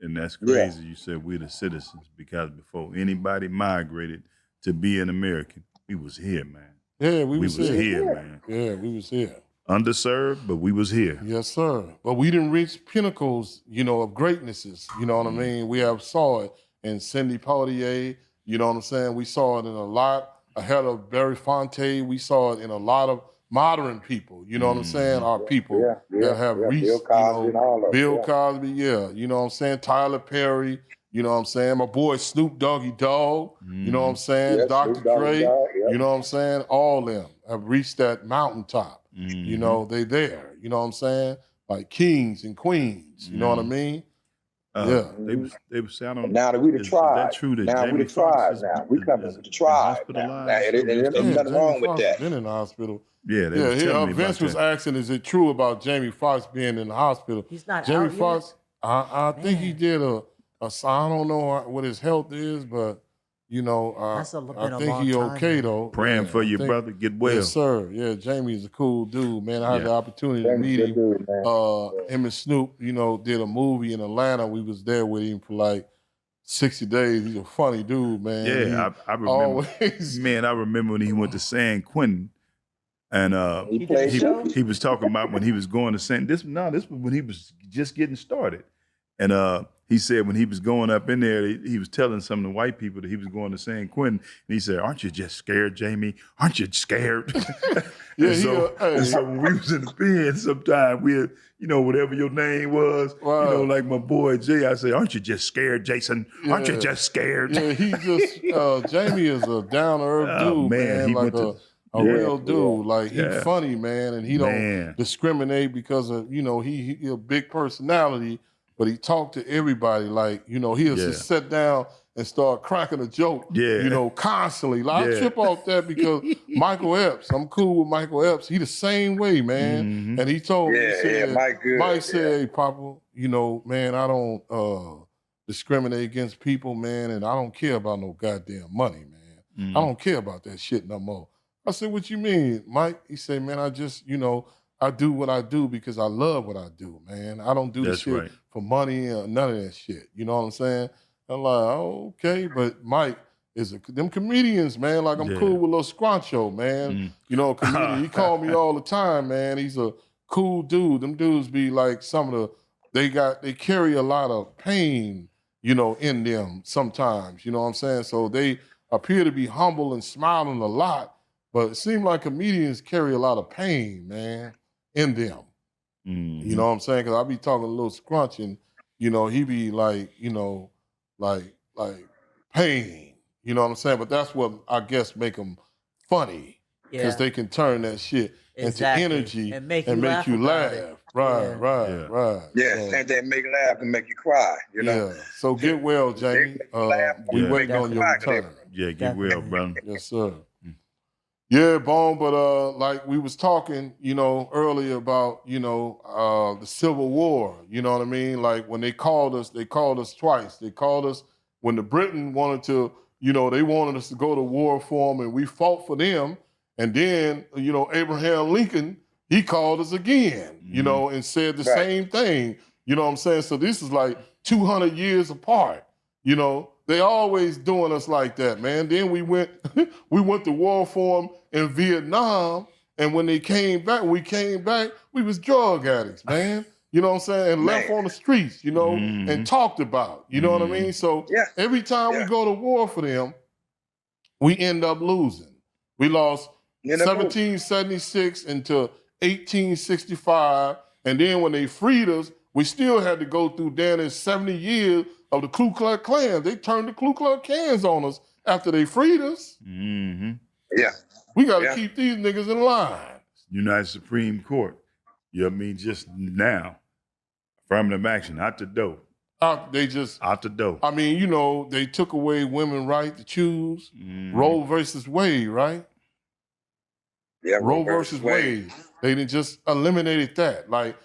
Speaker 3: And that's
Speaker 4: Yeah.
Speaker 3: crazy. You said we're the citizens because before anybody migrated to be an American, we was here, man.
Speaker 1: Yeah, we
Speaker 3: We
Speaker 1: was
Speaker 3: was
Speaker 1: here.
Speaker 3: here, man.
Speaker 1: Yeah, we was here.
Speaker 3: Underserved, but we was here.
Speaker 1: Yes, sir. But we didn't reach pinnacles, you know, of greatnesses. You know what I mean? We have saw it in Cindy Poitier. You know what I'm saying? We saw it in a lot ahead of Barry Fonte. We saw it in a lot of modern people. You know what I'm saying? Our people that have reached,
Speaker 4: Bill Cosby and all of them.
Speaker 1: Bill
Speaker 4: Yeah.
Speaker 1: Cosby, yeah. You know what I'm saying? Tyler Perry. You know what I'm saying? My boy Snoop Doggy Dogg. You know what I'm saying?
Speaker 4: Yeah,
Speaker 1: Dr.
Speaker 4: Snoop Doggy
Speaker 1: Dre.
Speaker 4: Dogg, yeah.
Speaker 1: You know what I'm saying? All of them have reached that mountaintop.
Speaker 3: Mm-hmm.
Speaker 1: You know, they there. You know what I'm saying? Like kings and queens. You know what I mean? Yeah.
Speaker 3: They was sounding.
Speaker 4: Now that we the
Speaker 3: Is
Speaker 4: tribe.
Speaker 3: that true that
Speaker 4: Now we
Speaker 3: Jamie
Speaker 4: the tribe
Speaker 3: Foxx
Speaker 4: now. We coming with the tribe now.
Speaker 3: hospitalized?
Speaker 4: Now, and there's
Speaker 1: Yeah,
Speaker 4: nothing wrong with
Speaker 1: Foxx
Speaker 4: that.
Speaker 1: been in the hospital.
Speaker 3: Yeah, they was telling me
Speaker 1: Vince
Speaker 3: about
Speaker 1: was
Speaker 3: that.
Speaker 1: asking, is it true about Jamie Foxx being in the hospital?
Speaker 2: He's not
Speaker 1: Jamie
Speaker 2: out yet?
Speaker 1: Foxx, I think he
Speaker 2: Man.
Speaker 1: did I don't know what his health is, but you know,
Speaker 2: That's been
Speaker 1: I
Speaker 2: a
Speaker 1: think
Speaker 2: long
Speaker 1: he
Speaker 2: time,
Speaker 1: okay
Speaker 2: man.
Speaker 1: though.
Speaker 3: Praying
Speaker 1: Yeah,
Speaker 3: for
Speaker 1: I
Speaker 3: your
Speaker 1: think-
Speaker 3: brother get well.
Speaker 1: Yes, sir. Yeah, Jamie's a cool dude, man. I had
Speaker 3: Yeah.
Speaker 1: the opportunity to
Speaker 4: Jamie's
Speaker 1: meet
Speaker 4: a
Speaker 1: him.
Speaker 4: good dude, man.
Speaker 1: Him and Snoop, you know, did a movie in Atlanta. We was there with him for like 60 days. He's a funny dude, man.
Speaker 3: Yeah,
Speaker 1: He
Speaker 3: I remember.
Speaker 1: always.
Speaker 3: Man, I remember when he went to San Quentin, and
Speaker 4: He
Speaker 2: did
Speaker 4: played
Speaker 2: the show?
Speaker 3: he was talking about when he was going to San. This was when he was just getting started, and he said when he was going up in there, he was telling some of the white people that he was going to San Quentin, and he said, "Aren't you just scared, Jamie? Aren't you scared?"
Speaker 1: Yeah,
Speaker 3: and so when we was in the pen, sometime we, you know, whatever your name was, you know,
Speaker 1: Wow.
Speaker 3: like my boy Jay, I say, "Aren't you just scared, Jason? Aren't you
Speaker 1: Yeah.
Speaker 3: just scared?"
Speaker 1: Yeah, he just Jamie is a down to earth
Speaker 3: Oh,
Speaker 1: dude,
Speaker 3: man,
Speaker 1: man.
Speaker 3: he
Speaker 1: Like
Speaker 3: went to-
Speaker 1: a
Speaker 3: Yeah.
Speaker 1: real dude. Like he
Speaker 3: Yeah.
Speaker 1: funny, man, and he
Speaker 3: Man.
Speaker 1: don't discriminate because of, you know, he a big personality, but he talked to everybody. Like, you know, he'll
Speaker 3: Yeah.
Speaker 1: just sit down and start cracking a joke,
Speaker 3: Yeah.
Speaker 1: you know, constantly. Like, I
Speaker 3: Yeah.
Speaker 1: trip off that because Michael Epps, I'm cool with Michael Epps. He the same way, man.
Speaker 3: Mhm.
Speaker 1: And he told me, he
Speaker 4: Yeah,
Speaker 1: said,
Speaker 4: yeah, Mike good.
Speaker 1: Mike
Speaker 4: yeah.
Speaker 1: said, "Hey, Papa, you know, man, I don't discriminate against people, man, and I don't care about no goddamn money, man.
Speaker 3: Mhm.
Speaker 1: I don't care about that shit no more." I said, "What you mean, Mike?" He said, "Man, I just, you know, I do what I do because I love what I do, man. I don't do
Speaker 3: That's
Speaker 1: this shit
Speaker 3: right.
Speaker 1: for money or none of that shit. You know what I'm saying?" I'm like, "Oh, okay," but Mike, them comedians, man. Like I'm
Speaker 3: Yeah.
Speaker 1: cool with Lil Squancho, man. You know, a comedian. He called me all the time, man. He's a cool dude. Them dudes be like some of the they carry a lot of pain, you know, in them sometimes. You know what I'm saying? So they appear to be humble and smiling a lot, but it seems like comedians carry a lot of pain, man, in them. You know what I'm saying? Because I be talking a little scrunch and, you know, he be like, you know, like pain. You know what I'm saying? But that's what I guess make them funny because
Speaker 2: Yeah,
Speaker 1: they can turn that shit into
Speaker 2: exactly.
Speaker 1: energy
Speaker 2: And make
Speaker 1: and
Speaker 2: you
Speaker 1: make
Speaker 2: laugh
Speaker 1: you
Speaker 2: about
Speaker 1: laugh.
Speaker 2: it.
Speaker 1: Right,
Speaker 2: Yeah.
Speaker 1: right,
Speaker 3: Yeah.
Speaker 1: right.
Speaker 4: Yeah,
Speaker 1: So,
Speaker 4: things that make you laugh and make you cry. You know,
Speaker 1: yeah. So get well,
Speaker 4: they
Speaker 1: Jamie.
Speaker 4: make you laugh,
Speaker 1: We
Speaker 3: Yeah.
Speaker 1: waiting on your
Speaker 2: Definitely.
Speaker 1: return.
Speaker 3: Yeah, get well,
Speaker 2: Definitely.
Speaker 3: brother.
Speaker 1: Yes, sir. Yeah, Bone, but like we was talking, you know, earlier about, you know, the Civil War, you know what I mean? Like when they called us twice. They called us when the Britain wanted to, you know, they wanted us to go to war for them and we fought for them. And then, you know, Abraham Lincoln, he called us again, you know, and said the
Speaker 4: Right.
Speaker 1: same thing. You know what I'm saying? So this is like 200 years apart. You know, they always doing us like that, man. Then we went to war for them in Vietnam, and when we came back, we was drug addicts, man. You know what I'm saying? And left
Speaker 4: Man.
Speaker 1: on the streets, you know, and talked about. You know what I mean? So
Speaker 4: Yeah.
Speaker 1: every time we
Speaker 4: Yeah.
Speaker 1: go to war for them, we end up losing. We lost
Speaker 4: You know,
Speaker 1: 1776 into 1865, and then when they freed us, we still had to go through damn near 70 years of the Ku Klux Klan. They turned the Ku Klux Klans on us after they freed us.
Speaker 4: yeah.
Speaker 1: We got to
Speaker 4: Yeah.
Speaker 1: keep these niggas in line.
Speaker 3: United Supreme Court. You know what I mean? Just now. Affirmative action, out the door.
Speaker 1: They just,
Speaker 3: Out the door.
Speaker 1: I mean, you know, they took away women's right to choose. Roe versus Wade, right?
Speaker 4: Yeah.
Speaker 1: Roe versus Wade. They didn't just eliminated that. Like,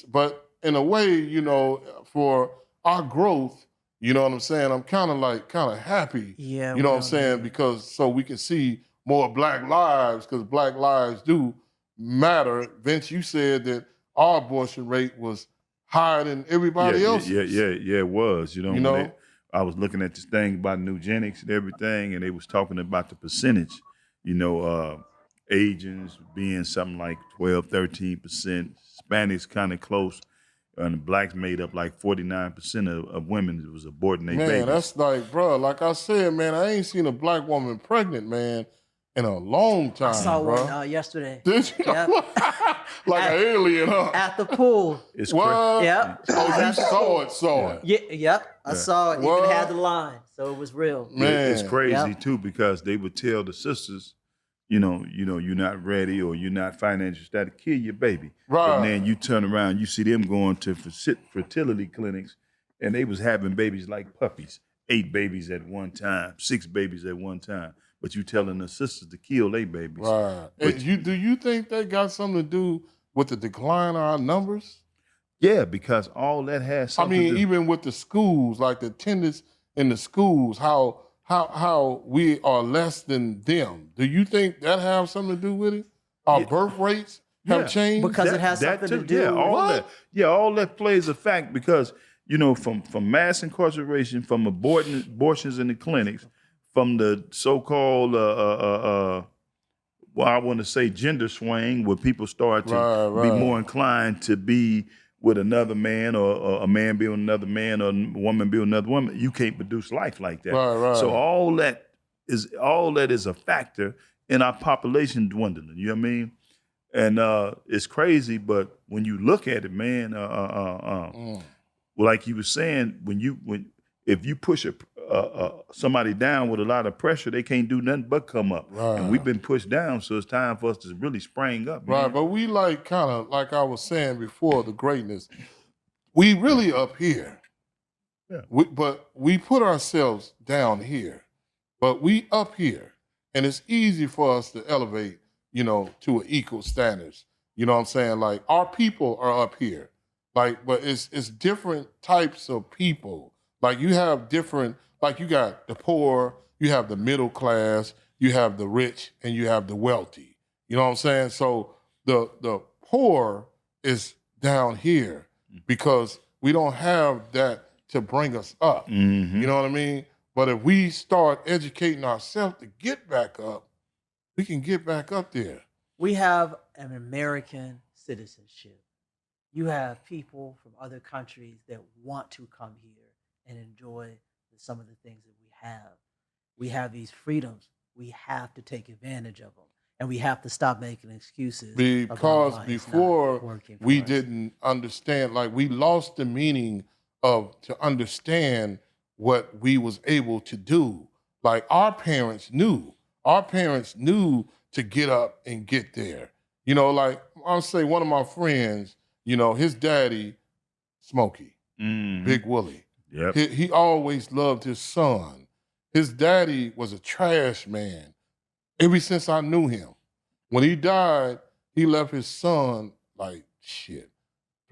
Speaker 1: but in a way, you know, for our growth, you know what I'm saying? I'm kind of happy.
Speaker 2: Yeah,
Speaker 1: You know
Speaker 2: we
Speaker 1: what I'm
Speaker 2: don't
Speaker 1: saying?
Speaker 2: need-
Speaker 1: Because so we can see more Black lives, because Black lives do matter. Vince, you said that our abortion rate was higher than everybody else's.
Speaker 3: Yeah, it was. You know,
Speaker 1: You
Speaker 3: when
Speaker 1: know?
Speaker 3: I was looking at this thing about eugenics and everything, and they was talking about the percentage, you know, Asians being something like 12, 13%, Hispanics kind of close, and blacks made up like 49% of women that was aborting their
Speaker 1: Man,
Speaker 3: babies.
Speaker 1: that's like, bro, like I said, man, I ain't seen a Black woman pregnant, man, in a long time,
Speaker 2: I saw
Speaker 1: bro.
Speaker 2: one yesterday.
Speaker 1: Did you?
Speaker 2: Yep.
Speaker 1: Like an alien, huh?
Speaker 2: At the pool.
Speaker 3: It's
Speaker 1: What?
Speaker 2: Yep.
Speaker 1: Oh, you saw it.
Speaker 2: Yeah, yep. I saw it. Even
Speaker 1: What?
Speaker 2: had the line, so it was real.
Speaker 1: Man.
Speaker 3: It's crazy
Speaker 2: Yep.
Speaker 3: too, because they would tell the sisters, you know, you're not ready or you're not financially to kill your baby.
Speaker 1: Right.
Speaker 3: And then you turn around, you see them going to fertility clinics, and they was having babies like puppies, 8 babies at one time, 6 babies at one time. But you telling the sisters to kill their babies.
Speaker 1: Right.
Speaker 3: But
Speaker 1: Do you think that got something to do with the decline of our numbers?
Speaker 3: yeah, because all that has
Speaker 1: I
Speaker 3: something
Speaker 1: mean,
Speaker 3: to do.
Speaker 1: even with the schools, like the attendance in the schools, how we are less than them. Do you think that have something to do with it? Our birth rates have
Speaker 3: Yeah.
Speaker 1: changed?
Speaker 2: Because it has something to do.
Speaker 3: Yeah, all
Speaker 1: What?
Speaker 3: that. Yeah, all that plays a fact because you know from mass incarceration, from abortions in the clinics, from the so-called well, I want to say gender swing, where people start to
Speaker 1: Right,
Speaker 3: be
Speaker 1: right.
Speaker 3: more inclined to be with another man, or a man be with another man, or a woman be with another woman. You can't produce life like that.
Speaker 1: Right.
Speaker 3: So all that is a factor in our population dwindling. You know what I mean? And it's crazy, but when you look at it, man, well, like you were saying, if you push somebody down with a lot of pressure, they can't do nothing but come up.
Speaker 1: Right.
Speaker 3: And we've been pushed down, so it's time for us to really spring up.
Speaker 1: Right,
Speaker 3: Man.
Speaker 1: but we like kind of, like I was saying before, the greatness. We really up here.
Speaker 3: Yeah.
Speaker 1: But we put ourselves down here. But we up here. And it's easy for us to elevate, you know, to an equal standards. You know what I'm saying? Like our people are up here. Like, but it's different types of people. Like you have different, like you got the poor, you have the middle class, you have the rich, and you have the wealthy. You know what I'm saying? So the poor is down here because we don't have that to bring us up.
Speaker 3: Mm-hmm.
Speaker 1: You know what I mean? But if we start educating ourselves to get back up, we can get back up there.
Speaker 2: We have an American citizenship. You have people from other countries that want to come here and enjoy some of the things that we have. We have these freedoms. We have to take advantage of them. And we have to stop making excuses about
Speaker 1: Because
Speaker 2: why it's not
Speaker 1: before
Speaker 2: working for
Speaker 1: we
Speaker 2: us.
Speaker 1: didn't understand, like we lost the meaning of to understand what we was able to do. Like our parents knew. Our parents knew to get up and get there. You know, like I'll say one of my friends, you know, his daddy, Smokey, Big Willie.
Speaker 3: Yep.
Speaker 1: He always loved his son. His daddy was a trash man ever since I knew him. When he died, he left his son like shit,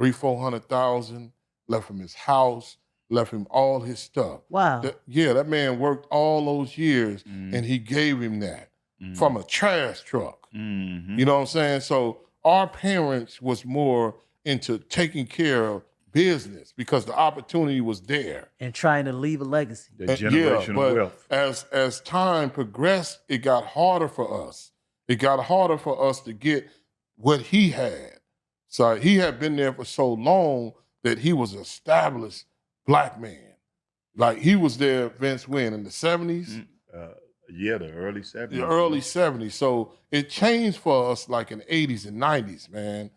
Speaker 1: 300,000-400,000, left him his house, left him all his stuff.
Speaker 2: Wow.
Speaker 1: That man worked all those years and he gave him that from a trash truck. You know what I'm saying? So our parents was more into taking care of business because the opportunity was there.
Speaker 2: And trying to leave a legacy.
Speaker 3: The generational wealth.
Speaker 1: As time progressed, it got harder for us. It got harder for us to get what he had. So he had been there for so long that he was an established black man. Like he was there, Vince, when in the 70s?
Speaker 3: Yeah, the early 70s.
Speaker 1: The early 70s. So it changed for us like in the 80s and 90s, man.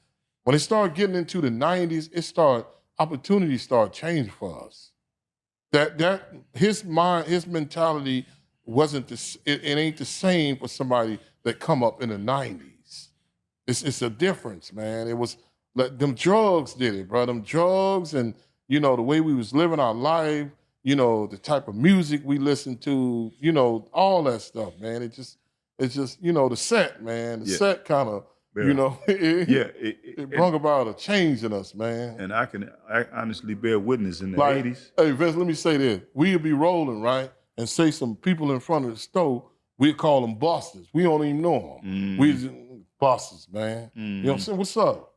Speaker 1: When it started getting into the 90s, opportunities started changing for us. That his mentality wasn't it ain't the same for somebody that come up in the 90s. It's a difference, man. It was like them drugs did it, bro. Them drugs and you know the way we was living our life, you know, the type of music we listened to, you know, all that stuff, man. It's just, you know, the set, man. The set kind of, you know, it brought about a change in us, man.
Speaker 3: And I honestly bear witness in the
Speaker 1: like,
Speaker 3: 80s.
Speaker 1: Hey, Vince, let me say this. We'd be rolling, right? And say some people in front of the stove, we'd call them busters. We don't even know them. We just busters, man. You know what I'm saying? What's up?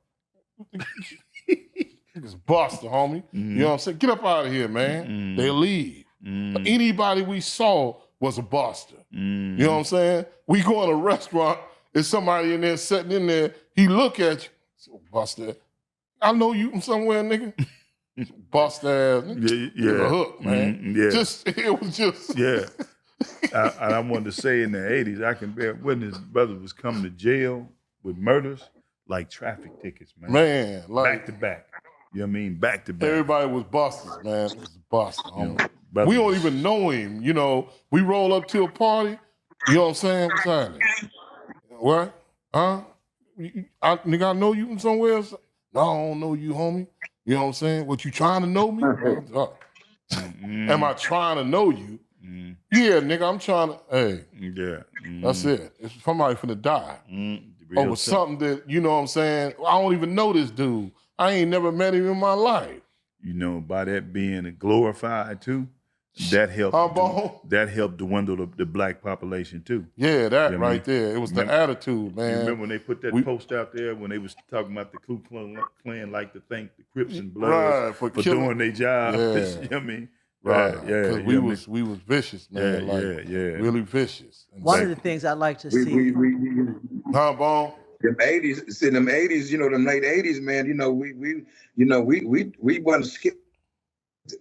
Speaker 1: It's buster, homie. You know what I'm saying? Get up out of here, man. They leave. Anybody we saw was a buster. You know what I'm saying? We go in a restaurant, there's somebody in there sitting in there, he look at you, so, buster, I know you from somewhere, nigga. Buster ass.
Speaker 3: Yeah.
Speaker 1: A hook, man. It was just.
Speaker 3: Yeah. I wanted to say in the 80s, I can bear witness, brother was coming to jail with murders like traffic tickets, man.
Speaker 1: Man, like.
Speaker 3: Back to back. You know what I mean? Back to back.
Speaker 1: Everybody was busters, man. It was a buster.
Speaker 3: You know,
Speaker 1: we don't even know him. You know, we roll up to a party. You know what I'm saying? What's happening? What? Huh? Nigga, I know you from somewhere else. No, I don't know you, homie. You know what I'm saying? What, you trying to know me? Am I trying to know you? Yeah, nigga, I'm trying to, hey.
Speaker 3: Yeah.
Speaker 1: That's it. It's somebody finna die. Over something that, you know what I'm saying? I don't even know this dude. I ain't never met him in my life.
Speaker 3: You know, by that being glorified too, that helped. That helped dwindle the black population too.
Speaker 1: Yeah, that right there. It was the attitude, man.
Speaker 3: You remember when they put that post out there when they was talking about the Ku Klux Klan like to thank the Crips and Bloods for doing their job.
Speaker 1: Yeah.
Speaker 3: You know what I mean?
Speaker 1: Right. Yeah. Because we was vicious, man. Really vicious. And
Speaker 2: one of the things I like to see.
Speaker 1: Huh, Bone?
Speaker 4: Them 80s, in them 80s, you know, them late 80s, man, you know, we wasn't skip.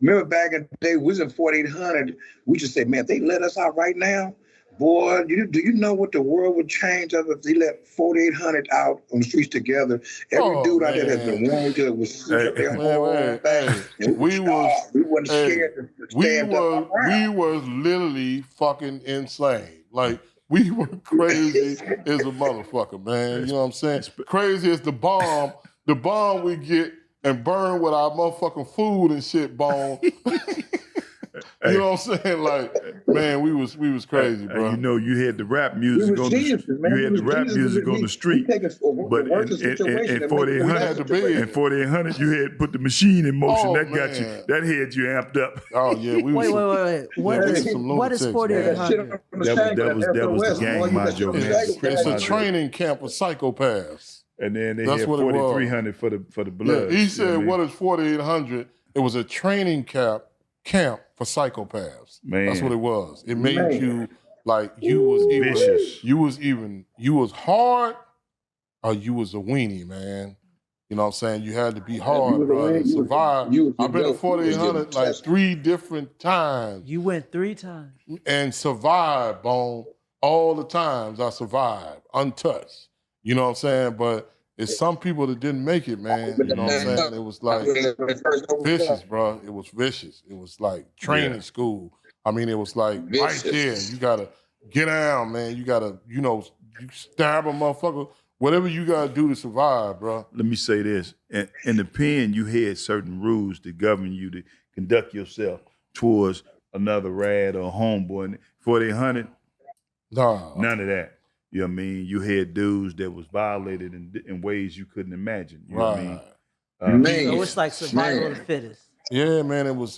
Speaker 4: Remember back in the day, we was in 4800. We just say, man, if they let us out right now, boy, do you know what the world would change of if they let 4800 out on the streets together? Every dude out there that's been warned each other was their whole thing. We wasn't scared to stand up around.
Speaker 1: We was literally fucking insane. Like, we were crazy as a motherfucker, man. You know what I'm saying? Crazy as the bomb we get and burn with our motherfucking food and shit, Bone. You know what I'm saying? Like, man, we was crazy, bro.
Speaker 3: You know, you had the rap music on the street. But in 4800, you had put the machine in motion. That had you amped up.
Speaker 1: Oh yeah, we was.
Speaker 2: Wait. What is 4800?
Speaker 3: That was the gang module.
Speaker 1: It's a training camp for psychopaths.
Speaker 3: And then they had 4300 for the Bloods.
Speaker 1: Yeah, he said, "What is 4800?" It was a training camp camp for psychopaths.
Speaker 3: Man.
Speaker 1: That's what it was. It made
Speaker 4: Man.
Speaker 1: you like you was
Speaker 3: Vicious.
Speaker 1: you was hard or you was a weenie, man. You know what I'm saying? You had to be hard,
Speaker 4: was a
Speaker 1: bro, to
Speaker 4: weenie,
Speaker 1: survive.
Speaker 4: you was
Speaker 1: I've been to
Speaker 4: getting
Speaker 1: 4800 like
Speaker 4: tested.
Speaker 1: 3 different times
Speaker 2: You went 3 times.
Speaker 1: and survived, Bone. All the times I survived, untouched. You know what I'm saying? But it's some people that didn't make it, man. You know what I'm saying? It was like vicious, bro. It was vicious. It was like training school. I mean, it was like right there.
Speaker 4: Vicious.
Speaker 1: You gotta get down, man. You gotta, you stab a motherfucker. Whatever you gotta do to survive, bro.
Speaker 3: Let me say this. In the pen, you had certain rules that govern you to conduct yourself towards another rad or a homeboy. And 4800,
Speaker 1: Nah.
Speaker 3: none of that. You know what I mean? You had dudes that was violated in ways you couldn't imagine. You know what I mean?
Speaker 4: Man.
Speaker 2: So it's like survival of the fittest.
Speaker 1: Yeah, man. It was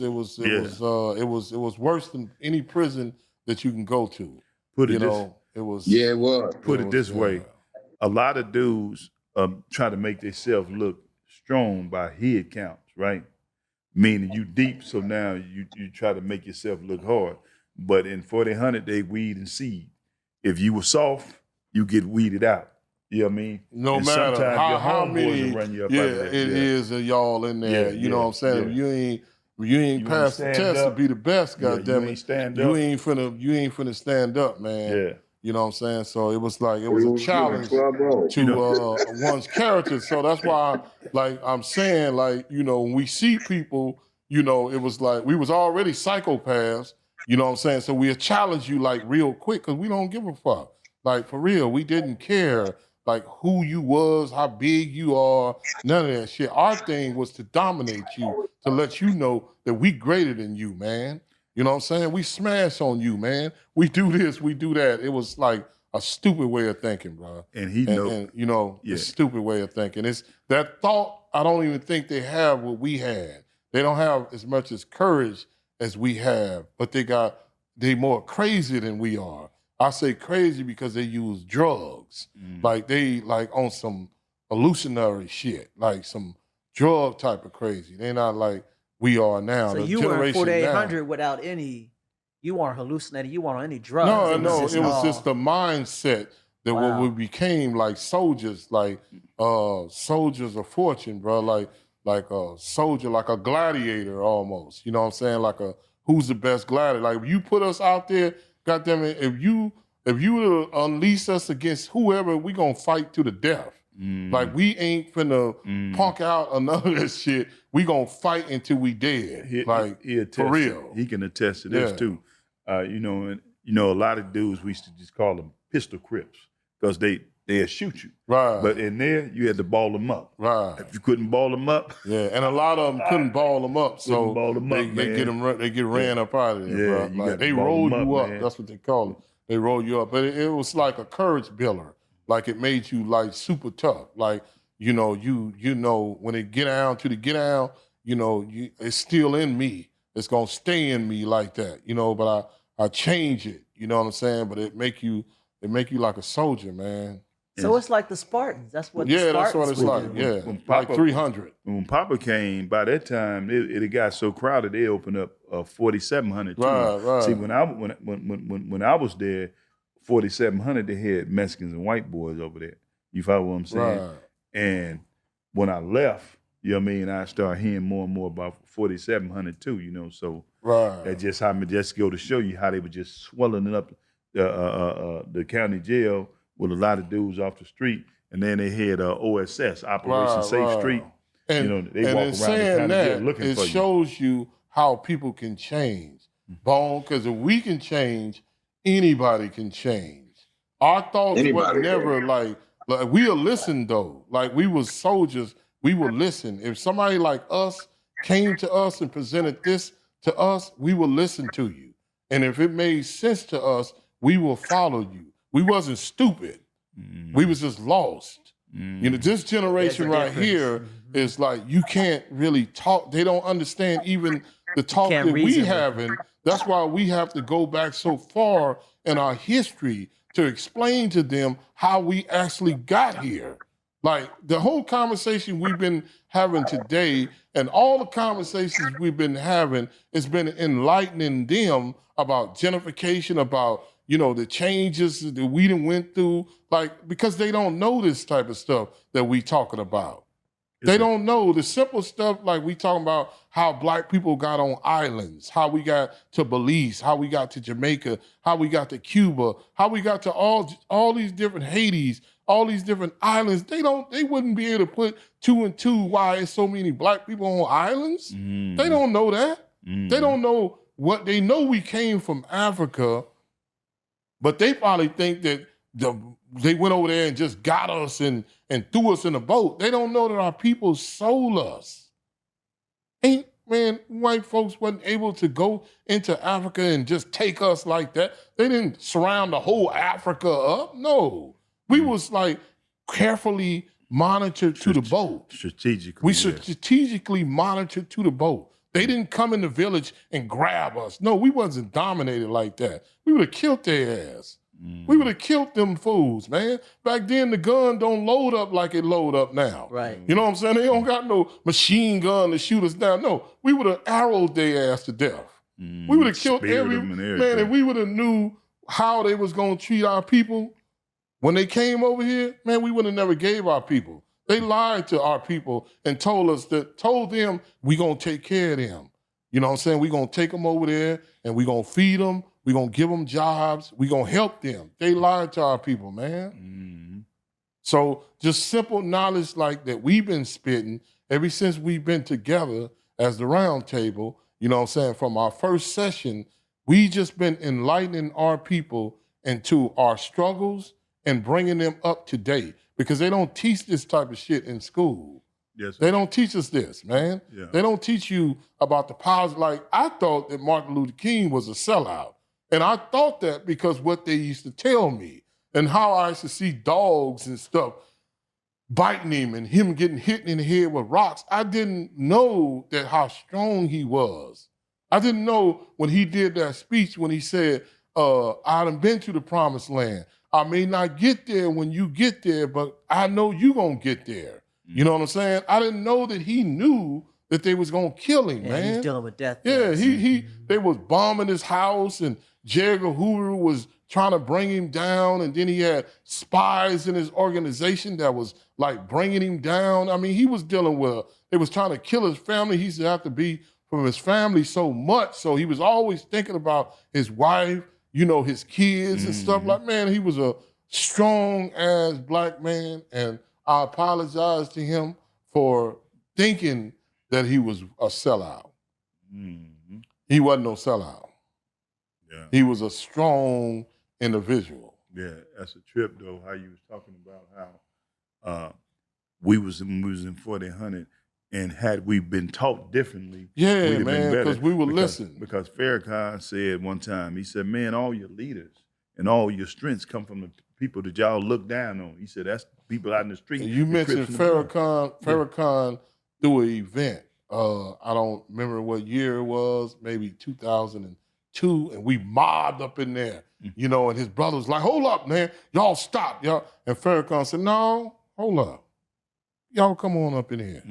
Speaker 1: worse than any prison that you can go to.
Speaker 3: Put
Speaker 1: You
Speaker 3: it
Speaker 1: know, it was.
Speaker 4: Yeah, it was.
Speaker 3: Put it
Speaker 1: was,
Speaker 3: this
Speaker 1: yeah.
Speaker 3: way. A lot of dudes try to make themselves look strong by head counts, right? Meaning you deep, so now you try to make yourself look hard. But in 4800, they weed and seed. If you were soft, you get weeded out. You know what I mean?
Speaker 1: No
Speaker 3: And
Speaker 1: matter
Speaker 3: sometimes your
Speaker 1: how
Speaker 3: homeboys
Speaker 1: many,
Speaker 3: will run you up out of that.
Speaker 1: it is y'all in there.
Speaker 3: Yeah,
Speaker 1: you know what I'm saying?
Speaker 3: yeah.
Speaker 1: You ain't
Speaker 3: You
Speaker 1: passed the
Speaker 3: ain't
Speaker 1: test
Speaker 3: stand
Speaker 1: to be the best.
Speaker 3: Yeah,
Speaker 1: Goddamn
Speaker 3: you
Speaker 1: it!
Speaker 3: ain't stand
Speaker 1: You
Speaker 3: up.
Speaker 1: ain't finna stand up, man.
Speaker 3: Yeah.
Speaker 1: You know what I'm saying? So it was like it was a challenge to one's character. So that's why, like I'm saying, like when we see people, it was like we was already psychopaths. You know what I'm saying? So we challenge you like real quick because we don't give a fuck. Like for real, we didn't care like who you was, how big you are, none of that shit. Our thing was to dominate you, to let you know that we greater than you, man. You know what I'm saying? We smash on you, man. We do this, we do that. It was like a stupid way of thinking, bro.
Speaker 3: And he know.
Speaker 1: And it's a stupid way of thinking. It's that thought, I don't even think they have what we had. They don't have as much as courage as we have, but they more crazy than we are. I say crazy because they use drugs. Like they like on some hallucinatory shit, like some drug type of crazy. They're not like we are now.
Speaker 2: So
Speaker 1: The
Speaker 2: you were in
Speaker 1: generation
Speaker 2: 4800
Speaker 1: now-
Speaker 2: without any, you weren't hallucinating, you weren't on any drugs.
Speaker 1: No,
Speaker 2: It was
Speaker 1: it was
Speaker 2: all-
Speaker 1: just the mindset that
Speaker 2: Wow.
Speaker 1: when we became like soldiers, like soldiers of fortune, bro. Like a soldier, like a gladiator almost. You know what I'm saying? Like who's the best gladiator? Like if you put us out there, goddamn it, if you unleash us against whoever, we gonna fight to the death. Like we ain't finna punk out or none of this shit. We gonna fight until we dead.
Speaker 3: He
Speaker 1: for real.
Speaker 3: He can attest to this
Speaker 1: Yeah.
Speaker 3: too. A lot of dudes we used to just call them pistol crips because they'll shoot you.
Speaker 1: Right.
Speaker 3: But in there, you had to ball them up.
Speaker 1: Right.
Speaker 3: If you couldn't ball them up,
Speaker 1: Yeah, and a lot of them couldn't ball them up, so
Speaker 3: Couldn't ball 'em up,
Speaker 1: they get ran up out of there,
Speaker 3: Yeah,
Speaker 1: bro.
Speaker 3: you
Speaker 1: Like
Speaker 3: got
Speaker 1: they
Speaker 3: to ball
Speaker 1: roll
Speaker 3: 'em
Speaker 1: you
Speaker 3: up,
Speaker 1: up.
Speaker 3: man.
Speaker 1: That's what they call it. They roll you up, but it was like a courage builder. Like it made you like super tough. Like you know when it get down, it's still in me. It's gonna stay in me like that, But I change it. You know what I'm saying? But it make you like a soldier, man.
Speaker 2: So it's like the Spartans. That's what the
Speaker 1: Yeah, that's
Speaker 2: Spartans
Speaker 1: what it's
Speaker 2: would
Speaker 1: like.
Speaker 2: do.
Speaker 1: Yeah,
Speaker 3: When
Speaker 1: like
Speaker 3: Papa-
Speaker 1: 300.
Speaker 3: when Papa came, by that time it got so crowded they opened up 4700 too.
Speaker 1: Right.
Speaker 3: See, when I was there, 4700 they had Mexicans and white boys over there. You follow what I'm saying?
Speaker 1: Right.
Speaker 3: And when I left, I started hearing more and more about 4700 too. So
Speaker 1: Right.
Speaker 3: that just happened just go to show you how they were just swelling up the county jail with a lot of dudes off the street, and then they had OSS, Operation Safe Street.
Speaker 1: And,
Speaker 3: They walk
Speaker 1: in
Speaker 3: around the
Speaker 1: saying
Speaker 3: county jail
Speaker 1: that,
Speaker 3: looking
Speaker 1: it
Speaker 3: for you.
Speaker 1: shows you how people can change. Bone, because if we can change, anybody can change. Our thoughts
Speaker 4: Anybody
Speaker 1: were never like we'll listen though. Like we was soldiers, we will listen. If somebody like us came to us and presented this to us, we will listen to you. And if it made sense to us, we will follow you. We wasn't stupid. We was just lost. This generation
Speaker 2: There's a
Speaker 1: right
Speaker 2: difference.
Speaker 1: here is like you can't really talk. They don't understand even the talk
Speaker 2: can't
Speaker 1: that we
Speaker 2: reason with
Speaker 1: having. That's why we have to go back so far in our history to explain to them how we actually got here. Like the whole conversation we've been having today and all the conversations we've been having has been enlightening them about gentrification, about, the changes that we done went through, like, because they don't know this type of stuff that we talking about. They don't know the simple stuff, like we talking about how black people got on islands, how we got to Belize, how we got to Jamaica, how we got to Cuba, how we got to all these different Hades, all these different islands. They wouldn't be able to put 2 and 2 why it's so many black people on islands. They don't know that. They don't know what they know. We came from Africa, but they probably think that they went over there and just got us and threw us in a boat. They don't know that our people sold us. Man, white folks wasn't able to go into Africa and just take us like that. They didn't surround the whole Africa up. No. We was like carefully monitored to the boat.
Speaker 3: Strategically.
Speaker 1: We strategically monitored to the boat. They didn't come in the village and grab us. No, we wasn't dominated like that. We would have killed their ass. We would have killed them fools, man. Back then, the gun don't load up like it load up now.
Speaker 2: Right.
Speaker 1: You know what I'm saying? They don't got no machine gun to shoot us down. No, we would have arrowed their ass to death. We would have killed man, if we would have knew how they was going to treat our people when they came over here, man, we would have never gave our people. They lied to our people and told them we going to take care of them. You know what I'm saying? We going to take them over there and we going to feed them. We're going to give them jobs. We're going to help them. They lied to our people, man. So just simple knowledge like that we've been spitting ever since we've been together as the round table, you know what I'm saying? From our first session, we just been enlightening our people into our struggles and bringing them up to date because they don't teach this type of shit in school.
Speaker 3: Yes,
Speaker 1: they don't teach us this, man.
Speaker 3: Yeah.
Speaker 1: They don't teach you about the powers. Like, I thought that Martin Luther King was a sellout. And I thought that because what they used to tell me and how I used to see dogs and stuff biting him and him getting hit in the head with rocks. I didn't know that how strong he was. I didn't know when he did that speech when he said, I done been to the promised land. I may not get there when you get there, but I know you gonna get there. You know what I'm saying? I didn't know that he knew that they was gonna kill him, man.
Speaker 2: He's dealing with death.
Speaker 1: Yeah, they was bombing his house and J. Edgar Hoover was trying to bring him down, and then he had spies in his organization that was like bringing him down. I mean, he was dealing with, they was trying to kill his family. He used to have to be from his family so much, so he was always thinking about his wife, his kids and stuff like, man, he was a strong-ass black man, and I apologize to him for thinking that he was a sellout. He wasn't no sellout.
Speaker 3: Yeah.
Speaker 1: He was a strong individual.
Speaker 3: Yeah, that's a trip though. How you was talking about how we was in 1400, and had we been taught differently,
Speaker 1: yeah, man, because we would listen.
Speaker 3: Because Farrakhan said one time, he said, "Man, all your leaders and all your strengths come from the people that y'all look down on." He said, "That's people out in the street."
Speaker 1: And you mentioned Farrakhan through an event. I don't remember what year it was, maybe 2002, and we mobbed up in there, and his brother was like, "Hold up, man, y'all stop, y'all." And Farrakhan said, "No, hold up. Y'all come on up in here.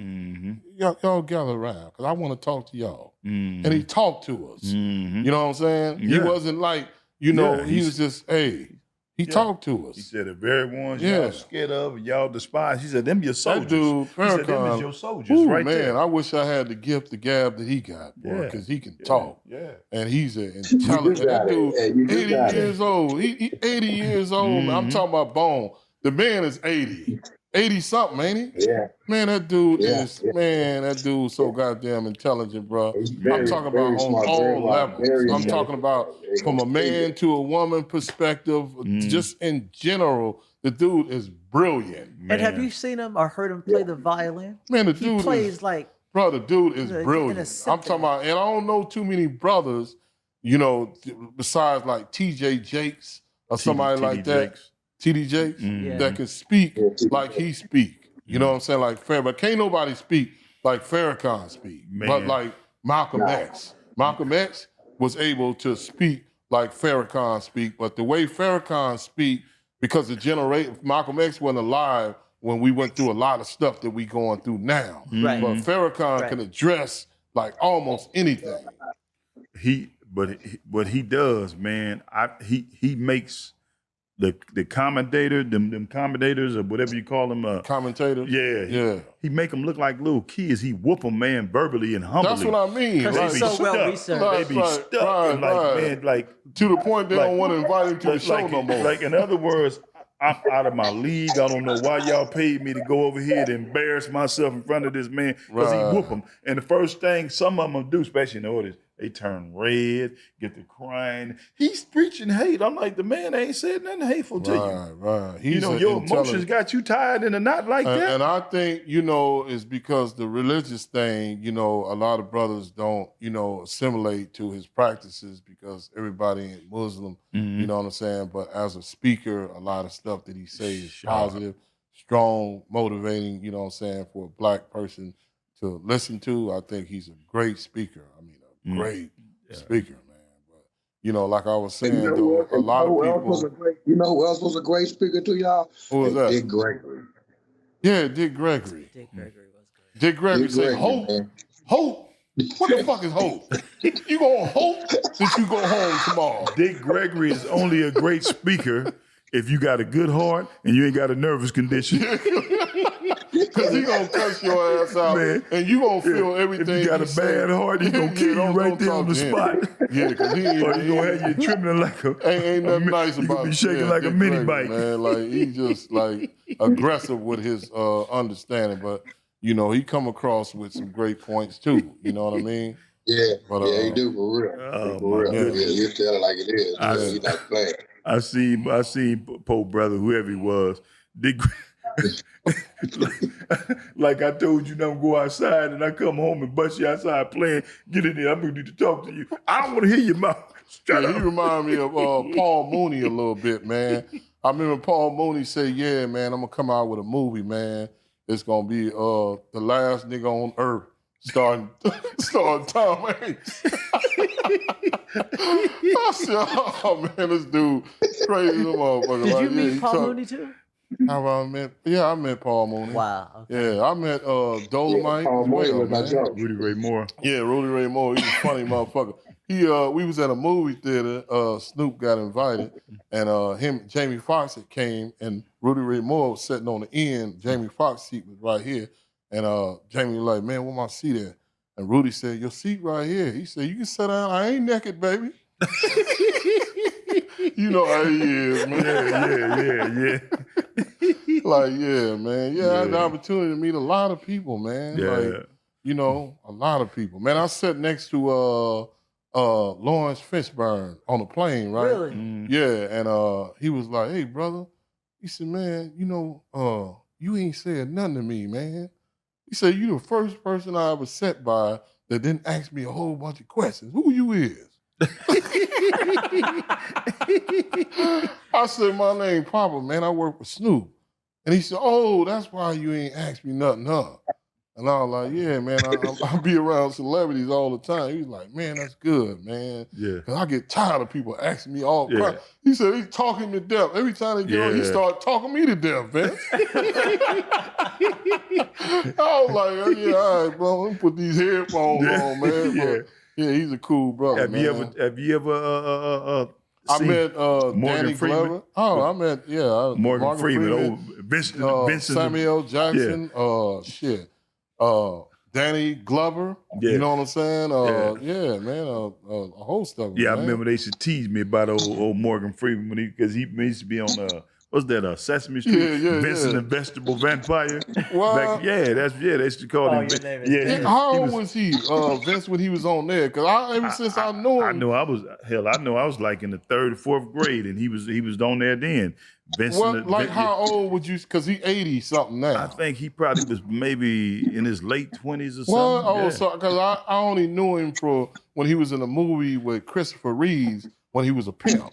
Speaker 1: Y'all gather around, because I want to talk to y'all." And he talked to us. You know what I'm saying? Yeah. He wasn't like, he was just, he talked to us.
Speaker 3: He said, the very ones y'all scared of, y'all despise. He said, them your soldiers.
Speaker 1: That dude, Farrakhan,
Speaker 3: he said, them is your soldiers right there.
Speaker 1: Man, I wish I had the gift, the gab that he got, boy, because he can talk. Yeah. And he's an intelligent, that dude, 80 years old. He 80 years old. I'm talking about Bone. The man is 80. 80-something, ain't he? Yeah. Man, that dude that dude's so goddamn intelligent, bro. I'm talking about on all levels. I'm talking about from a man to a woman perspective, just in general, the dude is brilliant.
Speaker 2: Man. And have you seen him or heard him play the violin?
Speaker 1: Man, the dude
Speaker 2: plays like...
Speaker 1: Bro, the dude is brilliant. I'm talking about, and I don't know too many brothers, besides like T.J. Jakes or somebody like that. T.D. Jakes, that can speak like he speak. You know what I'm saying? Like Farrakhan. But can't nobody speak like Farrakhan speak. Man. But like Malcolm X. Malcolm X was able to speak like Farrakhan speak. But the way Farrakhan speak, because the generation, Malcolm X wasn't alive when we went through a lot of stuff that we going through now.
Speaker 2: Right.
Speaker 1: But Farrakhan
Speaker 2: Right.
Speaker 1: can address like almost anything.
Speaker 3: But he does, man. He makes the commentator, them commentators or whatever you call them,
Speaker 1: Commentators.
Speaker 3: yeah. He make them look like little kids. He whoop them, man, verbally and humbly.
Speaker 1: That's what I mean.
Speaker 2: Because
Speaker 1: Like,
Speaker 2: he's so well researched.
Speaker 3: They be stuck and like, man, like
Speaker 1: to the point they
Speaker 3: like-
Speaker 1: don't want to invite him to the show no more.
Speaker 3: Like in other words, I'm out of my league. I don't know why y'all paid me to go over here to embarrass myself in front of this man because
Speaker 1: Right.
Speaker 3: he whoop him. And the first thing some of them do, especially in the audience, they turn red, get to crying. He's preaching hate. I'm like, the man ain't said nothing hateful to you.
Speaker 1: Right.
Speaker 3: You
Speaker 1: He's
Speaker 3: know,
Speaker 1: an
Speaker 3: your
Speaker 1: intelligent-
Speaker 3: emotions got you tired in a knot like that.
Speaker 1: And I think, you know, it's because the religious thing, you know, a lot of brothers don't, you know, assimilate to his practices because everybody ain't Muslim, you know what I'm saying? But as a speaker, a lot of stuff that he says is positive, strong, motivating, you know what I'm saying, for a black person to listen to. I think he's a great speaker. I mean, a great speaker, man. But, you know, like I was saying,
Speaker 4: And
Speaker 1: though, a lot of
Speaker 4: who else was
Speaker 1: people.
Speaker 4: you know who else was a great speaker to y'all?
Speaker 1: Who was that?
Speaker 4: Dick Gregory.
Speaker 1: Yeah, Dick Gregory.
Speaker 2: Dick Gregory was good.
Speaker 1: Dick Gregory
Speaker 4: Dick
Speaker 1: said,
Speaker 4: Gregory,
Speaker 1: hope.
Speaker 4: man.
Speaker 1: Hope? What the fuck is hope? You gonna hope that you go home tomorrow?
Speaker 3: Dick Gregory is only a great speaker if you got a good heart and you ain't got a nervous condition.
Speaker 1: Because he gonna cuss your ass out,
Speaker 3: Man.
Speaker 1: and you gonna feel
Speaker 3: If
Speaker 1: everything.
Speaker 3: you got
Speaker 1: he
Speaker 3: a
Speaker 1: say.
Speaker 3: bad heart, he gonna kill you
Speaker 1: don't-
Speaker 3: right
Speaker 1: don't
Speaker 3: there on
Speaker 1: talk
Speaker 3: the
Speaker 1: to him.
Speaker 3: spot.
Speaker 1: Yeah, because he ain't.
Speaker 3: Or you gonna have you trembling like a
Speaker 1: Ain't nothing nice
Speaker 3: you
Speaker 1: about
Speaker 3: gonna be
Speaker 1: it.
Speaker 3: shaking
Speaker 1: Yeah,
Speaker 3: like a
Speaker 1: Dick
Speaker 3: mini
Speaker 1: Gregory,
Speaker 3: bike.
Speaker 1: man. Like he just like aggressive with his understanding, but you know he come across with some great points too. You know what I mean?
Speaker 4: Yeah,
Speaker 1: But,
Speaker 4: yeah, he do for real.
Speaker 3: Oh,
Speaker 4: For
Speaker 3: my
Speaker 4: real.
Speaker 3: goodness.
Speaker 4: Yeah, you tell it like it is.
Speaker 3: I-
Speaker 4: He's not playing.
Speaker 3: I seen Pope brother, whoever he was, Dick. like I told you, don't go outside, and I come home and bust you outside playing. Get in there. I'm gonna need to talk to you. I don't want to hear your mouth. Shut
Speaker 1: Yeah,
Speaker 3: up.
Speaker 1: he remind me of Paul Mooney a little bit, man. I remember Paul Mooney say, "Yeah, man, I'm gonna come out with a movie, man. It's gonna be the last nigga on earth, starring Tom Hanks." I said, "Oh man, this dude crazy motherfucker."
Speaker 2: Did
Speaker 1: Like,
Speaker 2: you
Speaker 1: yeah,
Speaker 2: meet
Speaker 1: he
Speaker 2: Paul
Speaker 1: talk-
Speaker 2: Mooney too?
Speaker 1: How I met? Yeah, I met Paul Mooney.
Speaker 2: Wow. Okay.
Speaker 1: Yeah, I met Dolomite
Speaker 4: Paul
Speaker 1: as
Speaker 4: Mooney
Speaker 1: well,
Speaker 4: was my
Speaker 1: man.
Speaker 4: joke.
Speaker 3: Rudy Ray Moore.
Speaker 1: Yeah, Rudy Ray Moore. He's a funny motherfucker. We was at a movie theater. Snoop got invited, and Jamie Foxx had came, and Rudy Ray Moore was sitting on the end. Jamie Foxx's seat was right here, and Jamie was like, "Man, where my seat at?" And Rudy said, "Your seat right here." He said, "You can sit down. I ain't naked, baby." You know how he is, man.
Speaker 3: Yeah.
Speaker 1: Like, yeah, man. Yeah, I had the
Speaker 3: Yeah.
Speaker 1: opportunity to meet a lot of people, man.
Speaker 3: Yeah.
Speaker 1: Like, you know, a lot of people. Man, I sat next to Lawrence Fishburne on a plane, right?
Speaker 2: Really?
Speaker 3: Mm.
Speaker 1: Yeah, and he was like, "Hey, brother," he said, "Man, you know, you ain't said nothing to me, man." He said, "You the first person I ever sat by that didn't ask me a whole bunch of questions. Who you is?" I said, "My name Papa, man. I work for Snoop." And he said, "Oh, that's why you ain't asked me nothing, huh?" And I was like, "Yeah, man, I be around celebrities all the time." He was like, "Man, that's good, man.
Speaker 3: Yeah.
Speaker 1: Cause I get tired of people asking me all
Speaker 3: Yeah.
Speaker 1: kinds." He said he's talking to death. Every time they get on, he
Speaker 3: Yeah.
Speaker 1: start talking me to death, man. I was like, "Oh, yeah, all right, bro. Let me put these headphones
Speaker 3: Yeah.
Speaker 1: on, man."
Speaker 3: Yeah.
Speaker 1: But, yeah, he's a cool brother,
Speaker 3: Have
Speaker 1: man.
Speaker 3: you ever
Speaker 1: I
Speaker 3: seen
Speaker 1: met Danny
Speaker 3: Freeman?
Speaker 1: Glover. Oh, I met
Speaker 3: Morgan Freeman, old Vincent.
Speaker 1: Samuel Jackson. Danny Glover.
Speaker 3: Yeah.
Speaker 1: You know what I'm saying?
Speaker 3: Yeah.
Speaker 1: Yeah, man. A host of them.
Speaker 3: Yeah, I
Speaker 1: man.
Speaker 3: remember they used to tease me about old Morgan Freeman because he used to be on what's that Sesame Street?
Speaker 1: Yeah,
Speaker 3: Vincent
Speaker 1: yeah.
Speaker 3: the Vegetable Vampire.
Speaker 1: What?
Speaker 3: they used to call
Speaker 2: Oh,
Speaker 3: him.
Speaker 2: your name is
Speaker 3: Yeah,
Speaker 2: Vince.
Speaker 3: he
Speaker 1: How
Speaker 3: he
Speaker 1: old was he, Vince, when he was on there? Because ever since I knew him,
Speaker 3: I know I was like in the third or fourth grade, and he was on there then. Vincent,
Speaker 1: how old would you? Because he 80 something now.
Speaker 3: I think he probably was maybe in his late 20s or something.
Speaker 1: Well, oh,
Speaker 3: Yeah.
Speaker 1: so because I only knew him for when he was in a movie with Christopher Reeves when he was a pimp.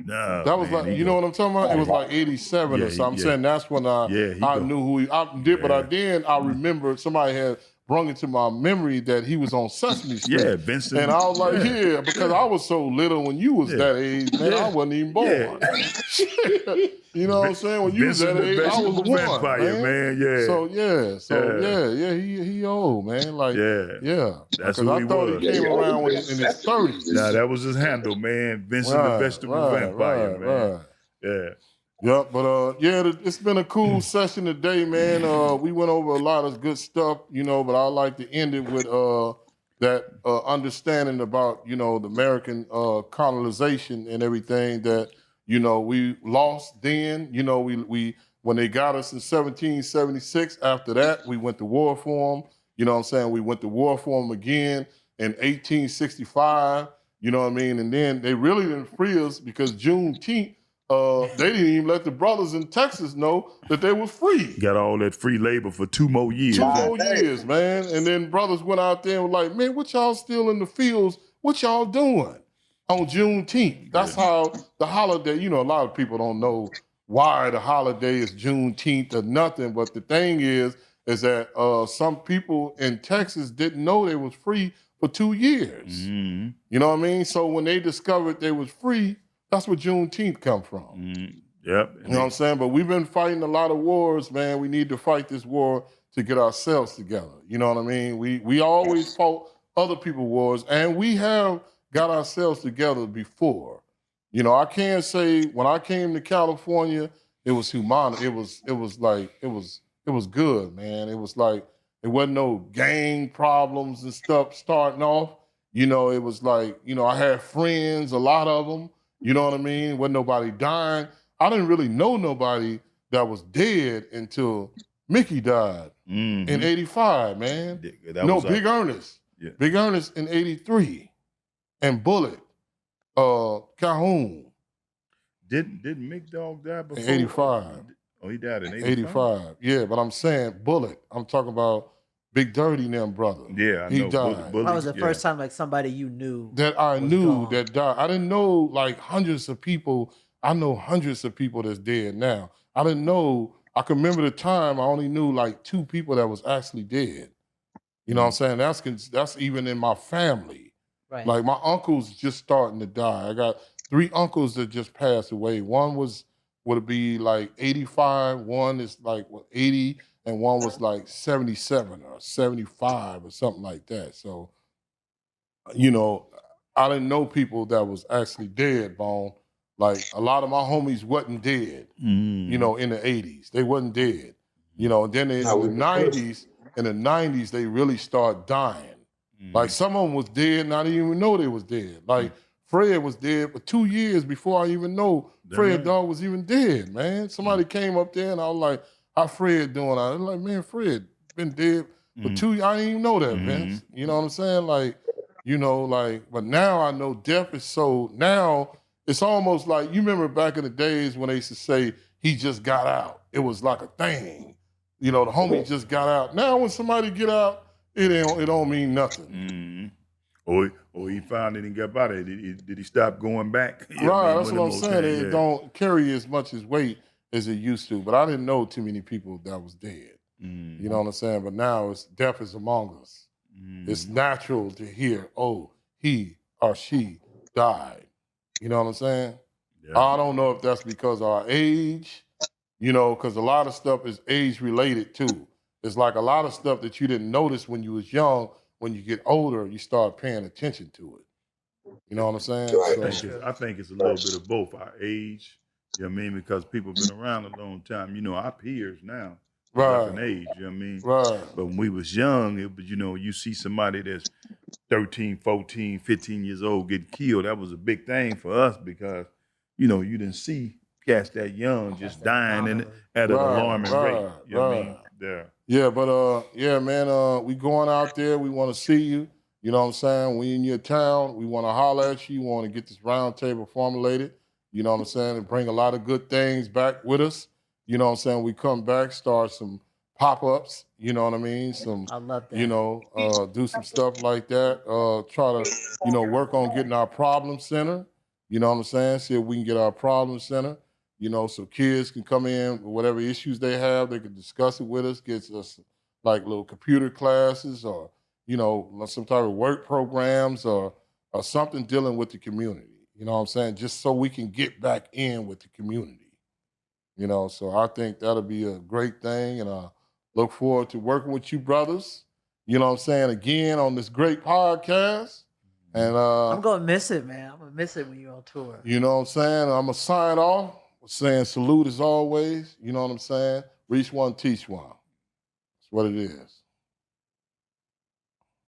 Speaker 3: No,
Speaker 1: That was
Speaker 3: man,
Speaker 1: like,
Speaker 3: he
Speaker 1: you know what I'm talking about? It was like 87
Speaker 3: Yeah,
Speaker 1: or something. I'm
Speaker 3: yeah.
Speaker 1: saying that's when I
Speaker 3: Yeah, he go.
Speaker 1: knew who he I did, but
Speaker 3: Yeah.
Speaker 1: I remember somebody had brung it to my memory that he was on Sesame Street.
Speaker 3: Yeah, Vincent.
Speaker 1: And I was like, yeah, because I was so little when you was that age, man, I wasn't even born. You know what I'm saying? When you was
Speaker 3: Vincent
Speaker 1: that
Speaker 3: the
Speaker 1: age, I was
Speaker 3: Vegetable
Speaker 1: one,
Speaker 3: Vampire, man.
Speaker 1: He old, man. Like,
Speaker 3: that's
Speaker 1: because
Speaker 3: who
Speaker 1: I
Speaker 3: he
Speaker 1: thought
Speaker 3: was.
Speaker 1: he came around in his 30s.
Speaker 3: Nah, that was his handle, man. Vincent the Vegetable Vampire, man.
Speaker 1: Right.
Speaker 3: Yeah.
Speaker 1: Yeah, but it's been a cool session today, man. We went over a lot of good stuff, you know, but I like to end it with that understanding about, you know, the American colonization and everything that, you know, we lost then. You know, we when they got us in 1776, after that, we went to war for them. You know what I'm saying? We went to war for them again in 1865, you know what I mean? And then they really didn't free us because Juneteenth, they didn't even let the brothers in Texas know that they was free.
Speaker 3: Got all that free labor for 2 more years.
Speaker 1: 2 more years, man. And then brothers went out there and were like, man, what y'all still in the fields? What y'all doing on Juneteenth? That's how the holiday, you know, a lot of people don't know why the holiday is Juneteenth or nothing. But the thing is that some people in Texas didn't know they was free for 2 years.
Speaker 3: Mm-hmm.
Speaker 1: You know what I mean? So when they discovered they was free, that's where Juneteenth come from.
Speaker 3: Mm-hmm. Yep.
Speaker 1: You know what I'm saying? But we've been fighting a lot of wars, man. We need to fight this war to get ourselves together. You know what I mean? We always fought other people's wars, and we have got ourselves together before. You know, I can't say when I came to California, it was humane. It was good, man. It was like it wasn't no gang problems and stuff starting off. You know, it was like, you know, I had friends, a lot of them. You know what I mean? Wasn't nobody dying. I didn't really know nobody that was dead until Mickey died in 85, man. Big Ernest. Yeah. Big Ernest in 83. And Bullet, Calhoun.
Speaker 3: Didn't Mick Dog die before?
Speaker 1: In 85.
Speaker 3: Oh, he died in
Speaker 1: 85. Yeah, but I'm saying Bullet. I'm talking about Big Dirty and them brother.
Speaker 3: Yeah, I
Speaker 1: he
Speaker 3: know.
Speaker 1: died.
Speaker 2: That was the first time like somebody you knew
Speaker 1: that I knew
Speaker 2: gone.
Speaker 1: that died. I didn't know like hundreds of people. I know hundreds of people that's dead now. I didn't know. I can remember the time I only knew like 2 people that was actually dead. You know what I'm saying? That's even in my family.
Speaker 2: Right.
Speaker 1: Like my uncle's just starting to die. I got 3 uncles that just passed away. One would be like 85. One is like 80. And one was like 77 or 75 or something like that. So, you know, I didn't know people that was actually dead, Bone. Like a lot of my homies wasn't dead, you know, in the 80s. They wasn't dead. You know, and then in the 90s, they really start dying. Like some of them was dead and I didn't even know they was dead. Like Fred was dead for 2 years before I even know Fred dog was even dead, man. Somebody came up there and I was like, how Fred doing? I was like, man, Fred been dead for 2 years. I didn't even know that, Vince. You know what I'm saying? Like, you know, like, but now I know death is so, now it's almost like, you remember back in the days when they used to say, he just got out. It was like a thing. You know, the homie just got out. Now when somebody get out, it don't mean nothing.
Speaker 3: Or he found it and got out of it. Did he stop going back?
Speaker 1: Right, that's what I'm saying. It don't carry as much as weight as it used to. But I didn't know too many people that was dead. You know what I'm saying? But now death is among us. It's natural to hear, oh, he or she died. You know what I'm saying? Yeah. I don't know if that's because of our age, you know, because a lot of stuff is age related too. It's like a lot of stuff that you didn't notice when you was young. When you get older, you start paying attention to it. You know what I'm saying?
Speaker 3: I think it's a little bit of both. Our age, you know what I mean? Because people have been around a long time. You know, our peers now, different age, you know what I mean?
Speaker 1: Right.
Speaker 3: But when we was young, it was, you know, you see somebody that's 13, 14, 15 years old get killed. That was a big thing for us because, you know, you didn't see cats that young just dying at an alarming rate. You know what I mean? Yeah.
Speaker 1: Yeah, but yeah, man, we going out there. We want to see you. You know what I'm saying? We in your town. We want to holler at you. We want to get this round table formulated. You know what I'm saying? And bring a lot of good things back with us. You know what I'm saying? We come back, start some pop-ups. You know what I mean?
Speaker 2: I love that.
Speaker 1: You know, do some stuff like that. Try to, you know, work on getting our problem center. You know what I'm saying? See if we can get our problem center. You know, so kids can come in with whatever issues they have. They can discuss it with us, get us like little computer classes or, some type of work programs or something dealing with the community. You know what I'm saying? Just so we can get back in with the community. So I think that'll be a great thing. And I look forward to working with you brothers, again on this great podcast. And
Speaker 2: I'm gonna miss it, man. I'm gonna miss it when you're on tour.
Speaker 1: you know what I'm saying? I'm going to sign off saying salute as always. You know what I'm saying? Reach one, teach one. That's what it is.